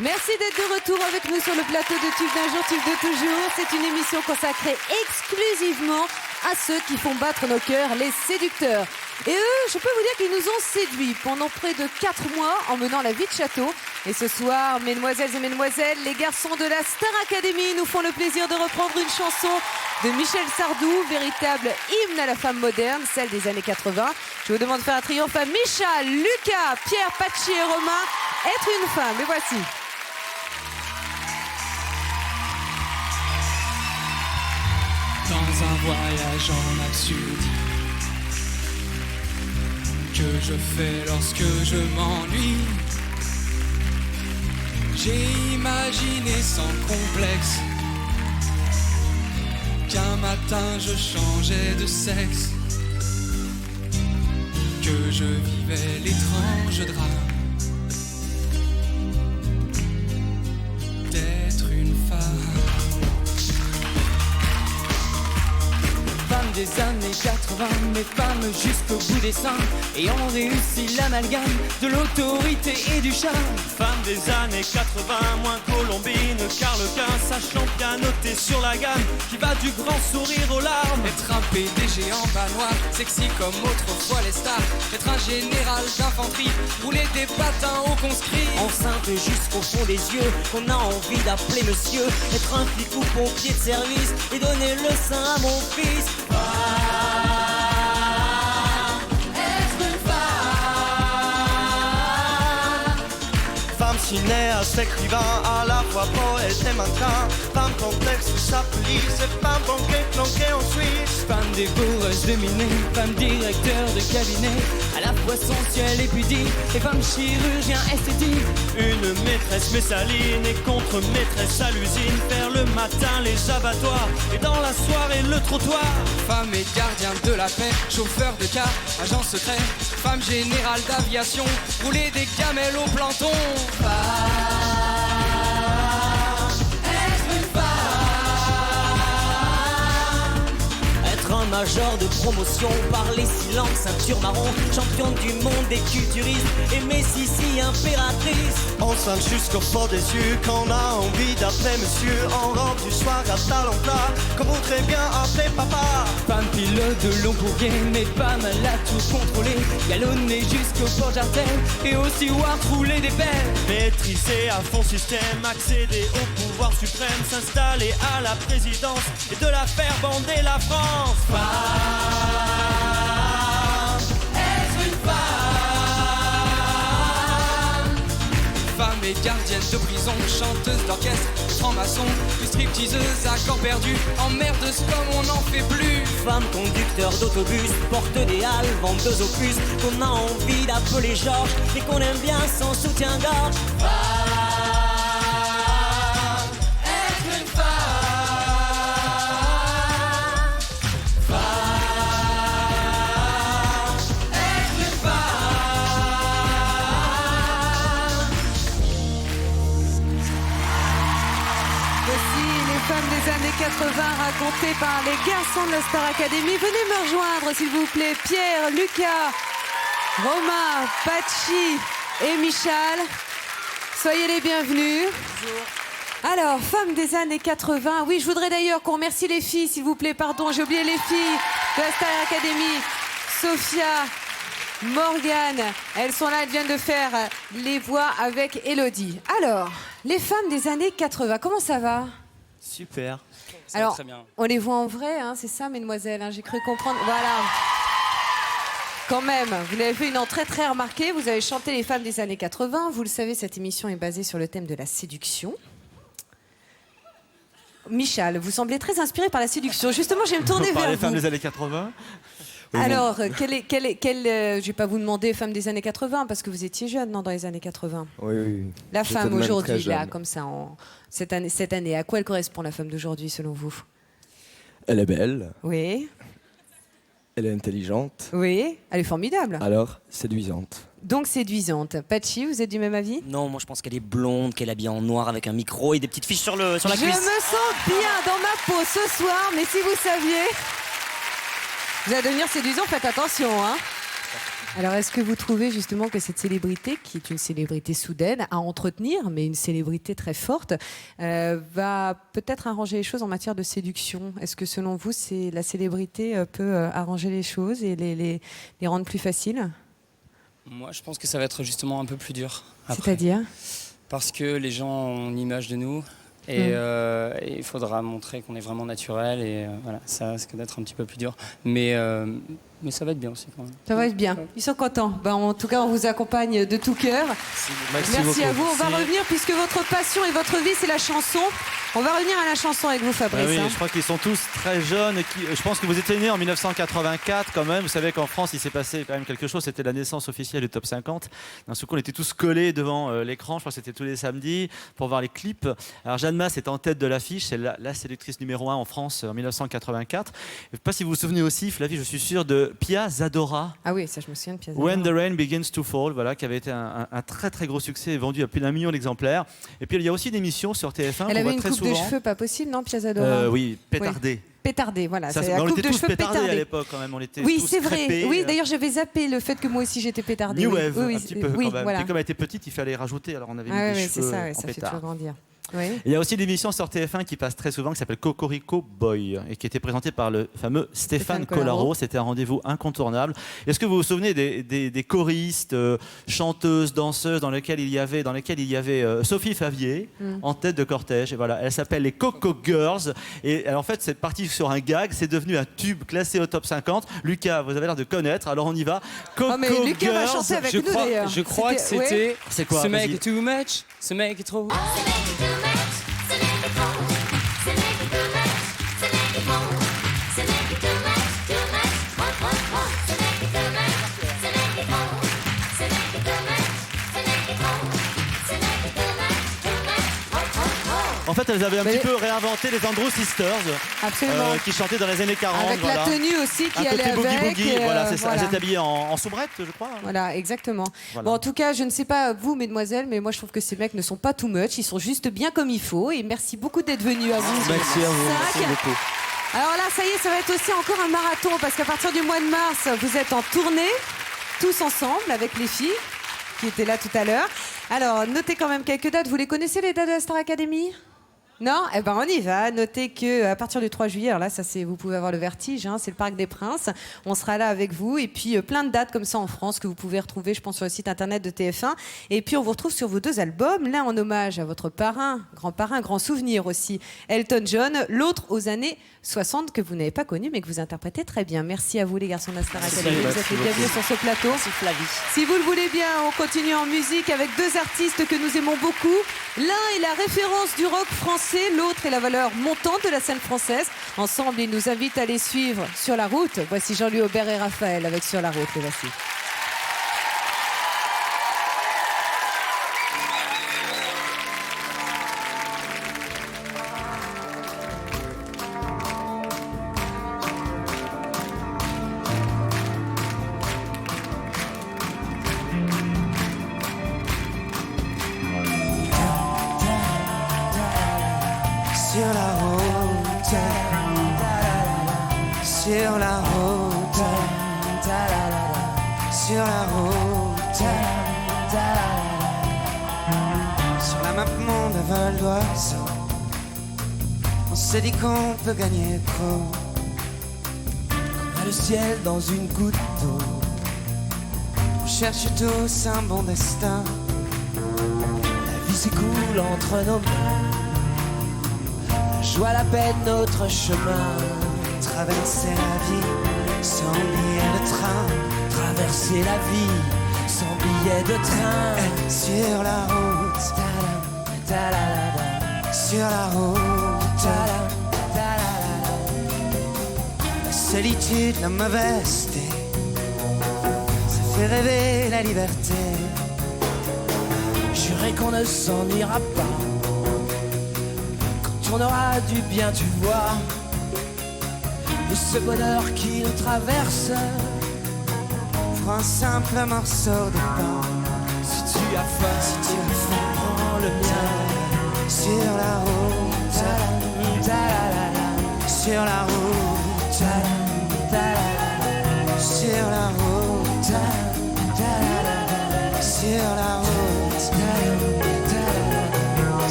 Merci d'être de retour avec nous sur le plateau de Tube d'un jour, Tube de toujours. C'est une émission consacrée exclusivement à ceux qui font battre nos cœurs, les séducteurs. Et eux, je peux vous dire qu'ils nous ont séduits pendant près de 4 mois en menant la vie de château. Et ce soir, mesdemoiselles et mesdemoiselles, les garçons de la Star Academy nous font le plaisir de reprendre une chanson de Michel Sardou, véritable hymne à la femme moderne, celle des années 80. Je vous demande de faire un triomphe à Michal, Lucas, Pierre, Pachi et Romain. Être une femme, et voici. Dans un voyage en absurdité que je fais lorsque je m'ennuie, j'ai imaginé sans complexe qu'un matin je changeais de sexe, que je vivais l'étrange drame d'être une femme. Femmes des années 80, mais femmes jusqu'au bout des seins, ayant réussi l'amalgame de l'autorité et du charme. Femmes des années 80, moins colombine, Carl Quint, sachant pianoter sur la gamme, qui va du grand sourire aux larmes. Être un PDG en banois, sexy comme autrefois les stars. Être un général d'infanterie, rouler des patins au conscrit. Enceinte jusqu'au fond des yeux, qu'on a envie d'appeler monsieur. Être un flic ou pompier de service, et donner le sein à mon fils. Femme cinéaste, écrivain, à la fois poète et mannequin. Femme contexte, sa police, et femme banquée, planquée en Suisse. Femme dévoreuse de minet, femme directeur de cabinet, à la fois sensuelle et pudique, et femme chirurgien esthétique. Une maîtresse messaline et contre-maîtresse à l'usine, faire le matin les abattoirs et dans la soirée le trottoir. Femme et gardien de la paix, chauffeur de car, agent secret. Femme générale d'aviation, rouler des camels au planton. Être un major de promotion, parler si langue, ceinture marron, champion du monde des culturistes, aimer Sissi, impératrice. Enceinte jusqu'au fond des yeux, qu'on a envie d'appeler monsieur, en robe du soir à talons plats, qu'on voudrait bien appeler papa. Femme pilote de long courrier, mais femme elle a tout contrôlé, galonner jusqu'au port Jartel, et aussi voir rouler des belles. Maîtriser à fond système, accéder au pouvoir suprême, s'installer à la présidence et de la faire bander la France. Femme, être une femme. Femme et gardienne de prison, chanteuse d'orchestre, franc-maçon, plus stripteaseuse à corps perdu, emmerdeuse comme on n'en fait plus. Femme conducteur d'autobus, porte des halles, vendeuse opus, qu'on a envie d'appeler Georges et qu'on aime bien sans soutien-gorge. Des années 80 racontées par les garçons de la Star Academy. Venez me rejoindre s'il vous plaît, Pierre, Lucas, Romain, Pachi et Michal. Soyez les bienvenus. Bonjour. Alors, femmes des années 80. Oui, je voudrais d'ailleurs qu'on remercie les filles, s'il vous plaît. Pardon, j'ai oublié les filles de la Star Academy. Sophia, Morgane, elles sont là, elles viennent de faire les voix avec Elodie. Alors, les femmes des années 80, comment ça va ? Super. Alors, très bien. on les voit en vrai, hein, c'est ça, mesdemoiselles, hein, j'ai cru comprendre. Voilà. Quand même, vous avez fait une entrée très remarquée, vous avez chanté les femmes des années 80. Vous le savez, cette émission est basée sur le thème de la séduction. Michal, vous semblez très inspiré par la séduction. Justement, je vais me tourner vers les vous. femmes des années 80. Oui, Alors, je vais pas vous demander femmes des années 80, parce que vous étiez jeune, non, dans les années 80. Oui. La J'étais femme même aujourd'hui, très là, jeune. comme ça, cette année, à quoi elle correspond, la femme d'aujourd'hui, selon vous ? Elle est belle, Oui, elle est intelligente, oui, elle est formidable. alors séduisante. Donc séduisante. Pachi, vous êtes du même avis ? Non, moi je pense qu'elle est blonde, qu'elle est habillée en noir avec un micro et des petites fiches sur la Je cuisse. me sens bien dans ma peau ce soir, mais si vous saviez... Vous allez devenir séduisant, faites attention, hein. Alors, est-ce que vous trouvez justement que cette célébrité, qui est une célébrité soudaine à entretenir, mais une célébrité très forte, va peut-être arranger les choses en matière de séduction? Est-ce que selon vous, la célébrité peut arranger les choses et les rendre plus faciles? Moi, je pense que ça va être justement un peu plus dur. après. C'est-à-dire? Parce que les gens ont une image de nous et il faudra montrer qu'on est vraiment naturel et voilà, ça risque d'être un petit peu plus dur. Mais ça va être bien aussi quand même. Ça va être bien. Ils sont contents. En tout cas, on vous accompagne de tout cœur. Merci à vous. On va revenir, puisque votre passion et votre vie, c'est la chanson. On va revenir à la chanson avec vous, Fabrice. Oui, je crois qu'ils sont tous très jeunes. Je pense que vous étiez nés en 1984 quand même. Vous savez qu'en France, il s'est passé quand même quelque chose. C'était la naissance officielle du Top 50. D'un seul coup, on était tous collés devant l'écran. Je crois que c'était tous les samedis pour voir les clips. Alors Jeanne Masse est en tête de l'affiche. C'est la sélectrice numéro 1 en France en 1984. Je ne sais pas si vous vous souvenez aussi, Flavie, je suis sûr, de Pia Zadora. Ah oui, ça je me souviens de Pia Zadora. When the Rain Begins to Fall, voilà, qui avait été un très très gros succès, vendu à plus d'1 million d'exemplaires. Et puis il y a aussi une émission sur TF1. Elle avait une coupe souvent. de cheveux pas possible, non, Pia Zadora? Oui, pétardée. Oui. Pétardée, voilà. Ça, c'est la on coupe était de tous cheveux pétardée à l'époque quand même. On était oui, tous c'est vrai. crêpés. Oui, d'ailleurs, j'avais zappé le fait que moi aussi j'étais pétardée. New oui. Wave, oui, un petit peu quand même. voilà. Et comme elle était petite, il fallait rajouter. Alors on avait mis des c'est cheveux ça, en ça fait pétard. toujours grandir. Oui. Il y a aussi une émission sur TF1 qui passe très souvent qui s'appelle Cocorico Boy et qui était présentée par le fameux Stéphane Collaro. C'était un rendez-vous incontournable. Est-ce que vous vous souvenez des choristes, chanteuses, danseuses dans lesquelles il y avait Sophie Favier en tête de cortège? Et voilà, elle s'appelle les Coco Girls. Et en fait, c'est parti sur un gag. C'est devenu un tube classé au top 50. Lucas, vous avez l'air de connaître. Alors on y va. Coco mais Lucas Girls. va chanter avec nous d'ailleurs. Je crois que c'était C'est quoi? Ce mec Vas-y. est too much, ce mec est trop. En fait, elles avaient un petit peu réinventé les Andrew Sisters. Absolument. Qui chantaient dans les années 40. Avec la tenue aussi qui un allait côté avec. boogie-boogie, voilà, c'est ça. voilà. Elles étaient habillées en soubrette, je crois. Voilà, exactement. Voilà. Bon, en tout cas, je ne sais pas vous, mesdemoiselles, mais moi, je trouve que ces mecs ne sont pas too much. Ils sont juste bien comme il faut. Et merci beaucoup d'être venus à vous. Merci à vous. Merci beaucoup. Alors là, ça y est, ça va être aussi encore un marathon parce qu'à partir du mois de mars, vous êtes en tournée, tous ensemble, avec les filles qui étaient là tout à l'heure. Alors, notez quand même quelques dates. Vous les connaissez, les dates de la Star Academy ? Non? Eh ben on y va. Notez qu'à partir du 3 juillet, alors là, ça c'est, vous pouvez avoir le vertige, hein, c'est le Parc des Princes. On sera là avec vous. Et puis plein de dates comme ça en France que vous pouvez retrouver, je pense, sur le site internet de TF1. Et puis on vous retrouve sur vos 2 albums. L'un en hommage à votre parrain, grand souvenir aussi, Elton John. L'autre aux années 60 que vous n'avez pas connu mais que vous interprétez très bien. Merci à vous les garçons de la Star Academy. Vous êtes les bienvenus sur ce plateau. Merci Flavie. Si vous le voulez bien, on continue en musique avec 2 artistes que nous aimons beaucoup. L'un est la référence du rock français, l'autre est la valeur montante de la scène française. Ensemble, ils nous invitent à les suivre sur la route. Voici Jean-Louis Aubert et Raphaël avec Sur la route. Les voici. Sur la route, sur la route, sur la route, sur la map monde à vol d'oiseau. On s'est dit qu'on peut gagner gros. On a le ciel dans une goutte d'eau. On cherche tous un bon destin. La vie s'écoule entre nos mains. Joie la peine notre chemin. Traverser la vie sans billet de train. Traverser la vie sans billet de train. Sur la route, sur la route, la solitude, la mauvaiseté, ça fait rêver la liberté. Jurez qu'on ne s'ennuiera pas. On aura du bien, tu vois, de ce bonheur qui nous traverse. Pour un simple morceau de pain. Si tu as faim, prends le mien. Sur la route, sur la route, sur la route.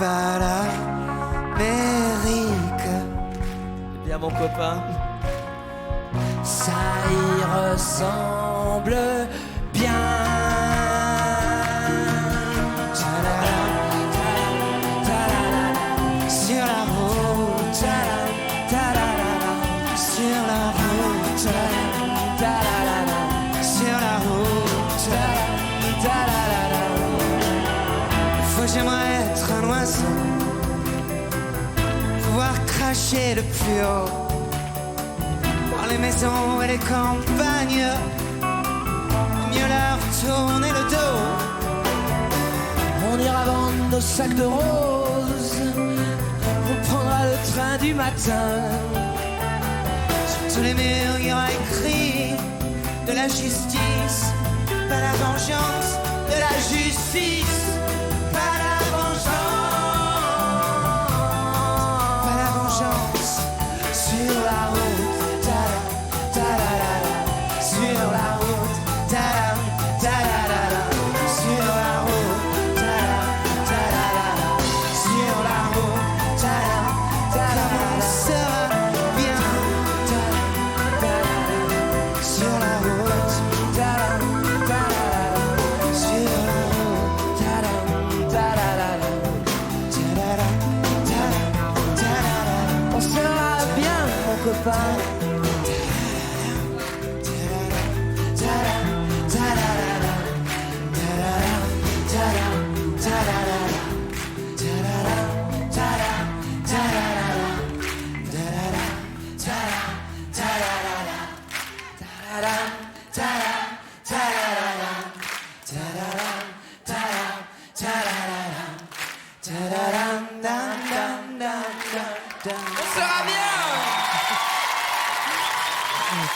pas l'Amérique. Eh bien mon copain, ça y ressemble bien. Sur la route, sur la route, sur la route. Faut que j'aimerais être un oiseau, pouvoir cracher le plus haut dans les maisons et les campagnes, mieux leur tourner le dos. On ira vendre nos sacs de roses, on prendra le train du matin. Sur tous les murs il y aura écrit de la justice, pas la vengeance, de la justice, pas la vengeance, pas la vengeance. Sur la route, sur la route, sur la route, sur la route, on sera bien. Sur la route, sur la route, on sera bien, mon copain.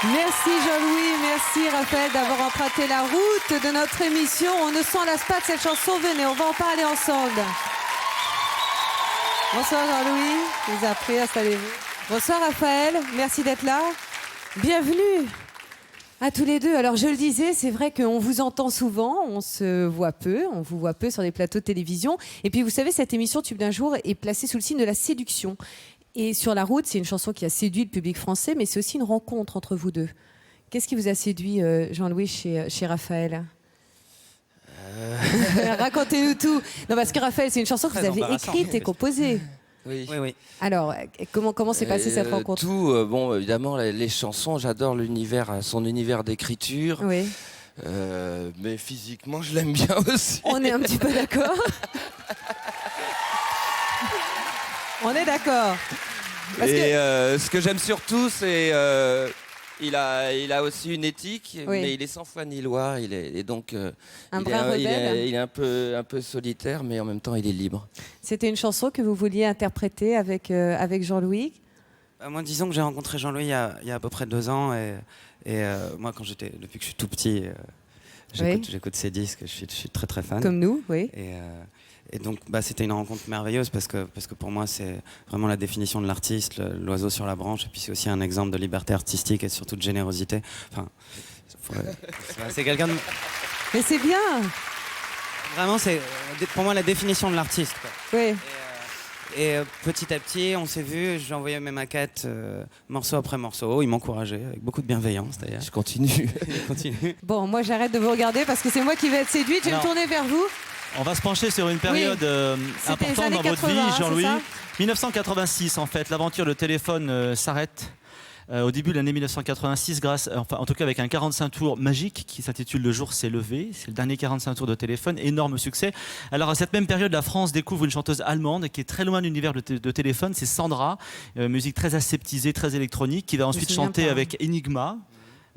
Merci Jean-Louis, merci Raphaël d'avoir emprunté la route de notre émission. On ne s'en lasse pas de cette chanson, venez, on va en parler ensemble. Bonsoir Jean-Louis, je vous ai appris, installez-vous. Bonsoir Raphaël, merci d'être là. Bienvenue à tous les deux. Alors je le disais, c'est vrai qu'on vous entend souvent, on se voit peu, on vous voit peu sur les plateaux de télévision. Et puis vous savez, cette émission Tube d'un jour est placée sous le signe de la séduction. Et Sur la route, c'est une chanson qui a séduit le public français, mais c'est aussi une rencontre entre vous deux. Qu'est-ce qui vous a séduit, Jean-Louis, chez Raphaël ? Racontez-nous tout. Non, parce que Raphaël, c'est une chanson que vous avez écrite et composée. oui. Alors, comment s'est passée cette rencontre ? Bon, évidemment, les chansons, j'adore son univers d'écriture. Oui. Mais physiquement, je l'aime bien aussi. On est un petit peu d'accord. On est d'accord. Ce que j'aime surtout, c'est il a aussi une éthique, Oui. mais il est sans foi ni loi. Il est un peu solitaire, mais en même temps, il est libre. C'était une chanson que vous vouliez interpréter avec Jean-Louis ? Moi, disons que j'ai rencontré Jean-Louis il y a à peu près 2 ans. Et moi, depuis que je suis tout petit, j'écoute ses disques. Je suis très très fan. Comme nous, oui. Et donc, c'était une rencontre merveilleuse parce que pour moi, c'est vraiment la définition de l'artiste, l'oiseau sur la branche. Et puis, c'est aussi un exemple de liberté artistique et surtout de générosité. Enfin, c'est quelqu'un de... Mais c'est bien. Vraiment, c'est pour moi la définition de l'artiste. Oui. Et petit à petit, on s'est vu. Je lui ai envoyé mes maquettes, morceau après morceau. Il m'encourageait avec beaucoup de bienveillance, d'ailleurs. Je continue. Bon, moi, j'arrête de vous regarder parce que c'est moi qui vais être séduite. Je vais me tourner vers vous. On va se pencher sur une période importante dans votre vie, Jean-Louis. 1986, en fait, l'aventure de téléphone s'arrête. Au début de l'année 1986, en tout cas avec un 45 tours magique qui s'intitule Le jour s'est levé. C'est le dernier 45 tours de téléphone, énorme succès. Alors à cette même période, la France découvre une chanteuse allemande qui est très loin de l'univers de téléphone, c'est Sandra, musique très aseptisée, très électronique, qui va ensuite chanter avec Enigma.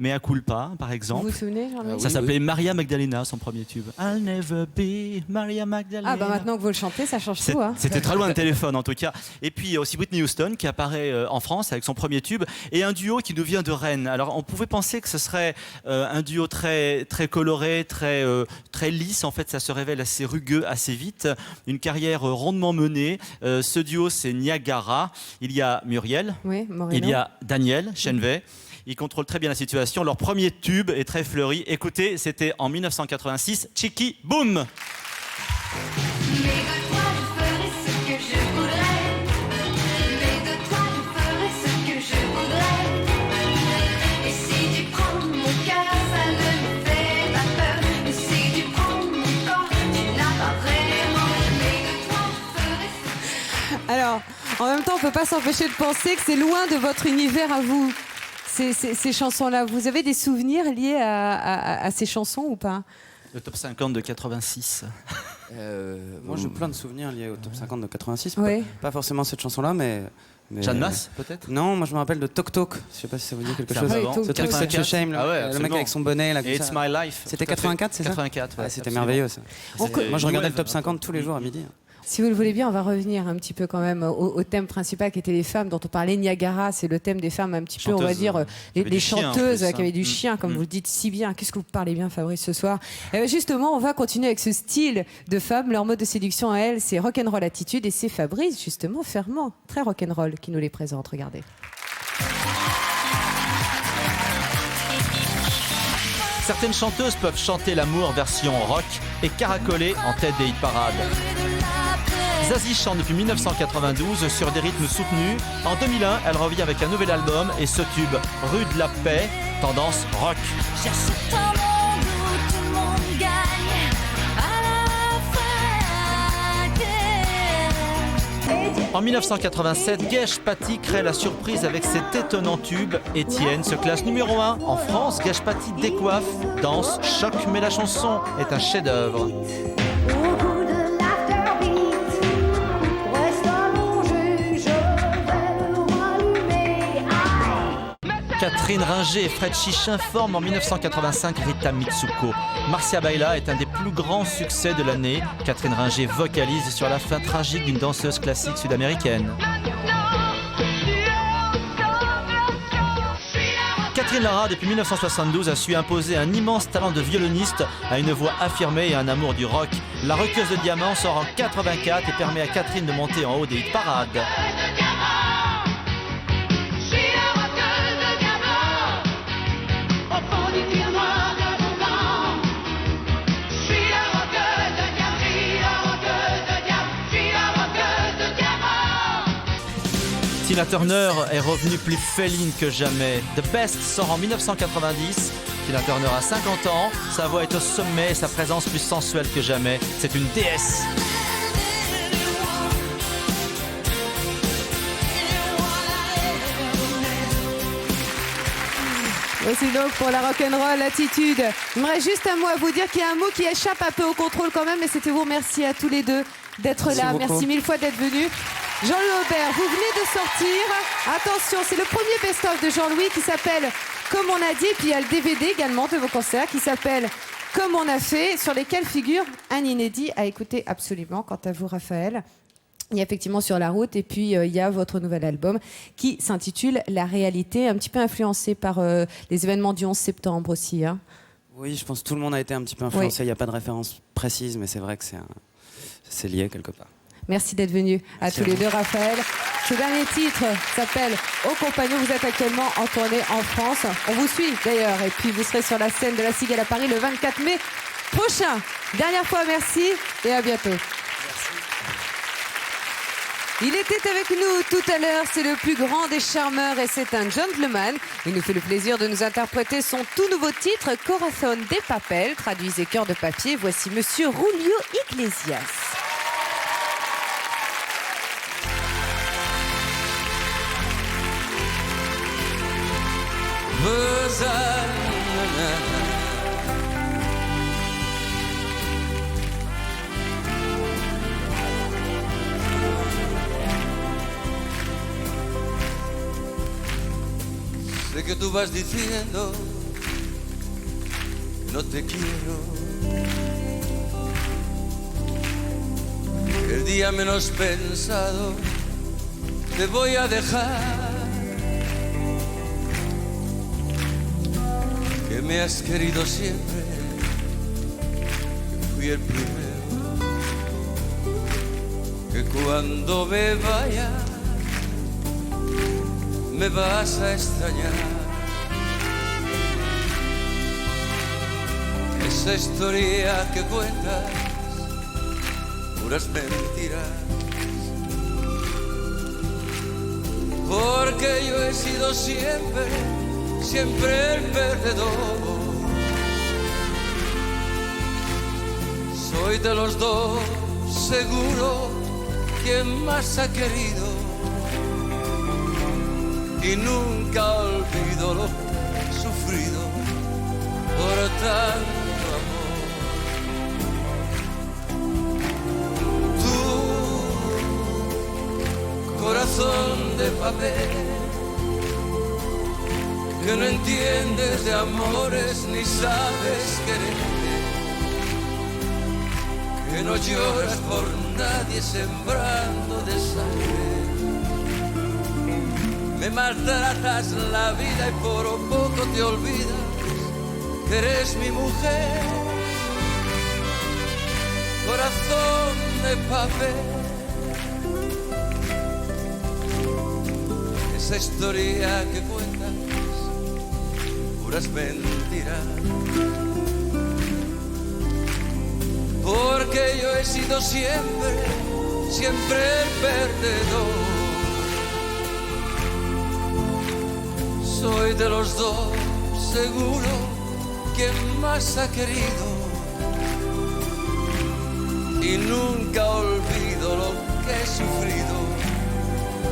Mea culpa, par exemple. Vous vous souvenez, Jean-Louis ? Ça s'appelait Maria Magdalena, son premier tube. I'll never be Maria Magdalena. Ah bah maintenant que vous le chantez, ça change tout. Hein. C'était très loin de téléphone en tout cas. Et puis aussi Whitney Houston qui apparaît en France avec son premier tube et un duo qui nous vient de Rennes. Alors on pouvait penser que ce serait un duo très très coloré, très lisse. En fait, ça se révèle assez rugueux assez vite. Une carrière rondement menée. Ce duo, c'est Niagara. Il y a Muriel. Oui, Moreno. Il y a Daniel Chenvet. Ils contrôlent très bien la situation. Leur premier tube est très fleuri. Écoutez, c'était en 1986. Chicky Boom. Mais toi, je ferai ce peut pas s'empêcher de penser que c'est loin de votre univers à vous, ces chansons-là. Vous avez des souvenirs liés à ces chansons ou pas? Le top 50 de 86. Moi, j'ai plein de souvenirs liés au top 50 de 86. Oui. Pas forcément cette chanson-là, mais Jeanne Masse, peut-être? Non, moi je me rappelle de Toc Toc. Je sais pas si ça vous dit quelque C'est chose. avant. Ce truc, Such a Shame, Ah ouais, le mec absolument. avec son bonnet là. Et It's My Life. C'était Tout à fait. 84, c'est ça 84, ouais, c'était absolument. merveilleux ça. C'était Moi je regardais le top Noël, 50 tous les jours à midi. Si vous le voulez bien, on va revenir un petit peu quand même au thème principal qui était les femmes dont on parlait. Niagara, c'est le thème des femmes un petit peu, on va dire, les chanteuses qui avaient du chien, comme vous le dites si bien. Qu'est-ce que vous parlez bien, Fabrice, ce soir? Justement, on va continuer avec ce style de femmes. Leur mode de séduction à elles, c'est rock'n'roll attitude. Et c'est Fabrice, justement, Fermant, très rock'n'roll, qui nous les présente. Regardez. Certaines chanteuses peuvent chanter l'amour version rock et caracoler en tête des hit parades. Zazie chante depuis 1992 sur des rythmes soutenus. En 2001, elle revient avec un nouvel album et ce tube, Rue de la Paix, tendance rock. En 1987, Gage Patty crée la surprise avec cet étonnant tube. Étienne se classe numéro 1 en France. Gage Patty décoiffe, danse, choque, mais la chanson est un chef-d'œuvre. Catherine Ringer et Fred Chichin forment en 1985 Rita Mitsuko. Marcia Baila est un des plus grands succès de l'année. Catherine Ringer vocalise sur la fin tragique d'une danseuse classique sud-américaine. Catherine Lara, depuis 1972, a su imposer un immense talent de violoniste à une voix affirmée et un amour du rock. La Rockeuse de diamant sort en 84 et permet à Catherine de monter en haut des hit parades. Tina Turner est revenue plus féline que jamais. The Best sort en 1990. Tina Turner a 50 ans, sa voix est au sommet et sa présence plus sensuelle que jamais. C'est une déesse. Voici donc pour la rock'n'roll attitude. Il me reste juste un mot à vous dire qu'il y a un mot qui échappe un peu au contrôle quand même, mais c'était vous remercier à tous les deux d'être là. Beaucoup. Merci mille fois d'être venus. Jean-Louis Aubert, vous venez de sortir. Attention, c'est le premier best-of de Jean-Louis qui s'appelle Comme on a dit. Et puis il y a le DVD également de vos concerts qui s'appelle Comme on a fait, sur lesquels figure un inédit à écouter absolument. Quant à vous, Raphaël, il y a effectivement Sur la route et puis il y a votre nouvel album qui s'intitule La réalité, un petit peu influencé par les événements du 11 septembre aussi. Hein. Oui, je pense que tout le monde a été un petit peu influencé. Il n'y a pas de référence précise, mais c'est vrai que c'est lié quelque part. Merci d'être venu à tous les deux, Raphaël. Ce dernier titre s'appelle Aux Compagnons. Vous êtes actuellement en tournée en France. On vous suit d'ailleurs. Et puis vous serez sur la scène de la Cigale à Paris le 24 mai prochain. Dernière fois, merci et à bientôt. Il était avec nous tout à l'heure, c'est le plus grand des charmeurs et c'est un gentleman. Il nous fait le plaisir de nous interpréter son tout nouveau titre, Corazón de Papel, traduisez cœur de papier. Voici Monsieur Julio Iglesias. Sé que tú vas diciendo que no te quiero. El día menos pensado te voy a dejar. Que me has querido siempre, que fui el primero. Que cuando me vaya me vas a extrañar. Esa historia que cuentas, puras mentiras. Porque yo he sido siempre, siempre el perdedor. Soy de los dos seguro quien más ha querido. y nunca olvido lo que he sufrido por tanto amor. Tú, corazón de papel, que no entiendes de amores ni sabes querer, que no lloras por nadie sembrando desaire. Me maltratas la vida y por poco te olvidas que eres mi mujer. Corazón de papel, esa historia que cuentas, puras mentiras. Porque yo he sido siempre, siempre el perdedor. Soy de los dos, seguro, quien más ha querido. Y nunca olvido lo que he sufrido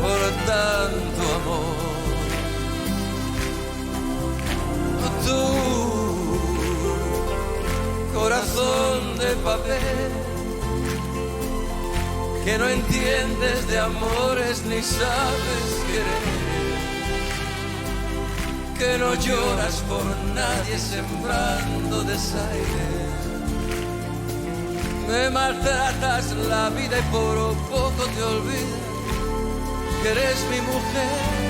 por tanto amor. Tú, corazón de papel, que no entiendes de amores ni sabes querer, que no lloras por nadie sembrando desaire. Me maltratas la vida y por poco te olvidas que eres mi mujer.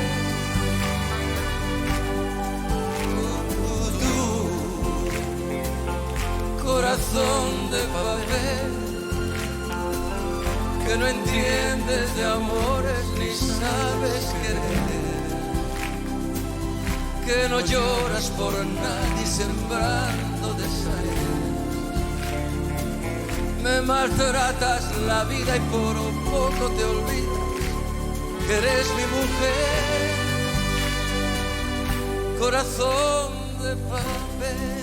Corazón de papel, que no entiendes de amores ni sabes querer, que no lloras por nadie sembrando desaire. Me maltratas la vida y por poco te olvidas que eres mi mujer. Corazón de papel.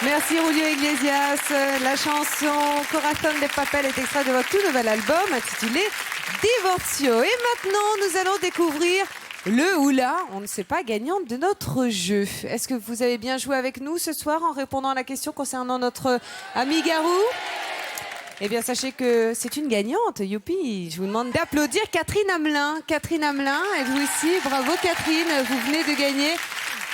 Merci Julio Iglesias. La chanson Corazón de Papel est extrait de votre tout nouvel album intitulé Divorcio. Et maintenant, nous allons découvrir le ou la, on ne sait pas, gagnante de notre jeu. Est-ce que vous avez bien joué avec nous ce soir en répondant à la question concernant notre ami Garou ? Eh bien, sachez que c'est une gagnante, youpi. Je vous demande d'applaudir Catherine Hamelin. Catherine Hamelin, êtes-vous ici ? Bravo Catherine, vous venez de gagner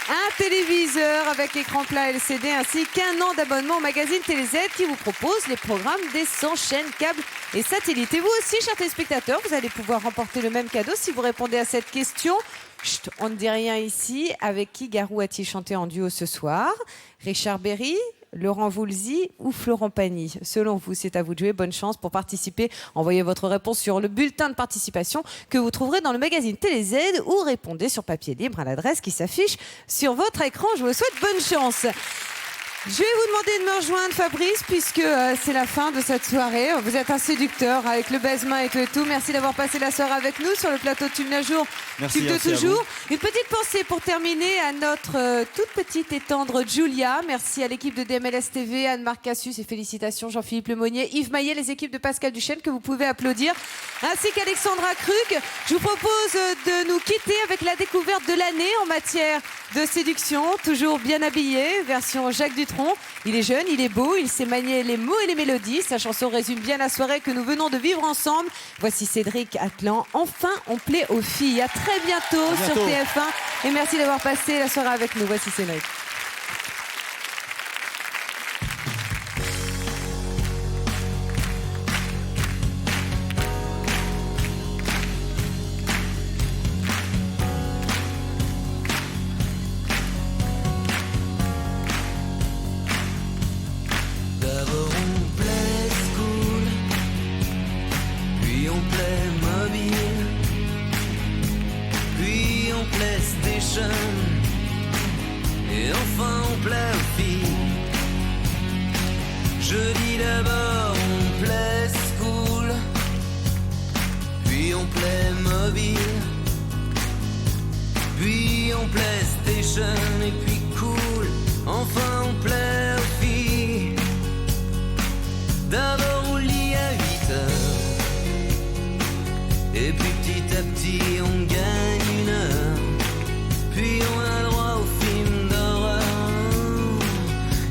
un téléviseur avec écran plat LCD ainsi qu'un an d'abonnement au magazine TéléZ qui vous propose les programmes des 100 chaînes câbles et satellites. Et vous aussi, chers téléspectateurs, vous allez pouvoir remporter le même cadeau si vous répondez à cette question. Chut, on ne dit rien ici. Avec qui Garou a-t-il chanté en duo ce soir ? Richard Berry, Laurent Voulzy ou Florent Pagny? Selon vous, c'est à vous de jouer. Bonne chance pour participer. Envoyez votre réponse sur le bulletin de participation que vous trouverez dans le magazine TéléZ ou répondez sur papier libre à l'adresse qui s'affiche sur votre écran. Je vous souhaite bonne chance. Je vais vous demander de me rejoindre, Fabrice, puisque c'est la fin de cette soirée. Vous êtes un séducteur avec le baise-main et tout et tout. Merci d'avoir passé la soirée avec nous sur le plateau de Tube d'un jour, Tube de toujours. Une petite pensée pour terminer à notre toute petite et tendre Julia. Merci à l'équipe de DMLS TV, Anne-Marc Cassus et félicitations Jean-Philippe Lemonnier, Yves Maillet, les équipes de Pascal Duchesne que vous pouvez applaudir, ainsi qu'Alexandra Krug. Je vous propose de nous quitter avec la découverte de l'année en matière de séduction, toujours bien habillé, version Jacques Dutronc. Il est jeune, il est beau, il sait manier les mots et les mélodies. Sa chanson résume bien la soirée que nous venons de vivre ensemble. Voici Cédric Atlan. Enfin, on plaît aux filles. À très bientôt sur TF1. Et merci d'avoir passé la soirée avec nous. Voici Cédric. Et enfin on plaît aux filles. Je dis d'abord mobile. Puis on PlayStation et puis cool. Enfin on plaît aux filles. D'abord au lit à 8 heures. Et puis petit à petit on gagne 1 heure. Puis on a droit au film d'horreur.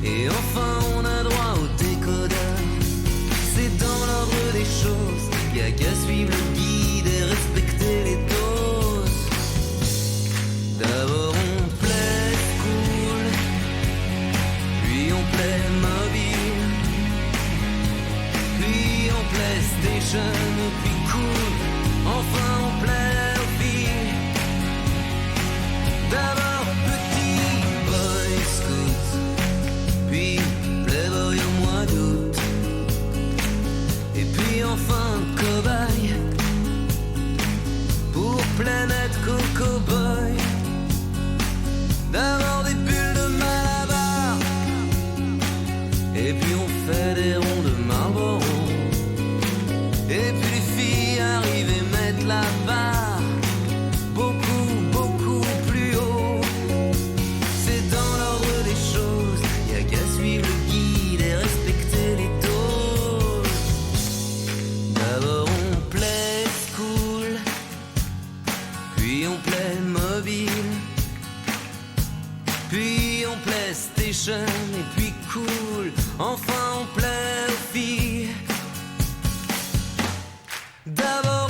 Et enfin on a droit au décodeur. C'est dans l'ordre des choses. Y'a qu'à suivre le guide et respecter les doses. D'abord on plaît cool. Puis on plaît mobile. Puis on PlayStation et puis cool. Enfin on plaît aux filles. D'abord petit boy scout. Puis playboy au mois d'août. Et puis enfin cobaye. Pour Planète Coco Boy. D'abord des bulles de Malabar. Et puis on fait des ronds de Marlboro. Et puis les filles arrivent et mettent la barre beaucoup, beaucoup plus haut. C'est dans l'ordre des choses. Y'a qu'à suivre le guide et respecter les doses. D'abord on plaît cool. Puis on plaît mobile. Puis on PlayStation et puis cool. Enfin on plaît aux filles. D'abord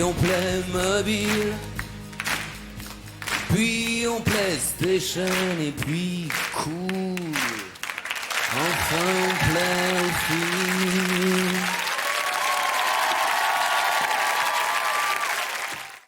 on plaît mobile, puis on PlayStation et puis cool. Enfin on plaît aux filles.